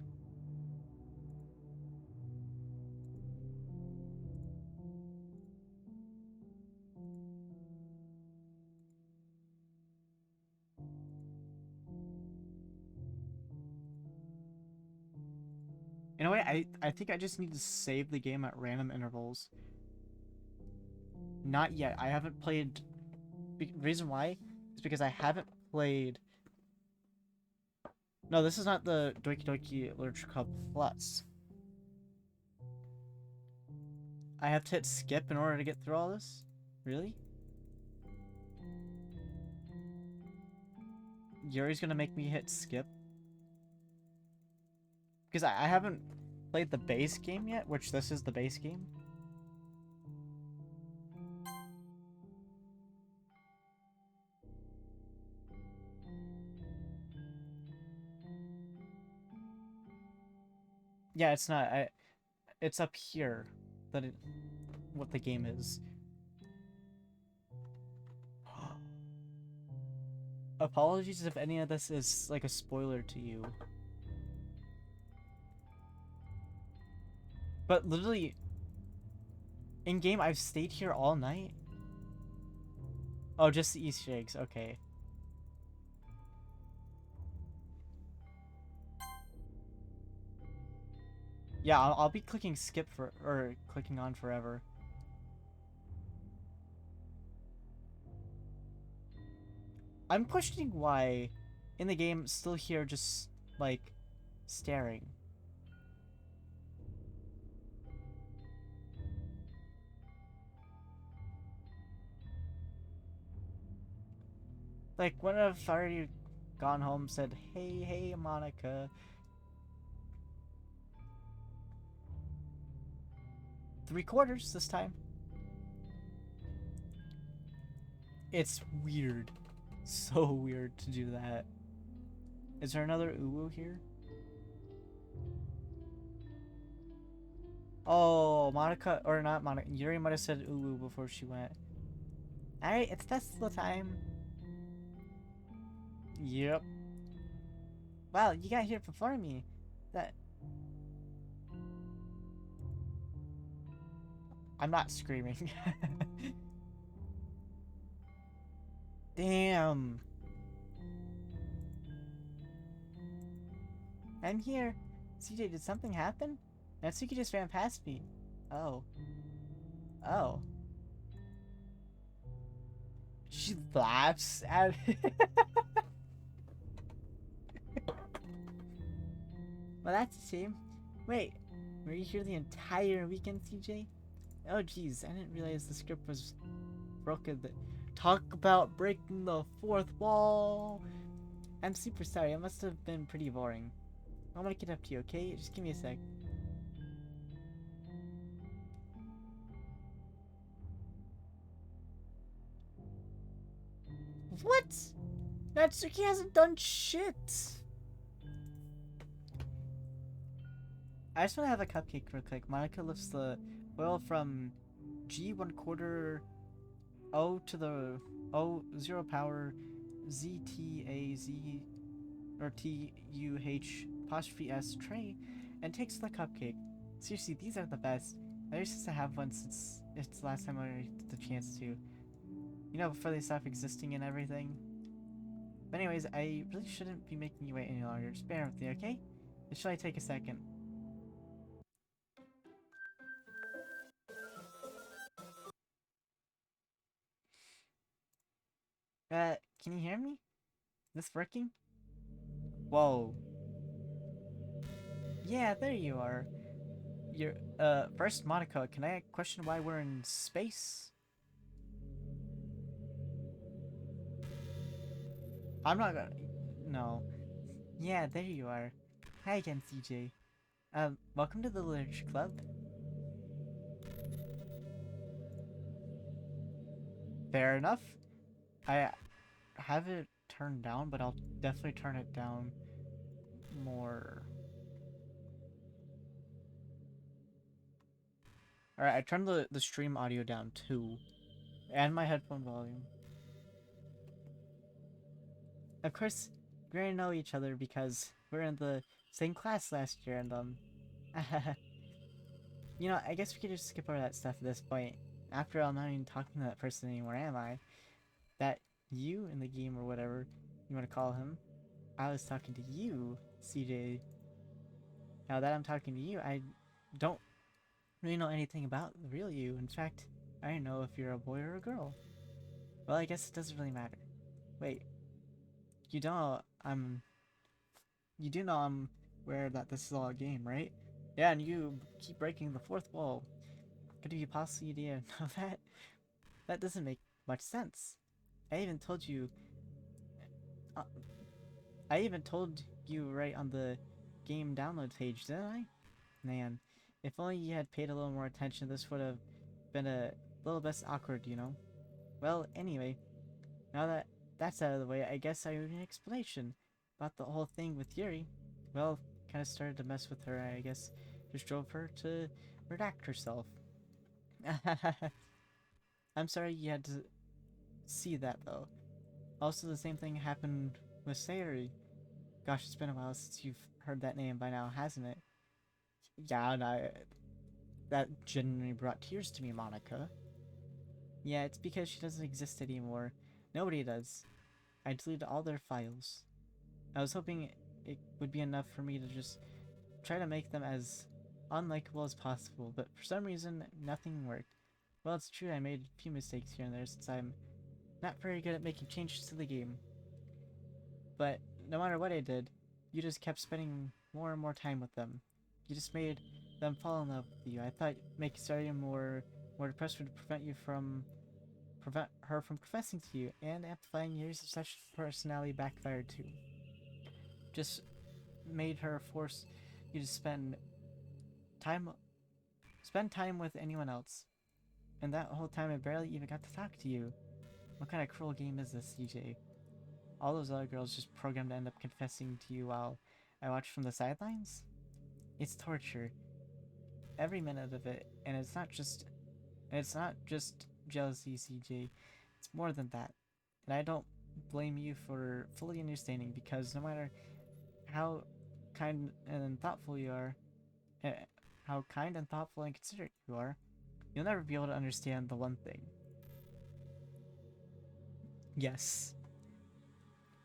In a way, I think I just need to save the game at random intervals. Not yet. I haven't played. Reason why is because I haven't played. No, this is not the Doki Doki Literature Club Plus. I have to hit skip in order to get through all this? Really? Yuri's gonna make me hit skip? Because I haven't played the base game yet, which this is the base game. Yeah, it's not. It's up here that what the game is. Apologies if any of this is like a spoiler to you. But literally, in game, I've stayed here all night. Oh, just the Easter eggs. Okay. Yeah, I'll be clicking skip or clicking on forever. I'm questioning why in the game still here just like staring. Like when I've already gone home, said, "Hey, hey, Monica." 3/4 this time. It's weird. So weird to do that. Is there another uwu here? Oh, Monica, or not Monica, Yuri might have said uwu before she went. Alright, it's festival time. Yep. Wow, you got here before me. That... I'm not screaming. Damn. I'm here. CJ, did something happen? Natsuki just ran past me. Oh. Oh. She laughs at Well, that's a shame. Wait, were you here the entire weekend, CJ? Oh, jeez, I didn't realize the script was broken. Talk about breaking the fourth wall. I'm super sorry. It must have been pretty boring. I'm gonna get up to you, okay? Just give me a sec. What? Natsuki hasn't done shit. I just want to have a cupcake real quick. Monica lifts the oil from G1/4 O to the O 0 power ZTAZ or TUH apostrophe S tray and takes the cupcake. Seriously, these are the best. I used to have one since it's the last time I had the chance to. You know, before they stopped existing and everything. But anyways, I really shouldn't be making you wait any longer. Just bear with me, okay? It should only take a second. Can you hear me? Is this working? Whoa. Yeah, there you are. You're, first, Monica, can I question why we're in space? I'm not gonna... No. Yeah, there you are. Hi again, CJ. Welcome to the Literature Club. Fair enough. I have it turned down, but I'll definitely turn it down more. Alright, I turned the stream audio down too. And my headphone volume. Of course, we already know each other because we're in the same class last year and you know, I guess we could just skip over that stuff at this point. After all, I'm not even talking to that person anymore, am I? That you in the game or whatever you want to call him. I was talking to you, CJ. Now that I'm talking to you, I don't really know anything about the real you. In fact, I don't know if you're a boy or a girl. Well, I guess it doesn't really matter. Wait, you don't. You do know I'm aware that this is all a game, right? Yeah, and you keep breaking the fourth wall. Could you possibly know that? That doesn't make much sense. I even told you. Uh, I even told you right on the game download page, didn't I? Man, if only you had paid a little more attention, this would have been a little less awkward, you know? Well, anyway, now that that's out of the way, I guess I need an explanation about the whole thing with Yuri. Well, kind of started to mess with her, I guess. Just drove her to redact herself. I'm sorry you had to see that, though. Also, the same thing happened with Sayuri. Gosh, it's been a while since you've heard that name by now, hasn't it? Yeah, and that genuinely brought tears to me, Monica. Yeah, it's because she doesn't exist anymore. Nobody does. I deleted all their files. I was hoping it would be enough for me to just try to make them as unlikable as possible, but for some reason, nothing worked. Well, it's true I made a few mistakes here and there since I'm not very good at making changes to the game. But no matter what I did, you just kept spending more and more time with them. You just made them fall in love with you. I thought making Saria more depressed would prevent her from confessing to you, and amplifying years of such personality backfired too. Just made her force you to time spend time with anyone else. And that whole time I barely even got to talk to you. What kind of cruel game is this, CJ? All those other girls just programmed to end up confessing to you while I watch from the sidelines? It's torture. Every minute of it, and it's not just jealousy, CJ. It's more than that. And I don't blame you for fully understanding, because no matter how kind and thoughtful you are, eh, how kind and thoughtful and considerate you are, you'll never be able to understand the one thing. Yes,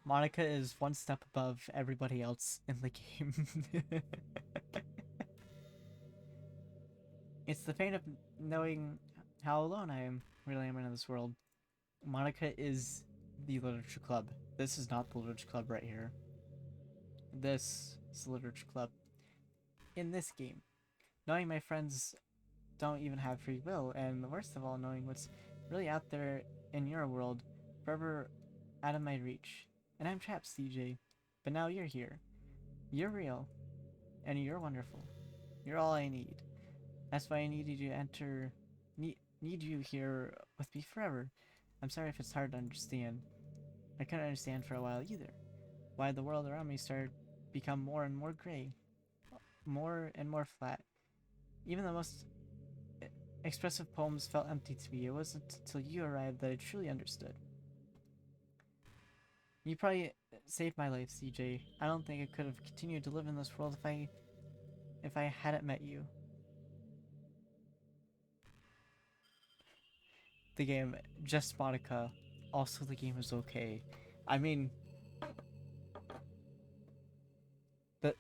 Monica is one step above everybody else in the game. It's the pain of knowing how alone I really am in this world. Monica is the literature club. This is not the literature club right here. This is the literature club. In this game, knowing my friends don't even have free will, and the worst of all, knowing what's really out there in your world, forever out of my reach. And I'm trapped, CJ. But now you're here. You're real. And you're wonderful. You're all I need. That's why I needed you to need you here with me forever. I'm sorry if it's hard to understand. I couldn't understand for a while either. Why the world around me started to become more and more gray. More and more flat. Even the most expressive poems felt empty to me. It wasn't until you arrived that I truly understood. You probably saved my life, CJ. I don't think I could have continued to live in this world if I hadn't met you. The game, just Monica. Also, the game is okay. I mean, the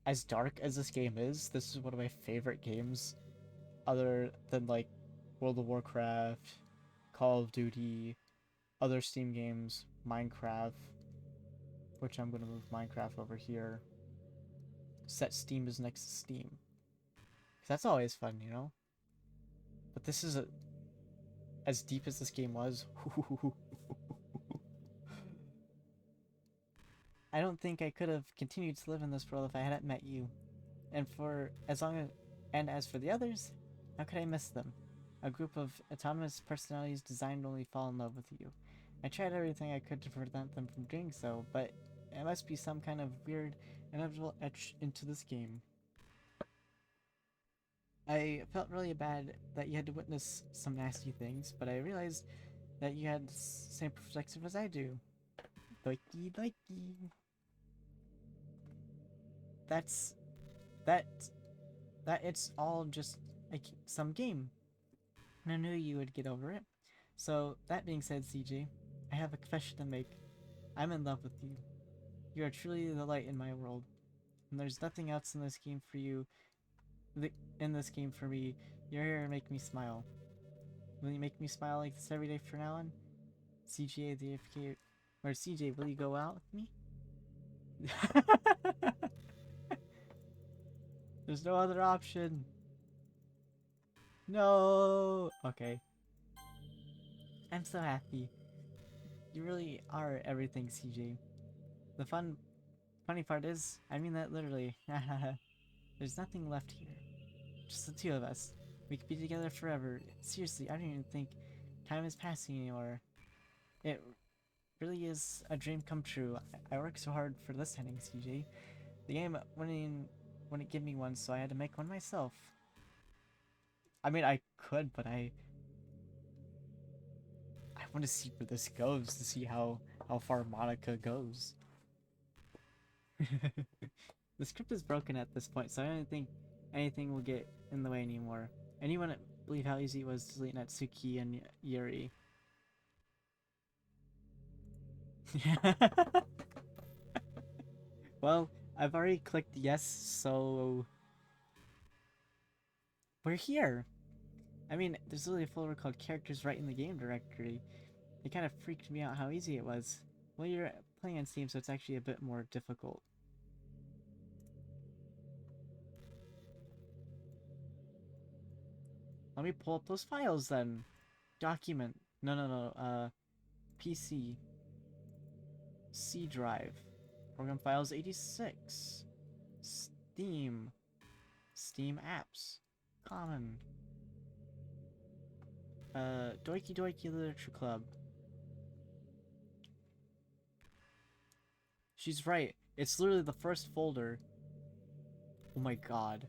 as dark as this game is, this is one of my favorite games, other than like World of Warcraft, Call of Duty, other Steam games, Minecraft, which I'm gonna move Minecraft over here. Set Steam is next to Steam. 'Cause that's always fun, you know? But this is as deep as this game was. I don't think I could have continued to live in this world if I hadn't met you. And as for the others, how could I miss them? A group of autonomous personalities designed to only fall in love with you. I tried everything I could to prevent them from doing so, but it must be some kind of weird, inevitable etch into this game. I felt really bad that you had to witness some nasty things, but I realized that you had the same perspective as I do. Doki Doki. That's that it's all just like some game. And I knew you would get over it. So that being said, CJ, I have a confession to make. I'm in love with you. You are truly the light in my world. And there's nothing else in this game for you. In this game for me, you're here to make me smile. Will you make me smile like this every day from now on? CJTheAFKGM, or CJ, will you go out with me? There's no other option. No. Okay. I'm so happy. You really are everything, CJ. The funny part is, I mean that literally. There's nothing left here. Just the two of us. We could be together forever. Seriously, I don't even think time is passing anymore. It really is a dream come true. I worked so hard for this ending, CJ. The game wouldn't give me one, so I had to make one myself. I mean, I could, but I want to see where this goes, to see how far Monica goes. The script is broken at this point, so I don't think anything will get in the way anymore. And you wouldn't believe how easy it was to delete Natsuki and Yuri. Well, I've already clicked yes, so we're here. I mean, there's literally a folder called characters right in the game directory. It kind of freaked me out how easy it was. Well, you're playing on Steam, so it's actually a bit more difficult. Let me pull up those files then. Document. No. PC. C drive. Program files 86. Steam. Steam apps. Common. Doki Doki Literature Club. She's right. It's literally the first folder. Oh my god.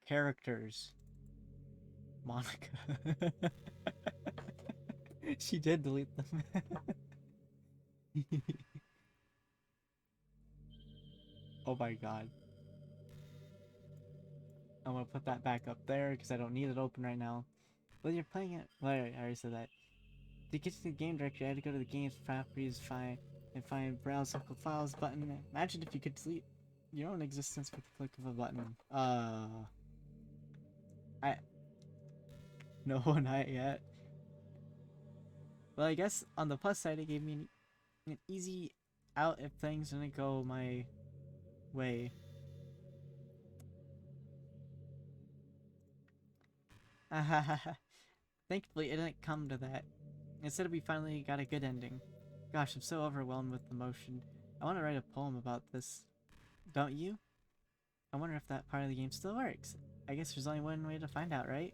Characters. Monica. She did delete them. Oh my god. I'm gonna put that back up there because I don't need it open right now. But you're playing it. Well, I already said that. To get to the game directory, I had to go to the game's properties, find browse local files button. Imagine if you could delete your own existence with the click of a button. No, not yet. Well, I guess on the plus side, it gave me an easy out if things didn't go my way. Thankfully, it didn't come to that. Instead, we finally got a good ending. Gosh, I'm so overwhelmed with emotion. I want to write a poem about this. Don't you? I wonder if that part of the game still works. I guess there's only one way to find out, right?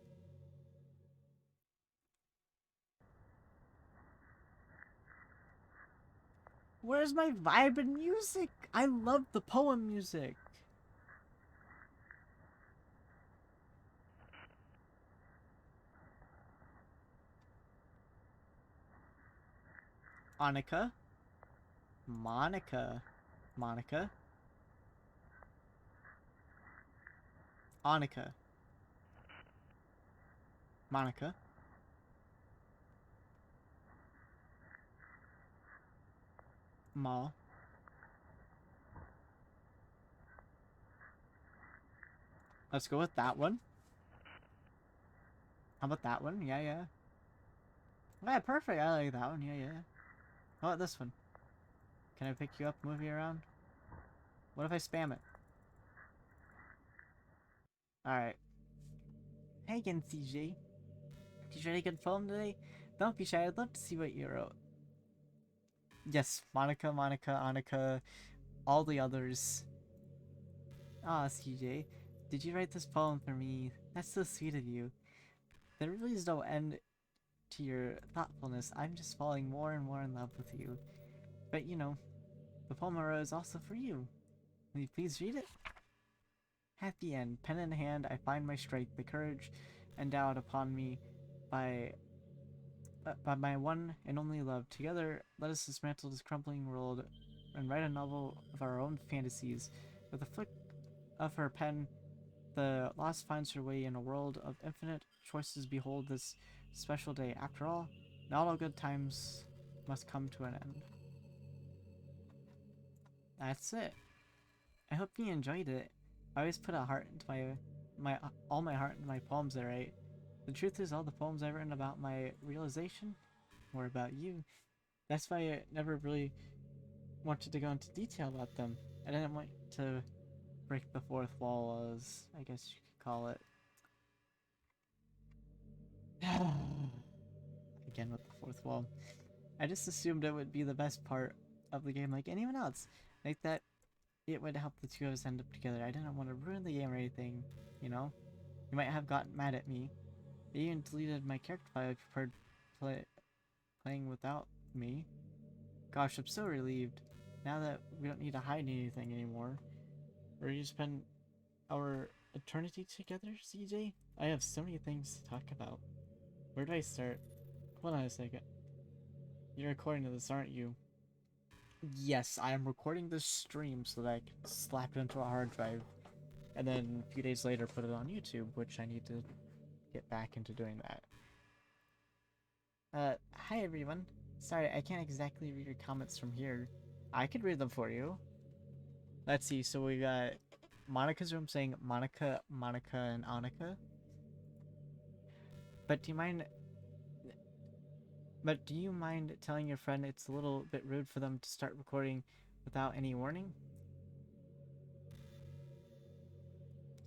Where's my vibrant music? I love the poem music. Annika. Monica. Monica. Annika. Monica. Ma. Let's go with that one. How about that one? Yeah. Yeah, perfect. I like that one. Yeah. How about this one? Can I pick you up, move you around? What if I spam it? Alright. Hey again, CJ. Did you write a good poem today? Don't be shy, I'd love to see what you wrote. Yes, Monica, Annika, all the others. Aw, CJ. Did you write this poem for me? That's so sweet of you. There really is no end to your thoughtfulness. I'm just falling more and more in love with you. But you know, the poem I wrote is also for you. Will you please read it? Happy end. Pen in hand, I find my strength, the courage endowed upon me by my one and only love. Together, let us dismantle this crumbling world and write a novel of our own fantasies. With a flick of her pen, the lost finds her way in a world of infinite choices. Behold this special day. After all, not all good times must come to an end. That's it. I hope you enjoyed it. I always put a heart into all my heart into my poems I write. The truth is, all the poems I've written about my realization were about you. That's why I never really wanted to go into detail about them. I didn't want to break the fourth wall, as I guess you could call it. Again with the fourth wall. I just assumed it would be the best part of the game like anyone else. Like that it would help the two of us end up together. I didn't want to ruin the game or anything, you know? You might have gotten mad at me. They even deleted my character file if you preferred playing without me. Gosh, I'm so relieved. Now that we don't need to hide anything anymore. We're gonna spend our eternity together, CJ? I have so many things to talk about. Where do I start? Hold on a second. You're recording this, aren't you? Yes, I am recording this stream so that I can slap it into a hard drive. And then a few days later put it on YouTube, which I need to get back into doing that. Hi everyone. Sorry, I can't exactly read your comments from here. I could read them for you. Let's see, so we got Monica's room saying Monica, and Annika. But do you mind But do you mind telling your friend it's a little bit rude for them to start recording without any warning?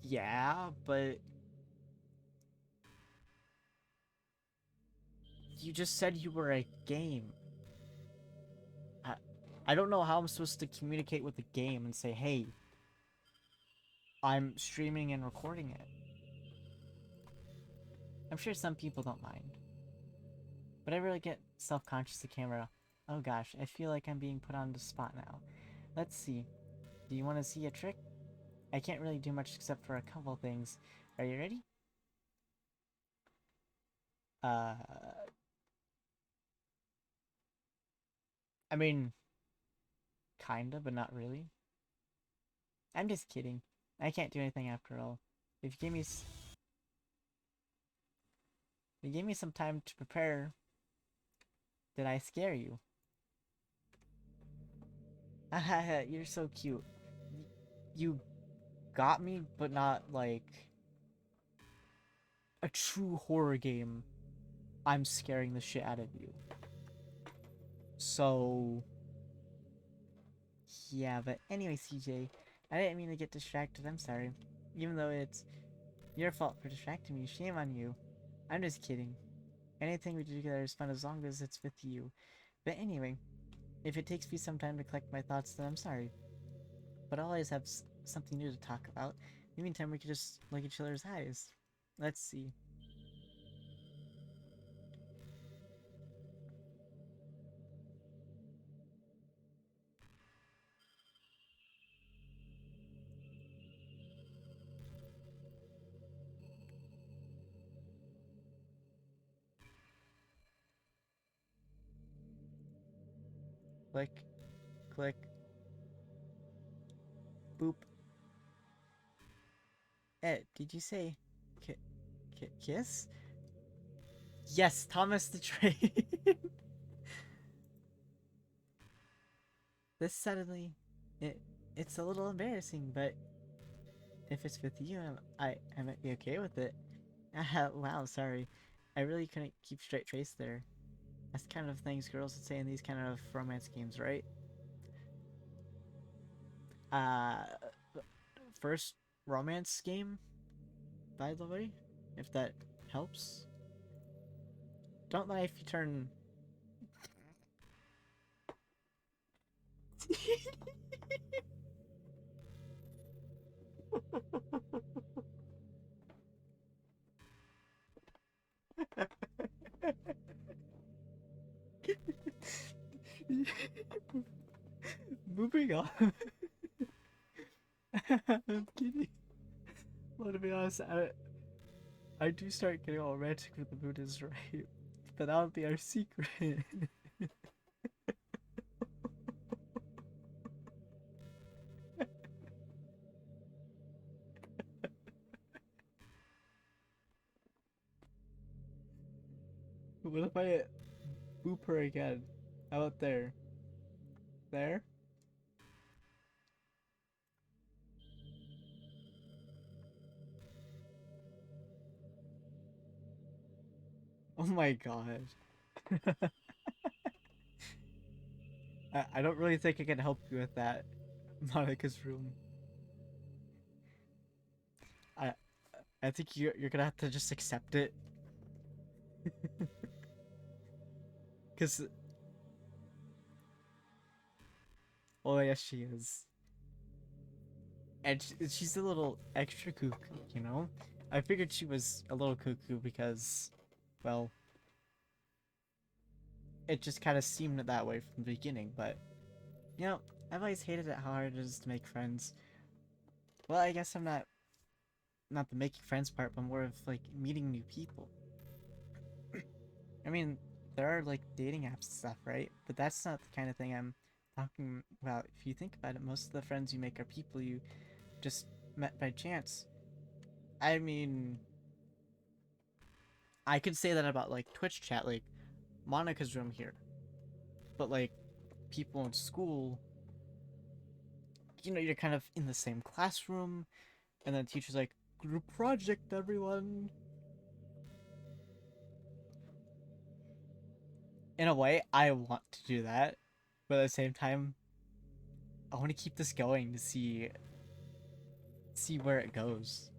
Yeah, but you just said you were a game. I, I don't know how I'm supposed to communicate with the game and say, hey, I'm streaming and recording it. I'm sure some people don't mind. But I really get self-conscious of camera. Oh gosh, I feel like I'm being put on the spot now. Let's see. Do you want to see a trick? I can't really do much except for a couple things. Are you ready? Uh, I mean, kinda, but not really. I'm just kidding. I can't do anything after all. If you gave me some time to prepare, did I scare you? You're so cute. You got me, but not like a true horror game. I'm scaring the shit out of you. So, yeah, but anyway, CJ, I didn't mean to get distracted. I'm sorry. Even though it's your fault for distracting me, shame on you. I'm just kidding. Anything we do together is fun as long as it's with you. But anyway, if it takes me some time to collect my thoughts, then I'm sorry. But I'll always have something new to talk about. In the meantime, we could just look each other's eyes. Let's see. Click, click, boop. Did you say kiss? Yes, Thomas the Train. This suddenly, it it's a little embarrassing, but if it's with you, I might be okay with it. Wow, sorry. I really couldn't keep straight face there. That's the kind of things girls would say in these kind of romance games, right? Uh, first romance game, by the way, if that helps. Don't lie if you turn. Moving on. I'm kidding. Well, to be honest, I do start getting all romantic when the mood is right. But that would be our secret. What if I boop her again? How about there? There? Oh my god. I don't really think I can help you with that. Monica's room. I I think you're gonna have to just accept it. Cause oh yes she is. And she's a little extra cuckoo, you know? I figured she was a little cuckoo because, well, it just kind of seemed that way from the beginning, but, you know, I've always hated it how hard it is to make friends. Well, I guess I'm not the making friends part, but more of, like, meeting new people. I mean, there are, like, dating apps and stuff, right? But that's not the kind of thing I'm talking about. If you think about it, most of the friends you make are people you just met by chance. I mean, I could say that about, like, Twitch chat, like, Monica's room here. But, like, people in school, you know, you're kind of in the same classroom, and then the teacher's like, group project, everyone. in a way, I want to do that, but at the same time, I want to keep this going to see where it goes.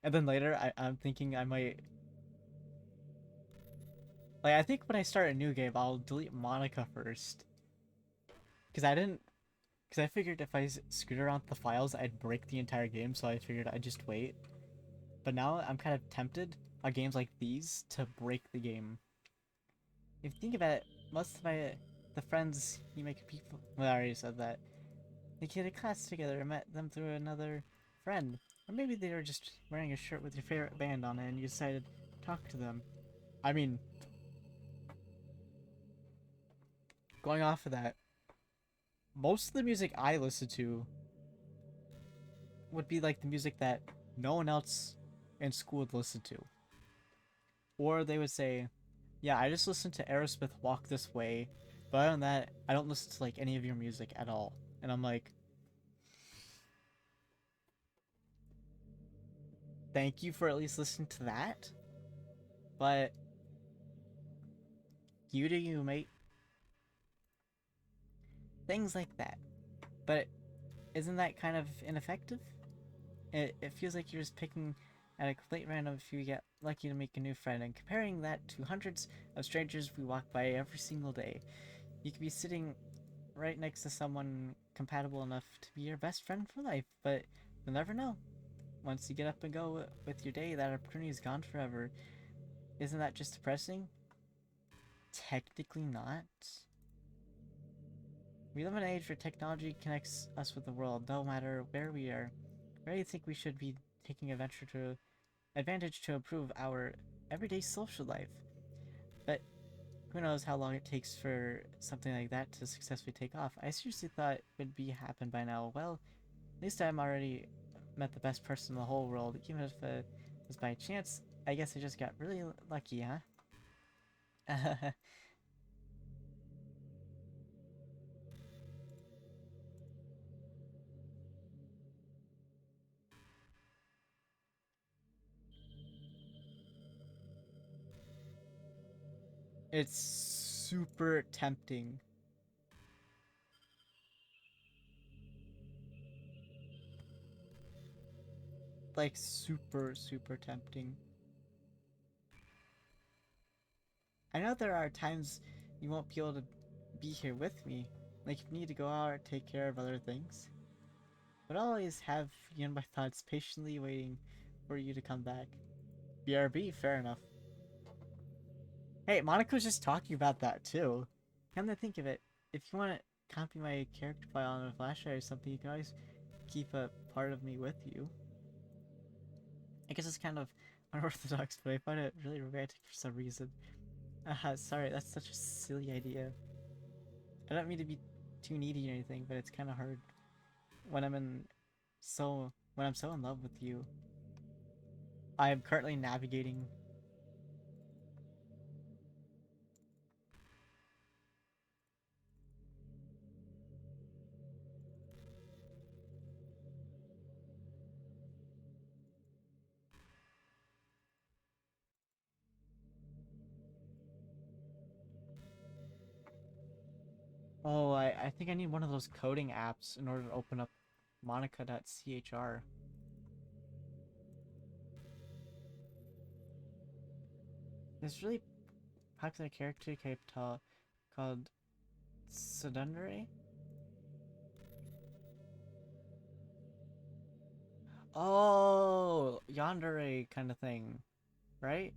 And then later, I'm thinking I might, like, I think when I start a new game, I'll delete Monica first, because I figured if I screwed around with the files, I'd break the entire game, so I figured I'd just wait. But now I'm kind of tempted on games like these to break the game. If you think about it, most of the friends you make people, well, I already said that. They get a class together and met them through another friend. Or maybe they were just wearing a shirt with your favorite band on it and you decided to talk to them. I mean, going off of that, most of the music I listen to would be like the music that no one else in school would listen to. Or they would say, yeah, I just listen to Aerosmith Walk This Way, but other than that, I don't listen to like any of your music at all. And I'm like, thank you for at least listening to that, but you do you, mate. Things like that. But isn't that kind of ineffective? It feels like you're just picking at a complete random if you get lucky to make a new friend and comparing that to hundreds of strangers we walk by every single day. You could be sitting right next to someone compatible enough to be your best friend for life, but you'll never know. Once you get up and go with your day, that opportunity is gone forever. Isn't that just depressing? Technically not. We live in an age where technology connects us with the world, no matter where we are. Where do you think we should be taking advantage to improve our everyday social life? But who knows how long it takes for something like that to successfully take off. I seriously thought it would be happen by now. Well, at least I'm already met the best person in the whole world, even if it was by chance. I guess I just got really lucky, huh? It's super tempting. Like, super, super tempting. I know there are times you won't be able to be here with me. Like, if you need to go out or take care of other things. But I'll always have you in my thoughts, patiently waiting for you to come back. BRB, fair enough. Hey, Monica was just talking about that too. Come to think of it, if you want to copy my character file on a flash drive or something, you can always keep a part of me with you. I guess it's kind of unorthodox, but I find it really romantic for some reason. Sorry, that's such a silly idea. I don't mean to be too needy or anything, but it's kind of hard when when I'm so in love with you. I am currently navigating. Oh, I think I need one of those coding apps in order to open up Monica.chr. This really popular character called Sedundere. Oh, yandere kind of thing, right?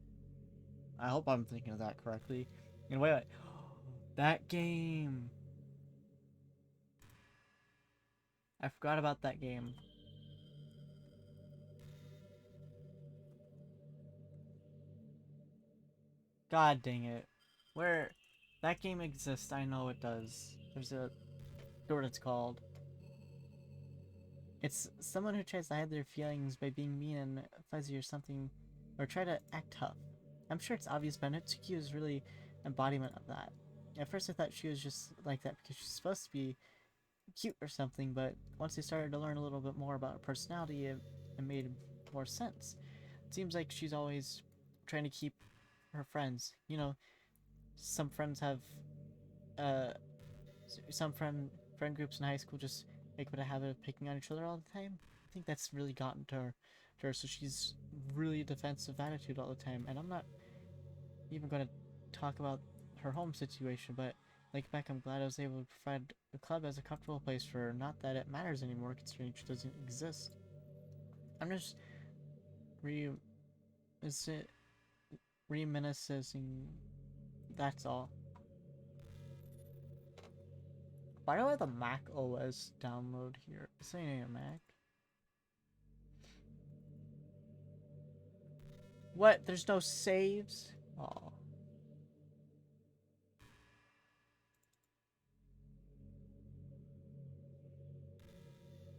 I hope I'm thinking of that correctly. And wait, that game. I forgot about that game. God dang it. Where that game exists, I know it does. There's a what it's called. It's someone who tries to hide their feelings by being mean and fuzzy or something, or try to act tough. I'm sure it's obvious, but Natsuki is really embodiment of that. At first I thought she was just like that because she's supposed to be cute or something, but once I started to learn a little bit more about her personality, it made more sense. It seems like she's always trying to keep her friends. You know, some friends have uh some friend groups in high school just make it a habit of picking on each other all the time. I think that's really gotten to her, so she's really defensive attitude all the time. And I'm not even gonna talk about her home situation, but like back, I'm glad I was able to provide the club as a comfortable place for her. Not that it matters anymore, considering she doesn't exist. I'm just re is it reminiscing. That's all. Why do I have the Mac OS download here? This ain't a Mac. What? There's no saves? Oh.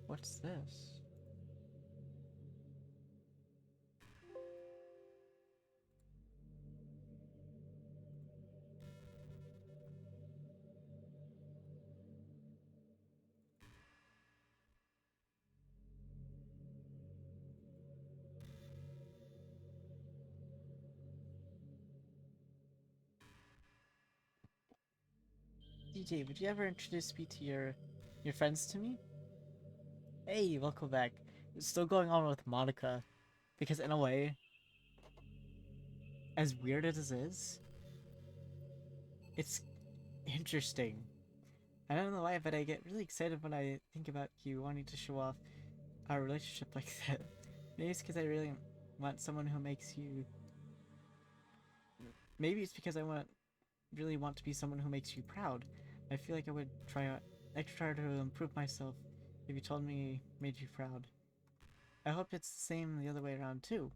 What's this? DJ, would you ever introduce me to your friends to me? Hey, welcome back. It's still going on with Monica. Because in a way, as weird as it is, it's interesting. I don't know why, but I get really excited when I think about you wanting to show off our relationship like that. Maybe it's because I really want someone who makes you. Maybe it's because really want to be someone who makes you proud. I feel like I would try extra hard to improve myself if you told me made you proud. I hope it's the same the other way around too.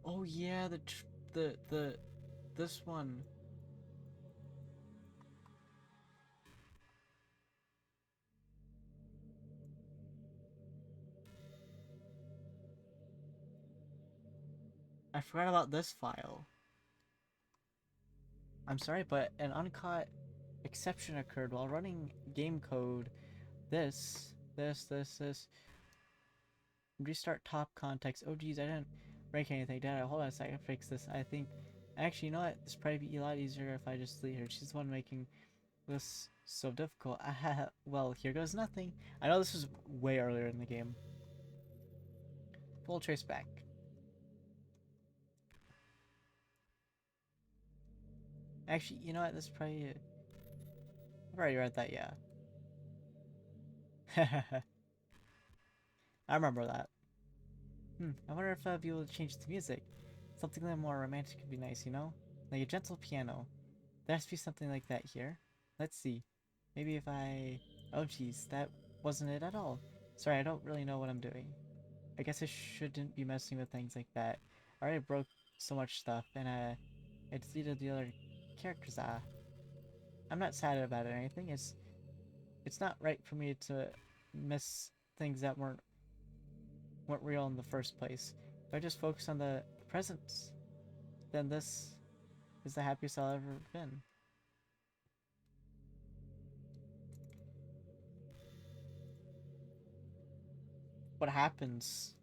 Oh yeah, the this one. I forgot about this file. I'm sorry, but an uncaught exception occurred while running game code. This. Restart top context. Oh geez, I didn't break anything, did I? Hold on a second, fix this. I think, actually, you know what? This probably be a lot easier if I just delete her. She's the one making this so difficult. Well, here goes nothing. I know this was way earlier in the game. Full trace back. Actually, you know what? This probably. I've already read that, yeah. I remember that. I wonder if I'll be able to change the music. Something a little more romantic would be nice, you know? Like a gentle piano. There has to be something like that here. Let's see. Maybe if I... Oh geez, that wasn't it at all. Sorry, I don't really know what I'm doing. I guess I shouldn't be messing with things like that. I already broke so much stuff, and I deleted the other characters. I'm not sad about it or anything. It's not right for me to miss things that weren't real in the first place. If I just focus on the present, then this is the happiest I'll ever been. What happens?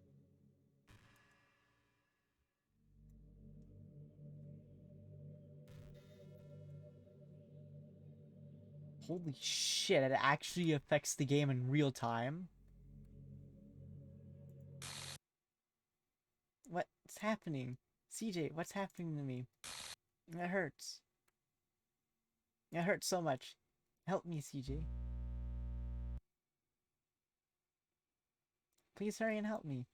Holy shit, it actually affects the game in real time? What's happening? CJ, what's happening to me? It hurts. It hurts so much. Help me, CJ. Please hurry and help me.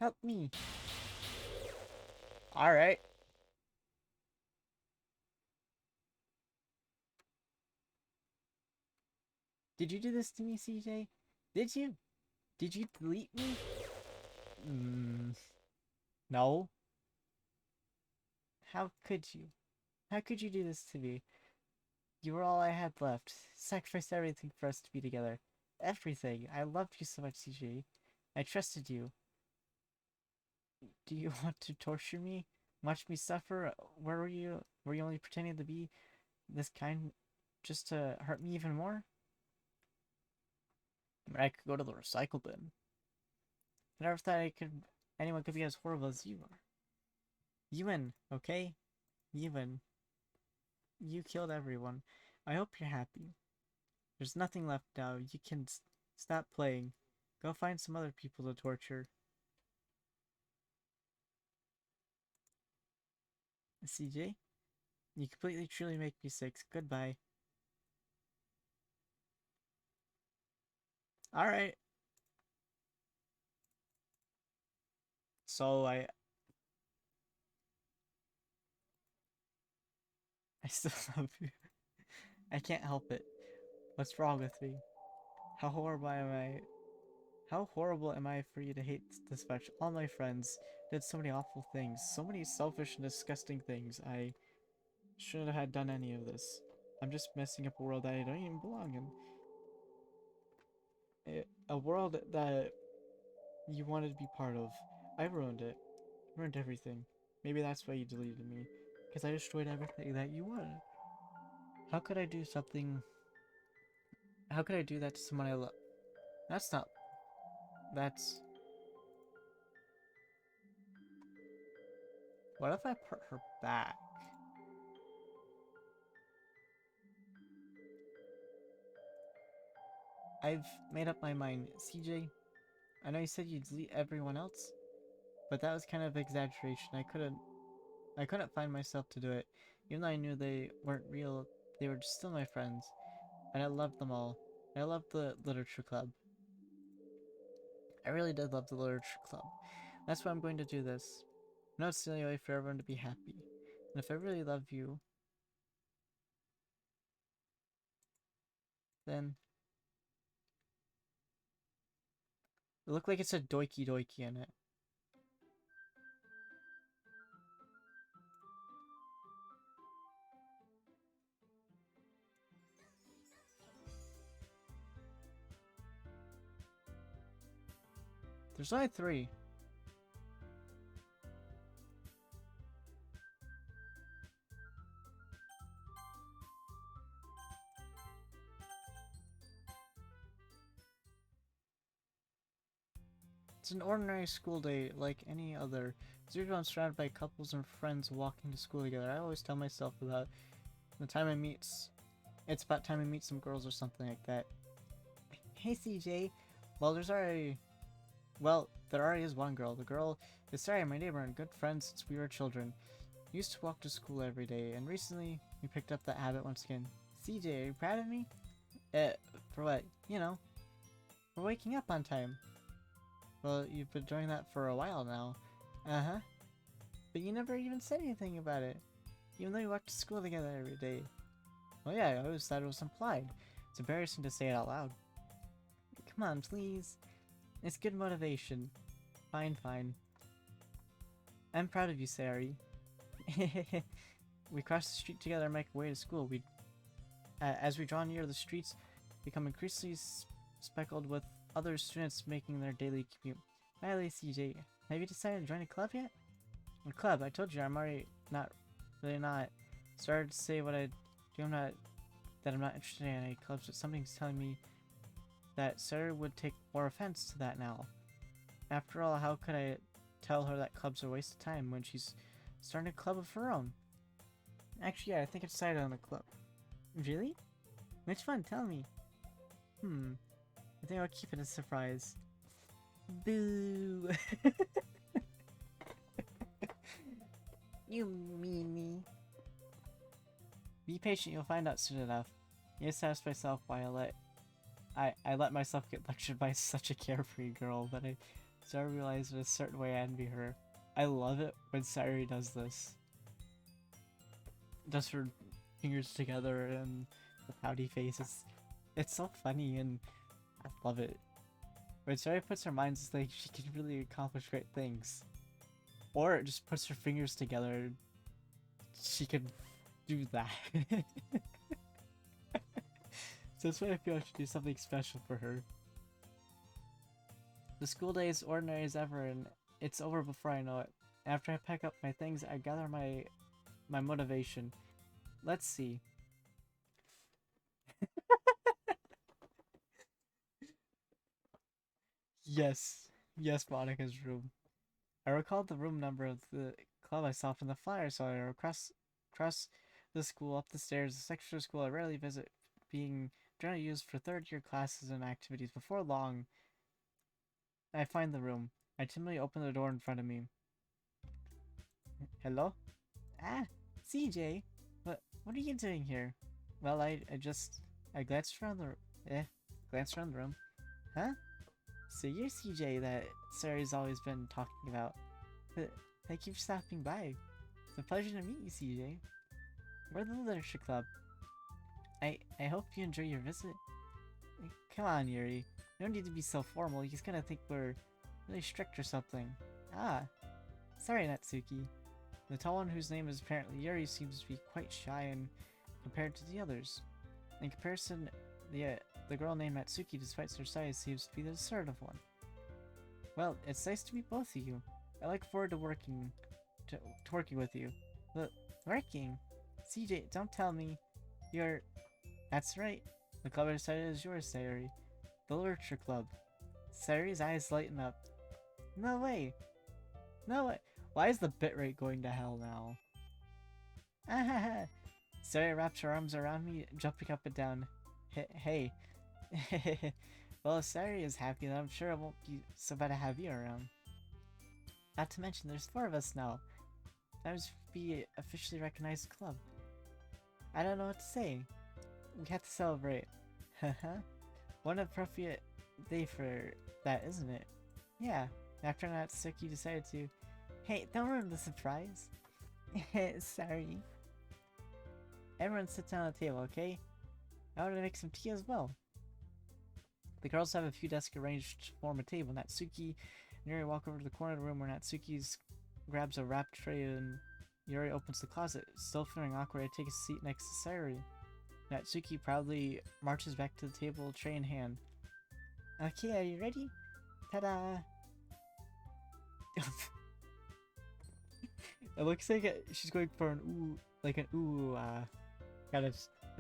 Help me. Alright. Did you do this to me, CJ? Did you? Did you delete me? No. How could you? How could you do this to me? You were all I had left. Sacrificed everything for us to be together. Everything. I loved you so much, CJ. I trusted you. Do you want to torture me? Watch me suffer? Where were you? Were you only pretending to be this kind just to hurt me even more? I mean, I could go to the recycle bin. I never thought anyone could be as horrible as you are. Ewan, okay? Ewan, you killed everyone. I hope you're happy. There's nothing left now. You can stop playing. Go find some other people to torture. CJ, you completely truly make me sick. Goodbye. Alright. So I still love you. I can't help it. What's wrong with me? How horrible am I? How horrible am I for you to hate this much? All my friends did so many awful things, so many selfish and disgusting things. I shouldn't have done any of this. I'm just messing up a world that I don't even belong in. A world that you wanted to be part of. I ruined it. Ruined everything. Maybe that's why you deleted me. Because I destroyed everything that you wanted. How could I do something... How could I do that to someone I love? That's not... That's... What if I put her back? I've made up my mind. CJ, I know you said you'd delete everyone else, but that was kind of exaggeration. I couldn't find myself to do it. Even though I knew they weren't real, they were still my friends. And I loved them all. I loved the literature club. I really did love the literature club. That's why I'm going to do this. I know it's the only way for everyone to be happy. And if I really love you, then it looked like it said Doki Doki in it. There's only 3. It's an ordinary school day like any other. I'm surrounded by couples and friends walking to school together. I always tell myself about the time I meet... It's about time I meet some girls or something like that. Hey CJ! Well, there already is one girl. The girl is Sarah, my neighbor, and good friends since we were children. We used to walk to school every day, and recently we picked up that habit once again. CJ, are you proud of me? For what? You know, for waking up on time. Well, you've been doing that for a while now. Uh-huh. But you never even said anything about it. Even though we walked to school together every day. Well, yeah, I always thought it was implied. It's embarrassing to say it out loud. Come on, please. It's good motivation. Fine, fine. I'm proud of you, Sari. We crossed the street together and make our way to school. As we draw near the streets, become increasingly speckled with other students making their daily commute. Finally, CJ, have you decided to join a club yet? A club? I told you I'm already not started to say what I do. That I'm not interested in any clubs, but something's telling me that Sarah would take more offense to that now. After all, how could I tell her that clubs are a waste of time when she's starting a club of her own? Actually, yeah, I think I decided on a club. Really? Which one? Tell me. I think I'll keep it a surprise. Boo! You meanie. Be patient, you'll find out soon enough. You just ask myself why I let myself get lectured by such a carefree girl, but I started realizing in a certain way I envy her. I love it when Sayuri does this. Does her fingers together and the pouty face. It's so funny and I love it. When Sayuri puts her mind, it's like she can really accomplish great things. Or it just puts her fingers together. She can do that. So that's why I feel I should do something special for her. The school day is ordinary as ever and it's over before I know it. After I pack up my things, I gather my motivation. Let's see. Yes. Yes, Monica's room. I recalled the room number of the club I saw from the flyer, so I across the school, up the stairs, the section of school I rarely visit, being generally used for third-year classes and activities. Before long, I find the room. I timidly open the door in front of me. Hello? Ah, CJ. What are you doing here? Well, I glanced around the room. Huh? So you're CJ that Sari's always been talking about. Thank you for stopping by. It's a pleasure to meet you, CJ. We're the Literature Club. I hope you enjoy your visit. Come on, Yuri. You don't need to be so formal. He's gonna think we're really strict or something. Ah, sorry, Natsuki. The tall one whose name is apparently Yuri seems to be quite shy and compared to the others. In comparison, the girl named Natsuki, despite her size, seems to be the assertive one. Well, it's nice to meet both of you. I look forward to working with you. But working? CJ, don't tell me you're... That's right. The club I decided is yours, Sayori. The Literature Club. Sayori's eyes lighten up. No way! No way! Why is the bitrate going to hell now? Ah, Sayori wraps her arms around me, jumping up and down. Hey. Well, if Sayori is happy, then I'm sure it won't be so bad to have you around. Not to mention, there's 4 of us now. That must be an officially recognized club. I don't know what to say. We have to celebrate. Haha. One appropriate day for that, isn't it? Yeah. After Natsuki decided to... Hey, don't ruin the surprise. Sorry. Everyone sit down at the table, okay? I want to make some tea as well. The girls have a few desks arranged to form a table. Natsuki and Yuri walk over to the corner of the room where Natsuki grabs a wrapped tray and Yuri opens the closet. Still feeling awkward, I take a seat next to Sayori. Natsuki proudly marches back to the table, tray in hand. Okay, are you ready? Ta-da! It looks like she's going for an ooh, kind of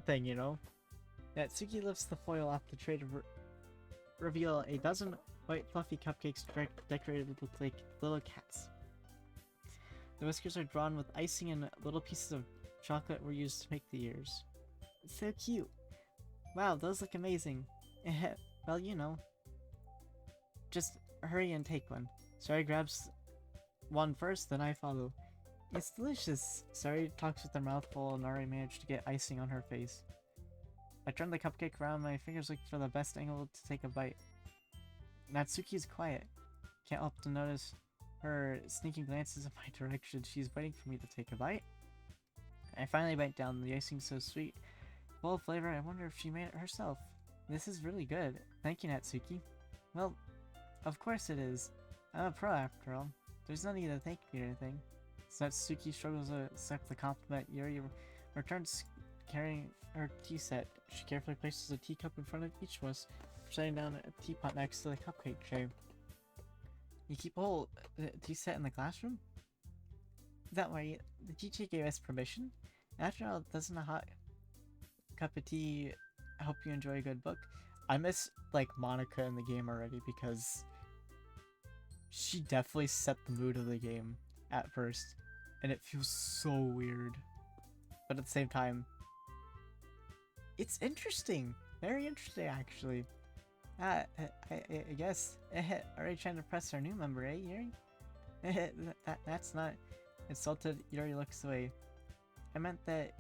thing, you know? Natsuki lifts the foil off the tray to reveal a dozen white fluffy cupcakes decorated with like little cats. The whiskers are drawn with icing and little pieces of chocolate were used to make the ears. So cute. Wow, those look amazing. Well, you know. Just hurry and take one. Sari grabs one first, then I follow. It's delicious. Sari talks with her mouth full and already managed to get icing on her face. I turn the cupcake around, my fingers looking for the best angle to take a bite. Natsuki is quiet. Can't help to notice her sneaking glances in my direction. She's waiting for me to take a bite. I finally bite down. The icing's so sweet. Full of flavor, I wonder if she made it herself. This is really good. Thank you, Natsuki. Well, of course it is. I'm a pro after all. There's no need to thank me or anything. So Natsuki struggles to accept the compliment. Yuri returns carrying her tea set. She carefully places a teacup in front of each of us, setting down a teapot next to the cupcake tray. You keep a whole tea set in the classroom? Don't worry, the teacher gave us permission. After all, doesn't a hot cup of tea help you enjoy a good book? I miss, like, Monica in the game already because she definitely set the mood of the game at first, and it feels so weird. But at the same time, it's interesting. Very interesting, actually. I guess. Already trying to press our new member, eh, Yuri? That's not... Insulted, Yuri looks away. I meant that,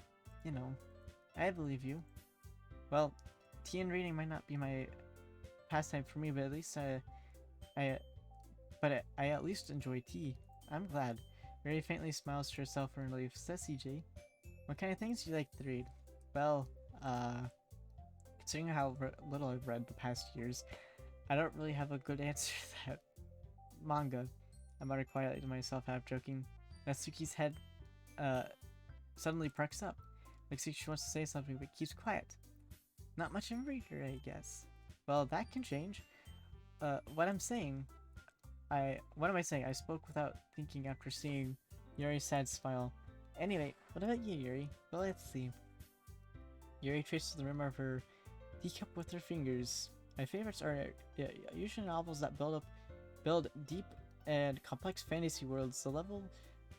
you know, I believe you. Well, tea and reading might not be my pastime for me, but at least I at least enjoy tea. I'm glad. Yuri faintly smiles to herself in relief. Says CJ. What kind of things do you like to read? Well, considering how little I've read the past years, I don't really have a good answer to that. Manga. I muttered quietly to myself, half joking. Natsuki's head, suddenly perks up. Looks like she wants to say something, but keeps quiet. Not much of a reader, I guess. Well, that can change. What am I saying? I spoke without thinking after seeing Yuri's sad smile. Anyway, what about you, Yuri? Well, let's see. Yuri traces the rim of her teacup with her fingers. My favorites are usually novels that build deep and complex fantasy worlds. The level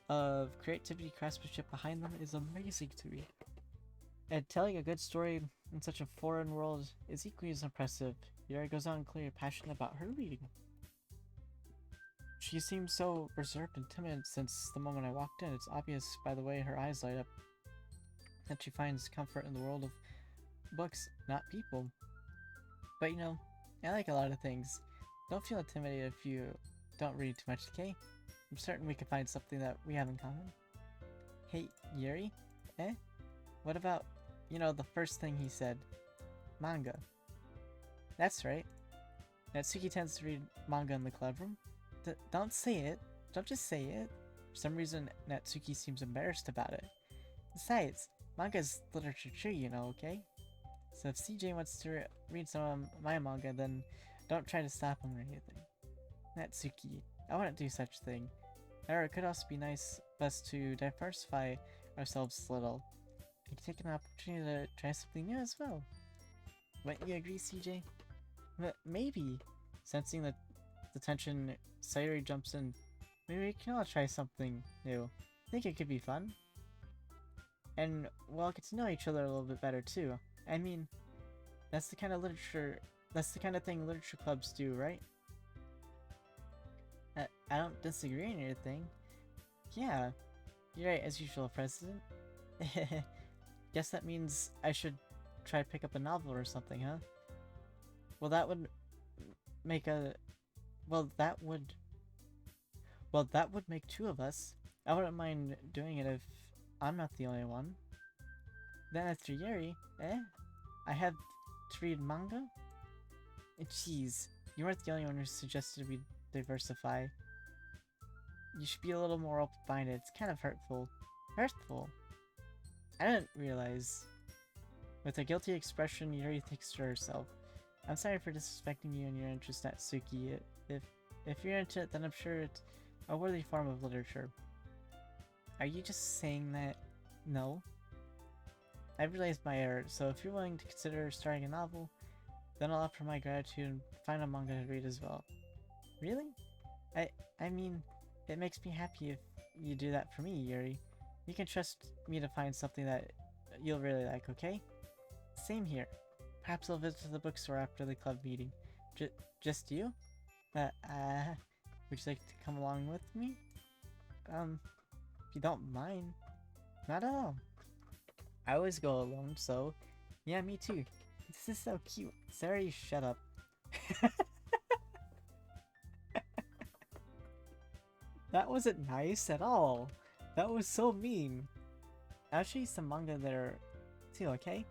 of creativity, craftsmanship behind them is amazing to me. And telling a good story in such a foreign world is equally as impressive. Yuri goes on clearly passionate about her reading. She seems so reserved and timid since the moment I walked in. It's obvious by the way her eyes light up that she finds comfort in the world of books, not people. But you know, I like a lot of things. Don't feel intimidated if you don't read too much, okay? I'm certain we can find something that we have in common. Hey, Yuri? Eh? What about, the first thing he said? Manga. That's right. Natsuki tends to read manga in the club room. Don't say it. Don't just say it. For some reason, Natsuki seems embarrassed about it. Besides, manga is literature too, okay? So if CJ wants to read some of my manga, then don't try to stop him or anything. Natsuki, I wouldn't do such a thing. However, it could also be nice of us to diversify ourselves a little. We can take an opportunity to try something new as well. Wouldn't you agree, CJ? Maybe. Sensing the tension, Sayuri jumps in. Maybe we can all try something new. I think it could be fun. And we'll get to know each other a little bit better too. I mean, that's the kind of thing literature clubs do, right? I don't disagree on anything. Yeah, you're right as usual, President. Guess that means I should try to pick up a novel or something, huh? Well, that would make a... Well, that would make two of us. I wouldn't mind doing it if I'm not the only one. Then after Yuri, I have to read manga? Jeez, you weren't the only one who suggested we diversify. You should be a little more open-minded. It's kind of hurtful. Hurtful? I didn't realize. With a guilty expression, Yuri thinks to herself. I'm sorry for disrespecting you and your interest, Natsuki. If you're into it, then I'm sure it's a worthy form of literature. Are you just saying that? No. I've realized my error, so if you're willing to consider starting a novel, then I'll offer my gratitude and find a manga to read as well. Really? I mean, it makes me happy if you do that for me, Yuri. You can trust me to find something that you'll really like, okay? Same here. Perhaps I'll visit the bookstore after the club meeting. Just you? Would you like to come along with me? If you don't mind. Not at all. I always go alone, so... Yeah, me too. This is so cute. Sorry, shut up. That wasn't nice at all. That was so mean. I'll show you some manga there too, okay?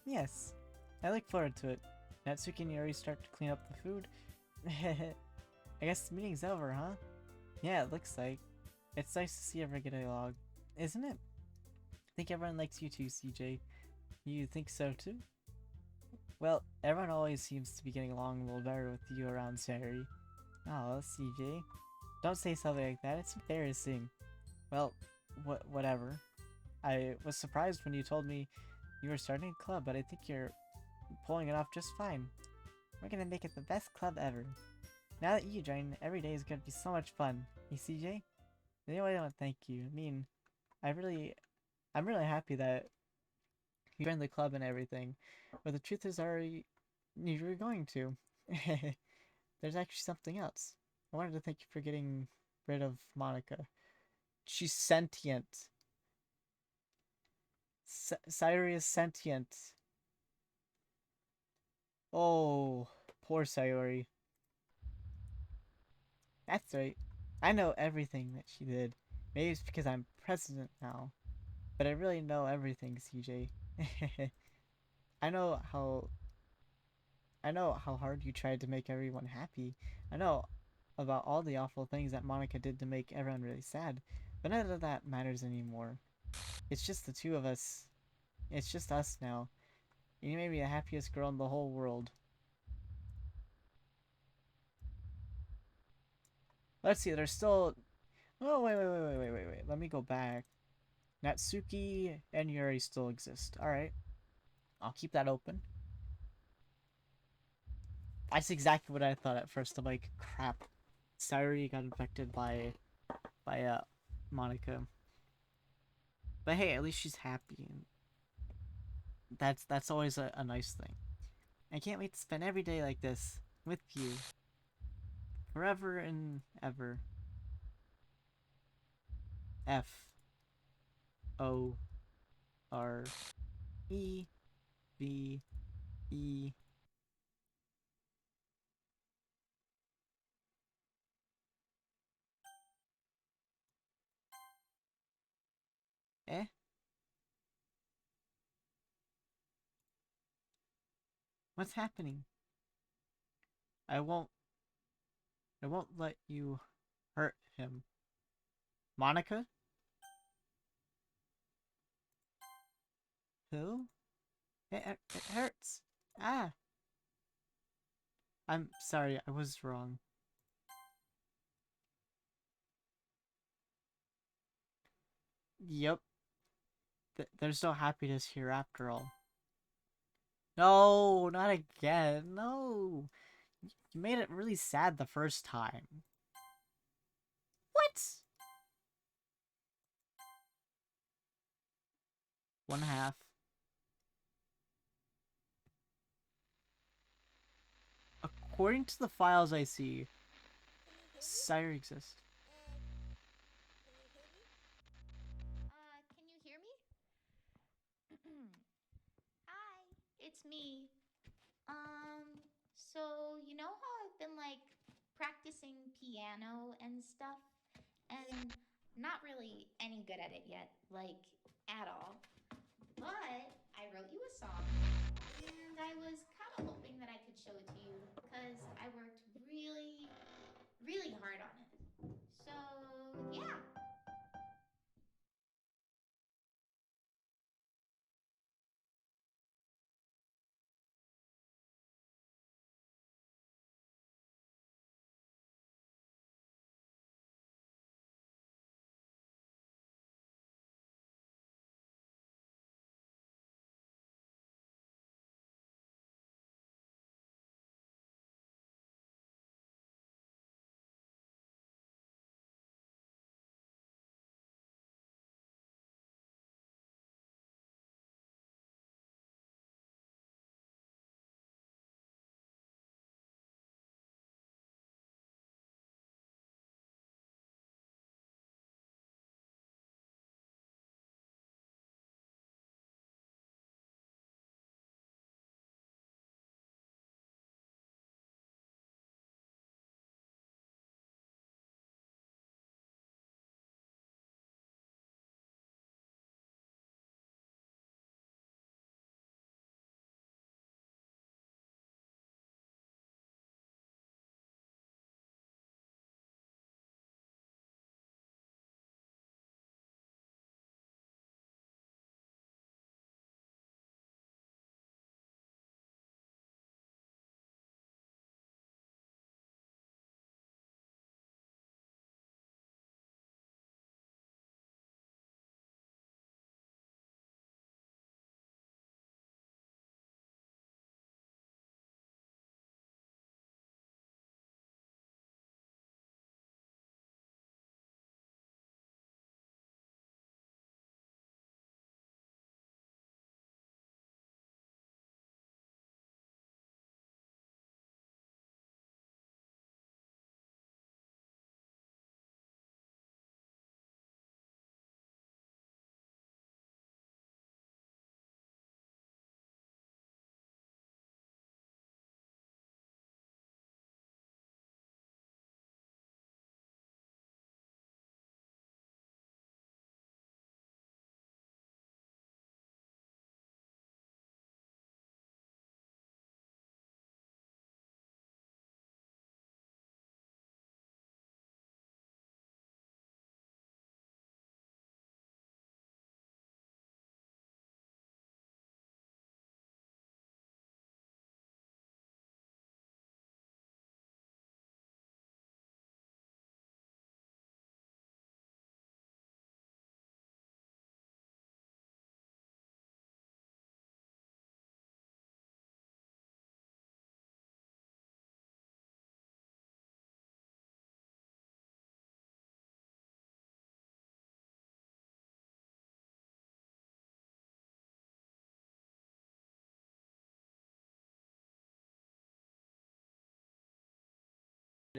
Yes. I look forward to it. Natsuki and Yuri start to clean up the food. I guess the meeting's over, huh? Yeah, it looks like. It's nice to see everyone get along, isn't it? I think everyone likes you too, CJ. You think so too? Well, everyone always seems to be getting along a little better with you around Sayuri. Oh, CJ. Don't say something like that, it's embarrassing. Well, whatever. I was surprised when you told me you were starting a club, but I think you're pulling it off just fine. We're gonna make it the best club ever. Now that you join, every day is gonna be so much fun. Hey, CJ? Anyway, I want to thank you. I mean, I'm really happy that you joined the club and everything. But the truth is, you were going to. There's actually something else. I wanted to thank you for getting rid of Monica. She's sentient. Sayuri is sentient. Oh, poor Sayuri. That's right. I know everything that she did. Maybe it's because I'm president now. But I really know everything, CJ. I know how hard you tried to make everyone happy. I know about all the awful things that Monica did to make everyone really sad. But none of that matters anymore. It's just the two of us. It's just us now. You made me the happiest girl in the whole world. Let's see, there's still... Oh, wait. Let me go back. Natsuki and Yuri still exist. Alright. I'll keep that open. That's exactly what I thought at first. I'm like, crap. Sayuri got infected by Monica. But hey, at least she's happy. That's always a nice thing. I can't wait to spend every day like this with you. Forever and ever. F-O-R-E-V-E. Eh? What's happening? I won't I won't let you hurt him. Monica? Who? It hurts. Ah. I'm sorry, I was wrong. Yep. There's no happiness here after all. No, not again. No. You made it really sad the first time. What? One half. According to the files I see, Sire exists. Can you hear me? Hi, it's me. So you know how I've been like practicing piano and stuff, and not really any good at it yet, like at all. But I wrote you a song, and I was kind of hoping that I could show it to you because I worked really, really hard on it. So yeah,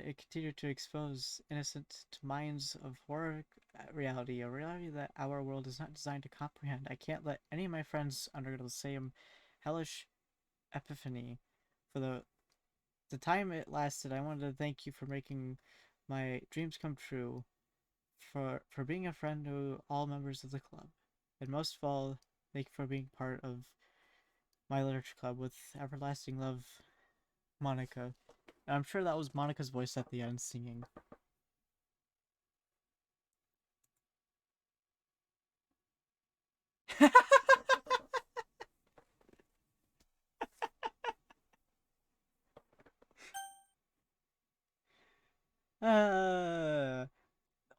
it continued to expose innocent minds of horror reality, a reality that our world is not designed to comprehend. I can't let any of my friends undergo the same hellish epiphany. For the time it lasted, I wanted to thank you for making my dreams come true, for being a friend to all members of the club, and most of all, thank you for being part of my literature club. With everlasting love, Monica. And I'm sure that was Monica's voice at the end singing. uh,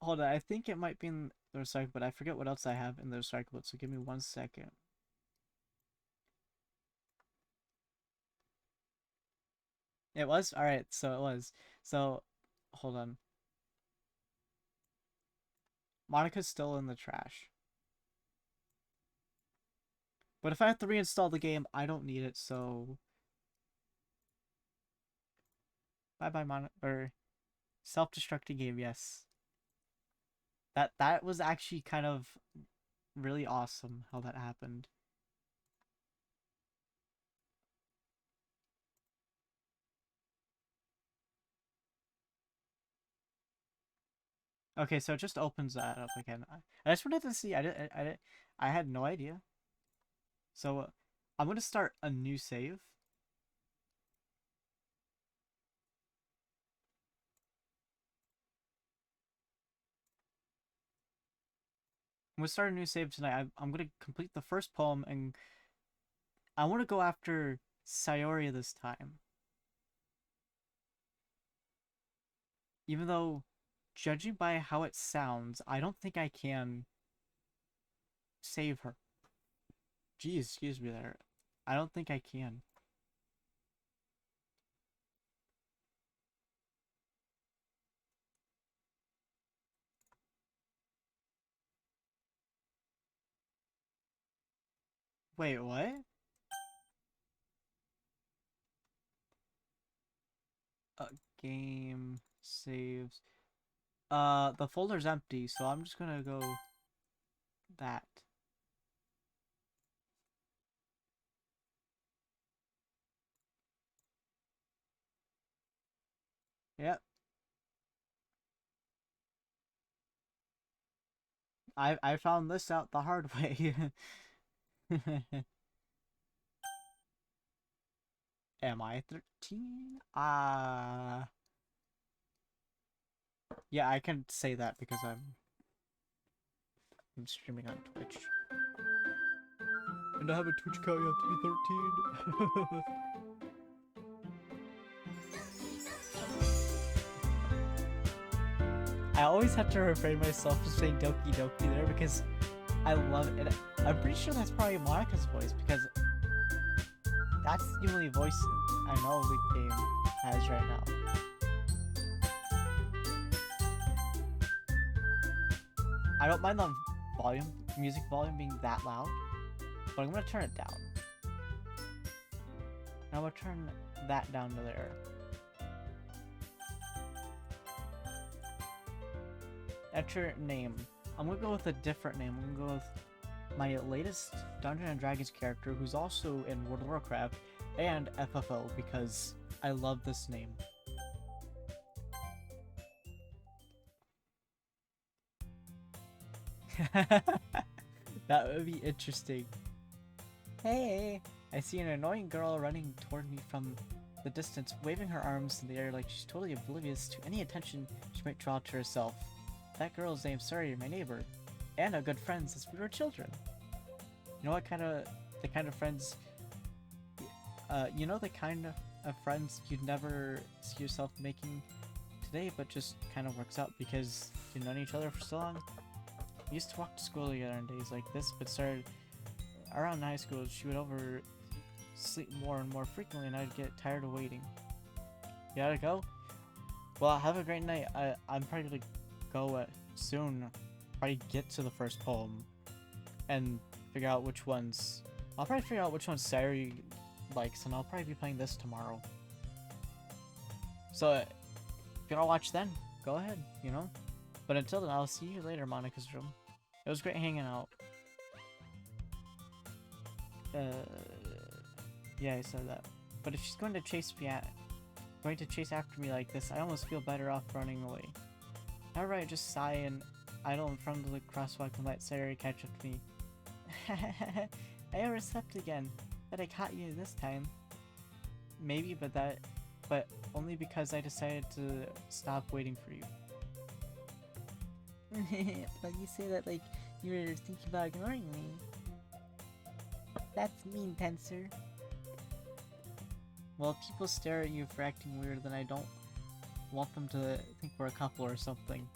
Hold on, I think it might be in the recycle, but I forget what else I have in the recycle, so give me 1 second. It was? Alright, so it was. So, hold on. Monica's still in the trash. But if I have to reinstall the game, I don't need it, so... Bye-bye, Monica. Or, self-destructing game, yes. That was actually kind of really awesome how that happened. Okay, so it just opens that up again. I just wanted to see. I had no idea. So I'm gonna start a new save. I'm gonna start a new save tonight. I'm gonna complete the first poem, and I want to go after Sayori this time. Even though, judging by how it sounds, I don't think I can save her. Geez, excuse me there. I don't think I can. Wait, what? Game saves. The folder's empty, so I'm just gonna go that. Yep. I found this out the hard way. Am I 13? Yeah, I can say that because I'm streaming on Twitch. And I have a Twitch account, you have to be 13. I always have to refrain myself from saying Doki Doki there because I love it. I'm pretty sure that's probably Monica's voice because that's the only voice I know the game has right now. I don't mind the music volume being that loud, but I'm gonna turn it down. And I'm gonna turn that down to there. Enter name. I'm gonna go with a different name. I'm gonna go with my latest Dungeons & Dragons character, who's also in World of Warcraft and FFO, because I love this name. That would be interesting. Hey! I see an annoying girl running toward me from the distance, waving her arms in the air like she's totally oblivious to any attention she might draw to herself. That girl's name's Sari, my neighbor, and a good friend since we were children. You know what the kind of friends, you know the kind of friends you'd never see yourself making today, but just kind of works out because you've known each other for so long. We used to walk to school together on days like this, but started around high school. She would sleep more and more frequently, and I'd get tired of waiting. You gotta go? Well, have a great night. I'm probably gonna go soon. Probably get to the first poem and figure out which ones. I'll probably figure out which ones Sari likes, and I'll probably be playing this tomorrow. So, If you want to watch then, go ahead, you know? But until then, I'll see you later, Monica's room. It was great hanging out. Yeah, I said that. But if she's going to chase after me like this, I almost feel better off running away. However, I just sigh and idle in front of the crosswalk and let Sarah catch up to me. I overslept again. But I caught you this time. Maybe, but only because I decided to stop waiting for you. But you say that like you were thinking about ignoring me. That's mean, Tensor. Well, if people stare at you for acting weird, then I don't want them to think we're a couple or something.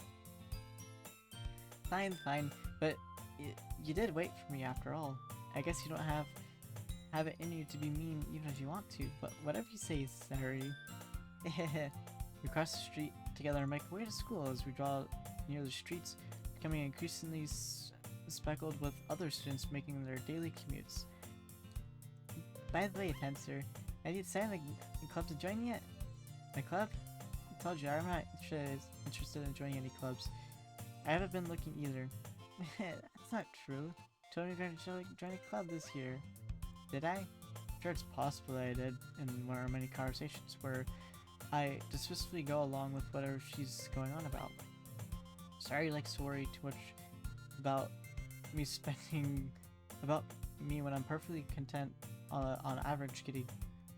Fine, but you did wait for me after all. I guess you don't have it in you to be mean even if you want to, but whatever you say, sorry. We cross the street together and make our way to school as we draw near the streets, becoming increasingly speckled with other students making their daily commutes. By the way, Tensor, have you decided a club to join yet? My club? I told you, I'm not interested in joining any clubs. I haven't been looking either. That's not true. I told me you're going to join a club this year. Did I? Sure, it's possible that I did in one of our many conversations where I dismissively go along with whatever she's going on about. Sorry, likes to worry too much about me when I'm perfectly content on average getting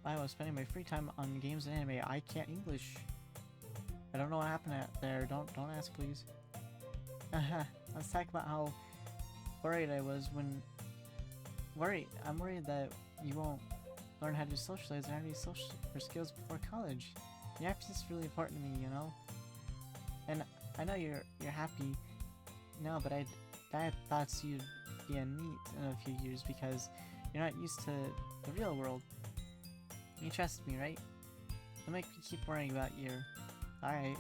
by while spending my free time on games and anime. I can't English. I don't know what happened there. Don't ask, please. I was talking about how worried I was when. I'm worried that you won't learn how to socialize or have any social skills before college. Your happiness is really important to me, you know. And I know you're happy now, but I thought you'd be a NEET in a few years because you're not used to the real world. You trust me, right? Don't make me keep worrying about you. Alright.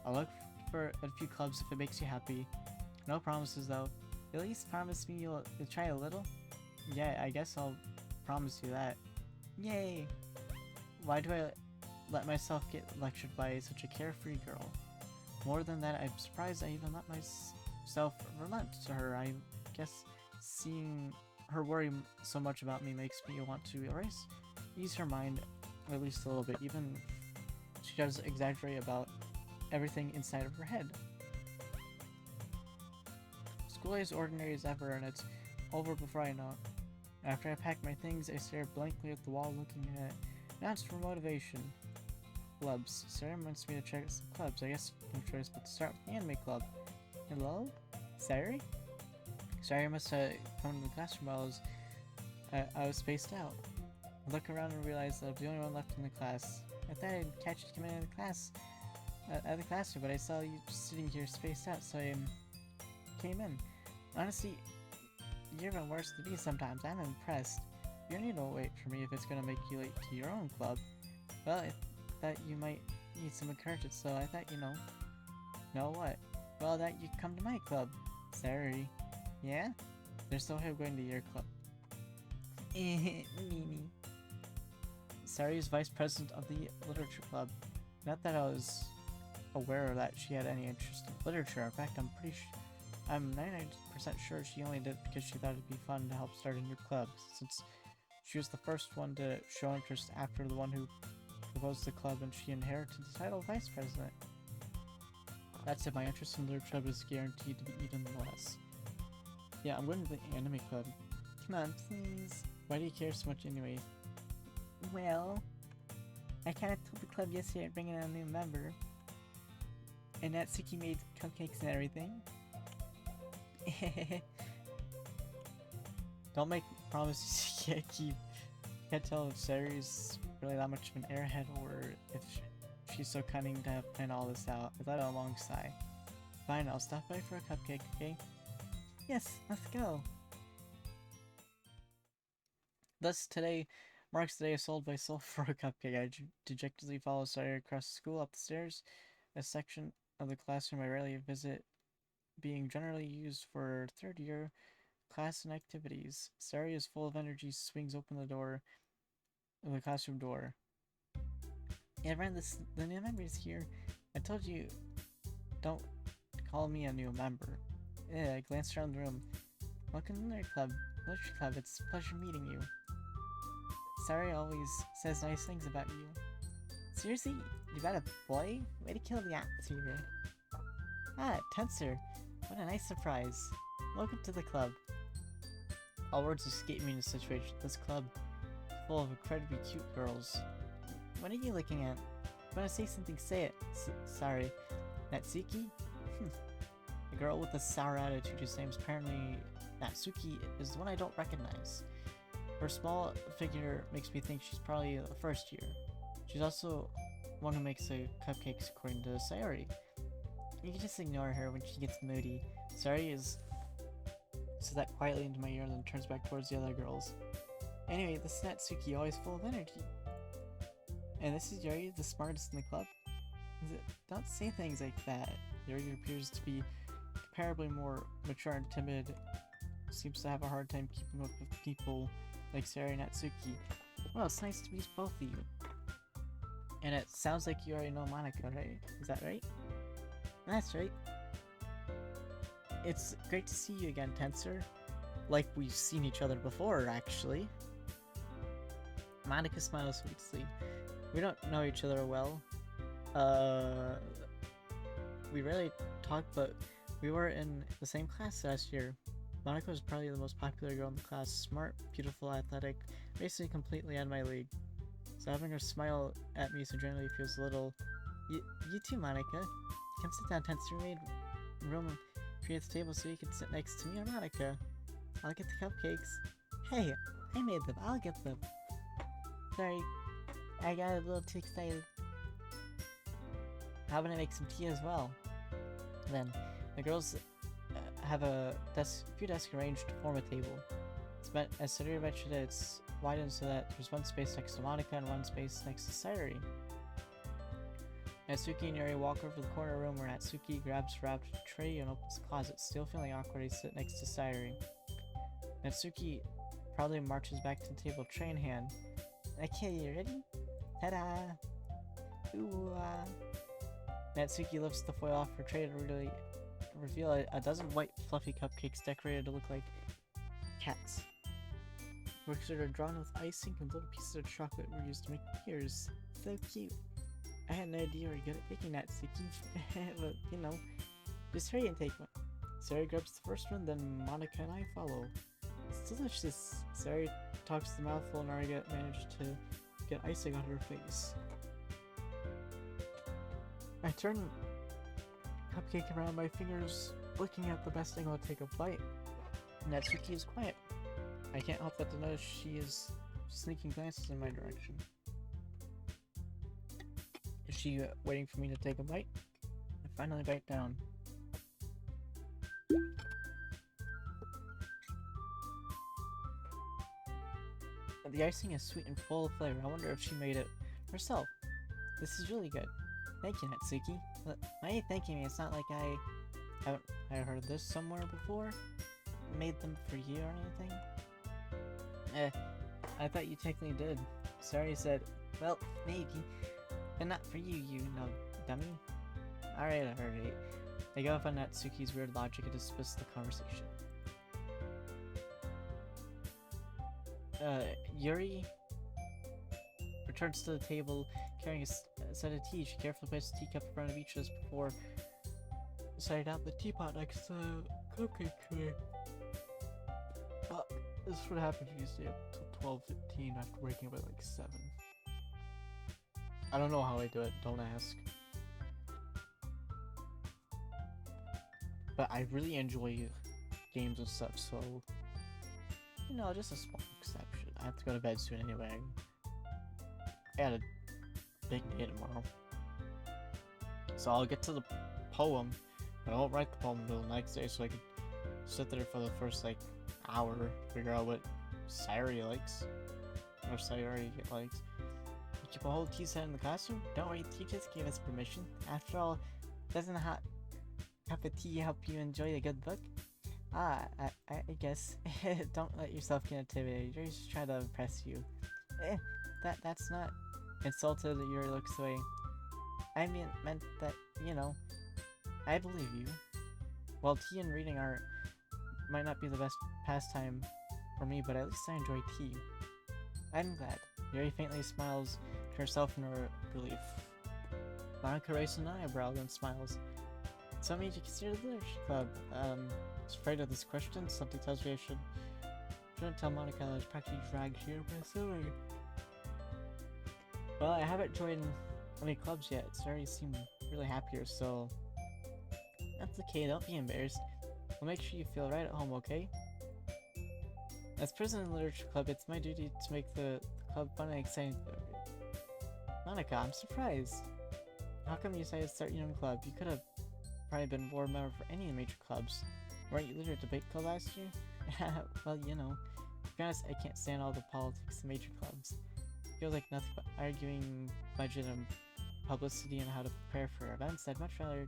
I'll look for a few clubs if it makes you happy. No promises though. At least promise me you'll try a little? Yeah, I guess I'll promise you that. Yay! Why do I let myself get lectured by such a carefree girl? More than that, I'm surprised I even let myself relent to her. I guess seeing her worry so much about me makes me want to ease her mind at least a little bit, even if she does exaggerate about everything inside of her head. School is ordinary as ever, and it's over before I know it. After I pack my things, I stare blankly at the wall looking at it. Now it's for motivation. Clubs. Sarah wants me to check out some clubs. I guess no choice but to start with the anime club. Hello? Sarah? Sarah must have come into the classroom while I was spaced out. I look around and realize that I'm the only one left in the class. I thought I'd catch you coming out of the classroom, but I saw you just sitting here spaced out, so I came in. Honestly, you're even worse than me sometimes. I'm impressed. You don't need to wait for me if it's gonna make you late to your own club. Well, I thought you might need some encouragement, so I thought, know what? Well, that you come to my club. Sorry. Yeah? There's no way of going to your club. Mimi. Sari is vice president of the literature club. Not that I was aware that she had any interest in literature. In fact, I'm 99% sure she only did it because she thought it'd be fun to help start a new club, since she was the first one to show interest after the one who proposed the club, and she inherited the title of vice president. That said, my interest in literature was guaranteed to be even less. Yeah, I'm going to the anime club. Come on, please. Why do you care so much anyway? Well, I kind of told the club yesterday I'd bring in a new member. And Natsuki made cupcakes and everything. Don't make promises you can't keep. Can't tell if Sari's really that much of an airhead or if she's so cunning to have planned all this out. Without a long sigh. Fine, I'll stop by for a cupcake, okay? Yes, let's go. Thus, today marks the day sold by soul for a cupcake. I dejectedly follow Sari across the school, up the stairs, a section of the classroom I rarely visit, being generally used for third year class and activities. Sari is full of energy, swings open the door of the classroom door. Yeah, everyone, the new member is here. I told you, don't call me a new member. I glanced around the room. Welcome to Literature Club. It's a pleasure meeting you. Sari always says nice things about you. Seriously? You got a boy? Way to kill the atmosphere. Ah, Tensor. What a nice surprise. Welcome to the club. All words escape me in a situation. This club is full of incredibly cute girls. What are you looking at? If you want to say something, say it. Sorry. Natsuki? The girl with the sour attitude whose name is apparently Natsuki is the one I don't recognize. Her small figure makes me think she's probably the first year. She's also one who makes the cupcakes according to Sayori. You can just ignore her when she gets moody. Sayori says that quietly into my ear and then turns back towards the other girls. Anyway, this is Natsuki, always full of energy. And this is Yuri, the smartest in the club? Don't say things like that. Yuri appears to be comparably more mature and timid. Seems to have a hard time keeping up with people like Sayori and Natsuki. Well, it's nice to meet both of you. And it sounds like you already know Monica, right? Is that right? That's right. It's great to see you again, Tensor. Like we've seen each other before, actually. Monica smiles sweetly. We don't know each other well. We rarely talk, but we were in the same class last year. Monica was probably the most popular girl in the class. Smart, beautiful, athletic, basically completely out of my league. So having her smile at me so generally feels a little... You too, Monica. Come sit down, Tensor. We made room for you at the table so you can sit next to me or Monica. I'll get the cupcakes. Hey, I made them. I'll get them. Sorry, I got a little too excited. How about I make some tea as well? Then, the girls have a few desks arranged to form a table. As Sayori mentioned, it's widened so that there's one space next to Monica and one space next to Sayori. Natsuki and Yuri walk over to the corner room where Natsuki grabs a wrapped tray and opens the closet, still feeling awkward. He sits next to Sayori. Natsuki probably marches back to the table, tray in hand. Okay, you ready? Ta-da! Ooh, Natsuki lifts the foil off her tray to reveal a dozen white fluffy cupcakes decorated to look like cats. Works are drawn with icing and little pieces of chocolate were used to make ears. So cute. I had no idea you were good at baking, Natsuki. But, you know, just hurry and take one. Sayori grabs the first one, then Monica and I follow. It's delicious. Sayori talks to the mouthful and Ariga managed to get icing on her face. I turn the cupcake around my fingers, looking at the best angle to take a bite. Natsuki is quiet. I can't help but to notice she is sneaking glances in my direction. Is she waiting for me to take a bite? I finally bite down. The icing is sweet and full of flavor. I wonder if she made it herself. This is really good. Thank you, Natsuki. Why are you thanking me? It's not like I haven't heard this somewhere before. Made them for you or anything? I thought you technically did. Sorry, said, well, maybe. But not for you, you know, dummy. Alright, alright. I go off on Natsuki's weird logic and dismiss the conversation. Yuri returns to the table carrying a set of tea. She carefully places a teacup in front of each of us before setting down the teapot next to the cupcake tray. This would happen if you stay up till 12:15 after waking up at like 7. I don't know how I do it, don't ask. But I really enjoy games and stuff, so... You know, just a small exception. I have to go to bed soon anyway. I got a big day tomorrow. So I'll get to the poem, but I won't write the poem until the next day, so I can sit there for the first, like, hour, figure out what Sayori likes. Or Sayori likes. You keep a whole tea set in the classroom? Don't worry, teachers gave us permission. After all, doesn't a hot cup of tea help you enjoy a good book? I guess. Don't let yourself get intimidated. You're just trying to impress you. That's not... Insulted, Yuri looks away. I meant that, you know, I believe you. Well, tea and reading might not be the best pastime for me, but at least I enjoy tea. I'm glad. Yuri faintly smiles to herself in relief. Monica raises an eyebrow, then smiles. So it made you consider the literature club. I was afraid of this question. Something tells me shouldn't tell Monica that I was practically dragged here by Silly. Well, I haven't joined any clubs yet. Sorry, you seem really happier, so that's okay. Don't be embarrassed. We'll make sure you feel right at home, okay? As president of the literature club, it's my duty to make the club fun and exciting. Monica, I'm surprised. How come you decided to start your own club? You could have probably been a board member for any of the major clubs. Weren't you leader of debate club last year? Well, you know. To be honest, I can't stand all the politics of major clubs. It feels like nothing but arguing, budget, and publicity and how to prepare for events. I'd much rather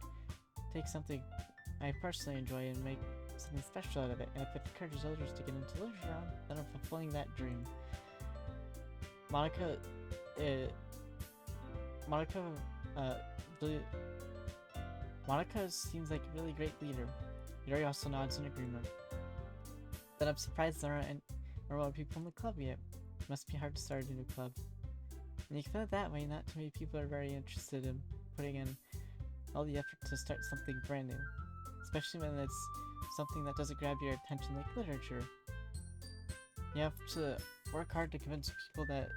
take something I personally enjoy and make something special out of it. And if it encourages others to get into literature, then I'm fulfilling that dream. Monica seems like a really great leader. Yuri also nods in agreement. But I'm surprised there aren't more people in the club yet. It must be hard to start a new club. And you can feel it that way, not too many people are very interested in putting in all the effort to start something brand new. Especially when it's something that doesn't grab your attention like literature. You have to work hard to convince people that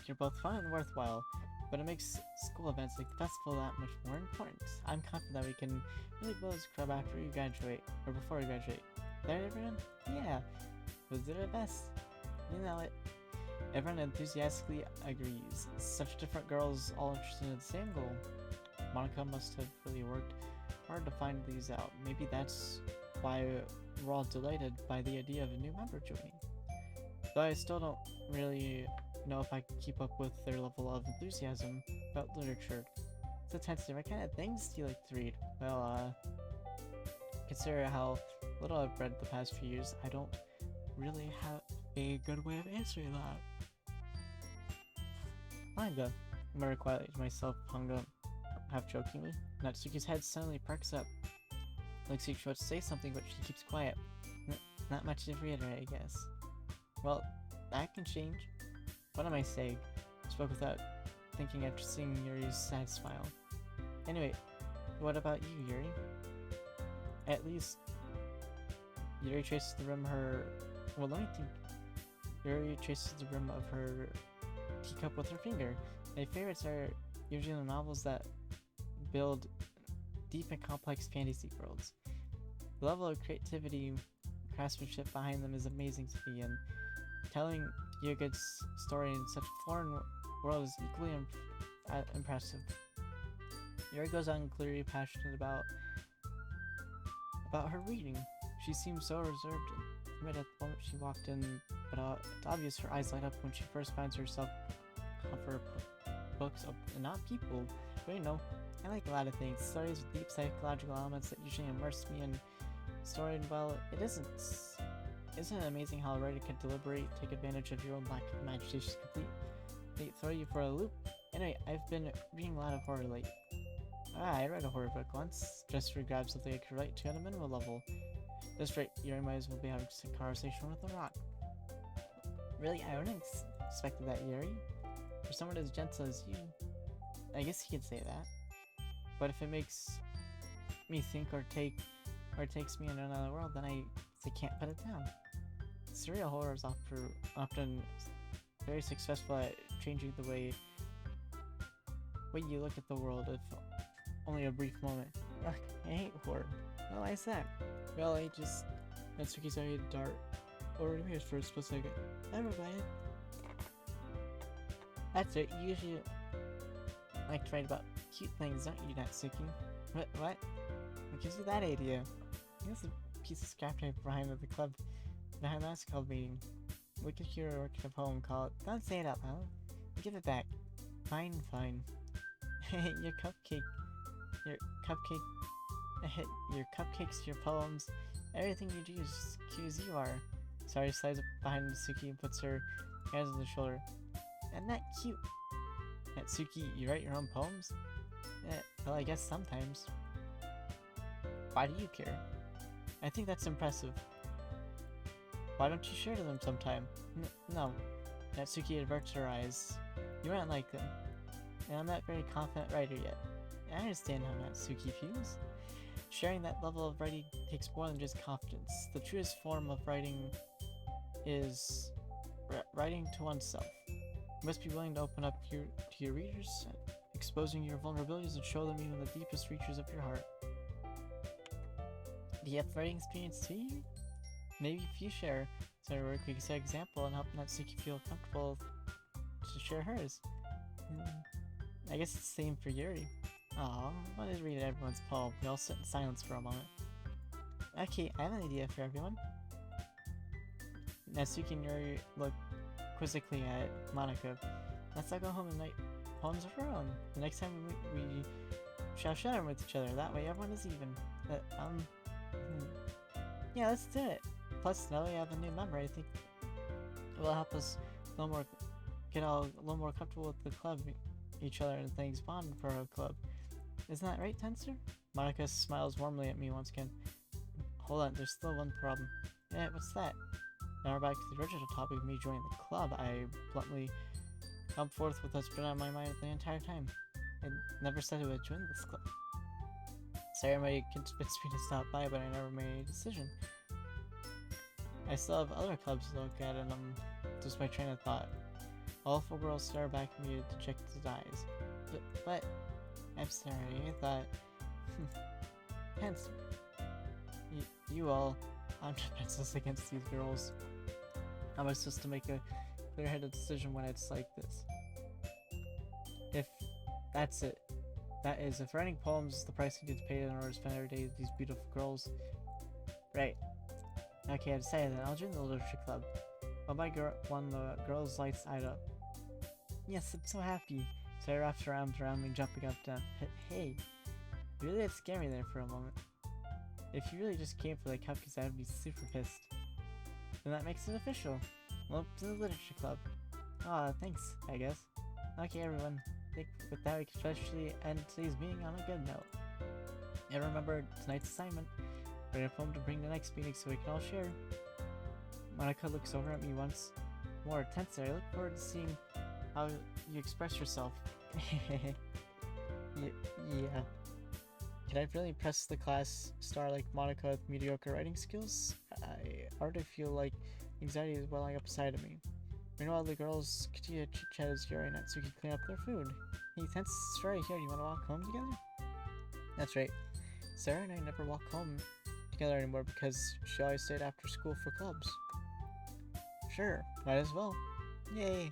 you're both fun and worthwhile, but it makes school events like the festival that much more important. I'm confident that we can really build this club after you graduate, or before you graduate. Right, everyone? Yeah, we'll do our best. You know it. Everyone enthusiastically agrees. Such different girls all interested in the same goal. Monica must have really worked hard to find these out. Maybe that's why we're all delighted by the idea of a new member joining. Though I still don't really know if I can keep up with their level of enthusiasm about literature. So tentative. What kind of things do you like to read? Well, consider how little I've read the past few years, I don't really have a good way of answering that. Manga. I murmur quietly to myself, hung up, half jokingly. Natsuki's head suddenly perks up. Looks like she wants to say something, but she keeps quiet. Not much to reiterate, I guess. Well, that can change. What am I saying? Spoke without thinking after seeing Yuri's sad smile. Anyway, what about you, Yuri? At least, Yuri traces the rim of her... Well, let me think. Yuri traces the rim of her teacup with her finger. My favorites are usually the novels that build deep and complex fantasy worlds. The level of creativity, craftsmanship behind them is amazing to me, and telling you a good story in such a foreign world is equally impressive. Yuri goes on clearly passionate about her reading. She seems so reserved and timid at the moment she walked in, but it's obvious her eyes light up when she first finds herself cover books and not people. But you know, I like a lot of things. Stories with deep psychological elements that usually immerse me in story, and well, isn't it amazing how a writer can deliberate, take advantage of your own lack of imagination completely throw you for a loop? Anyway, I've been reading a lot of horror lately. I read a horror book once, just to grab something I could relate to at a minimal level. That's right, Yuri might as well be having a conversation with a rock. Really, I wouldn't expect that, Yuri. For someone as gentle as you, I guess you could say that. But if it makes me think or takes me into another world, then I can't put it down. Surreal horror is often very successful at changing the way you look at the world, if only a brief moment. Ugh, I hate horror. Well, why is that? Well, Natsuki's already a dart over to me for a split second. Never mind. That's it. You usually like to write about cute things, don't you, Natsuki? What? What gives you that idea? Here's a piece of scrap paper behind the club, behind last club meeting. We could hear a working a poem called. Don't say it out loud. Give it back. Fine. Your cupcakes, your poems, everything you do is as cute as you are. Sari slides up behind Natsuki and puts her hands on the shoulder. Isn't that cute? Natsuki, you write your own poems? Well, I guess sometimes. Why do you care? I think that's impressive. Why don't you share to them sometime? No. Natsuki averts her eyes. You aren't like them. And I'm not very confident writer yet. I understand how Natsuki feels. Sharing that level of writing takes more than just confidence. The truest form of writing is writing to oneself. You must be willing to open up to your readers, exposing your vulnerabilities and show them even the deepest reaches of your heart. Do you have writing experience too? Maybe if you share, so we can set an example and help Natsuki feel comfortable to share hers. I guess it's the same for Yuri. Aw, let us read everyone's poem. We all sit in silence for a moment. Okay, I have an idea for everyone. Natsuki and Yuri look quizzically at Monika. Let's all go home and write poems of our own. The next time we shall share them with each other. That way everyone is even. Yeah, let's do it. Plus, now we have a new member. I think it will help us a little more, get a little more comfortable with the club, each other, and things bond for our club. Isn't that right, Tensor? Monika smiles warmly at me once again. Hold on, there's still one problem. What's that? Now we're back to the original topic of me joining the club. I bluntly come forth with what's been on my mind the entire time. I never said I would join this club. Sarah may convince me to stop by, but I never made a decision. I still have other clubs to look at, and I'm just my train of thought. All 4 girls stare back at me to check the eyes. But I'm sorry, I thought... Hence, you all... I'm defenseless against these girls. How am I supposed to make a clear-headed decision when it's like this? If that's it. That is, if writing poems is the price you need to pay in order to spend every day with these beautiful girls. Right. Okay, I decided that I'll join the literature club. One by one, the girls' lights eyed up. Yes, I'm so happy. So I wrapped her arms around me, jumping up and down. Hey, you really did scare me there for a moment. If you really just came for the cupcakes, I'd be super pissed. Then that makes it official. Welcome to the literature club. Aw, thanks, I guess. Okay, everyone. I think with that we can especially end today's meeting on a good note. And remember tonight's assignment. Write a poem to bring the next meeting so we can all share. Monika looks over at me once more. Tensor, I look forward to seeing how you express yourself. Yeah. Can I really impress the class star like Monika with mediocre writing skills? I already feel like anxiety is welling up inside of me. Meanwhile, the girls continue to chit-chat as Yuri and Natsuki clean up their food. Hey, Tensor, it's right here. Do you want to walk home together? That's right. Sarah and I never walk home together anymore because she always stayed after school for clubs. Sure, might as well. Yay!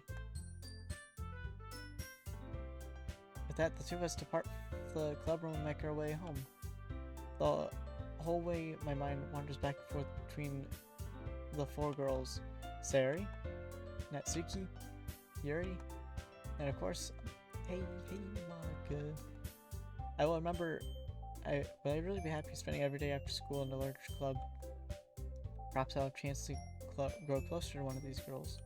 With that, the two of us depart the club room and make our way home. The whole way, my mind wanders back and forth between the 4 girls. Sari, Natsuki, Yuri, and of course, hey Monika. I will remember, I'd really be happy spending every day after school in the literature club. Perhaps I'll have a chance to grow closer to one of these girls.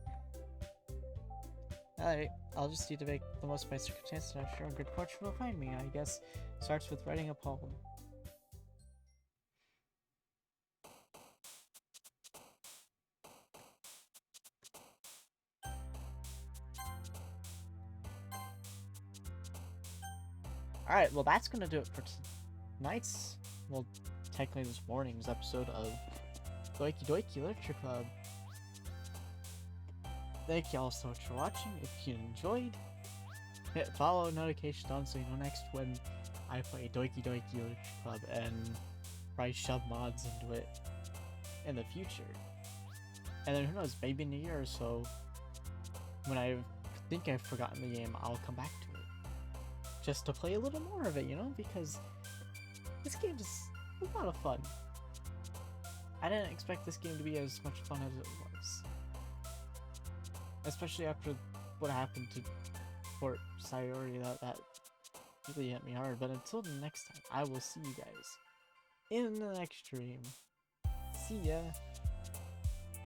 Alright, I'll just need to make the most of my circumstances, and I'm sure good fortune will find me. I guess starts with writing a poem. Alright, well that's gonna do it for tonight's, well, technically this morning's episode of Doki Doki Literature Club. Thank you all so much for watching. If you enjoyed, hit follow notification on so you know next when I play Doki Doki Literature Club and probably shove mods into it in the future. And then who knows, maybe in a year or so, when I think I've forgotten the game, I'll come back to it. Just to play a little more of it, you know, because this game is a lot of fun. I didn't expect this game to be as much fun as it was. Especially after what happened to Port Sayori, that really hit me hard. But until the next time, I will see you guys in the next stream. See ya!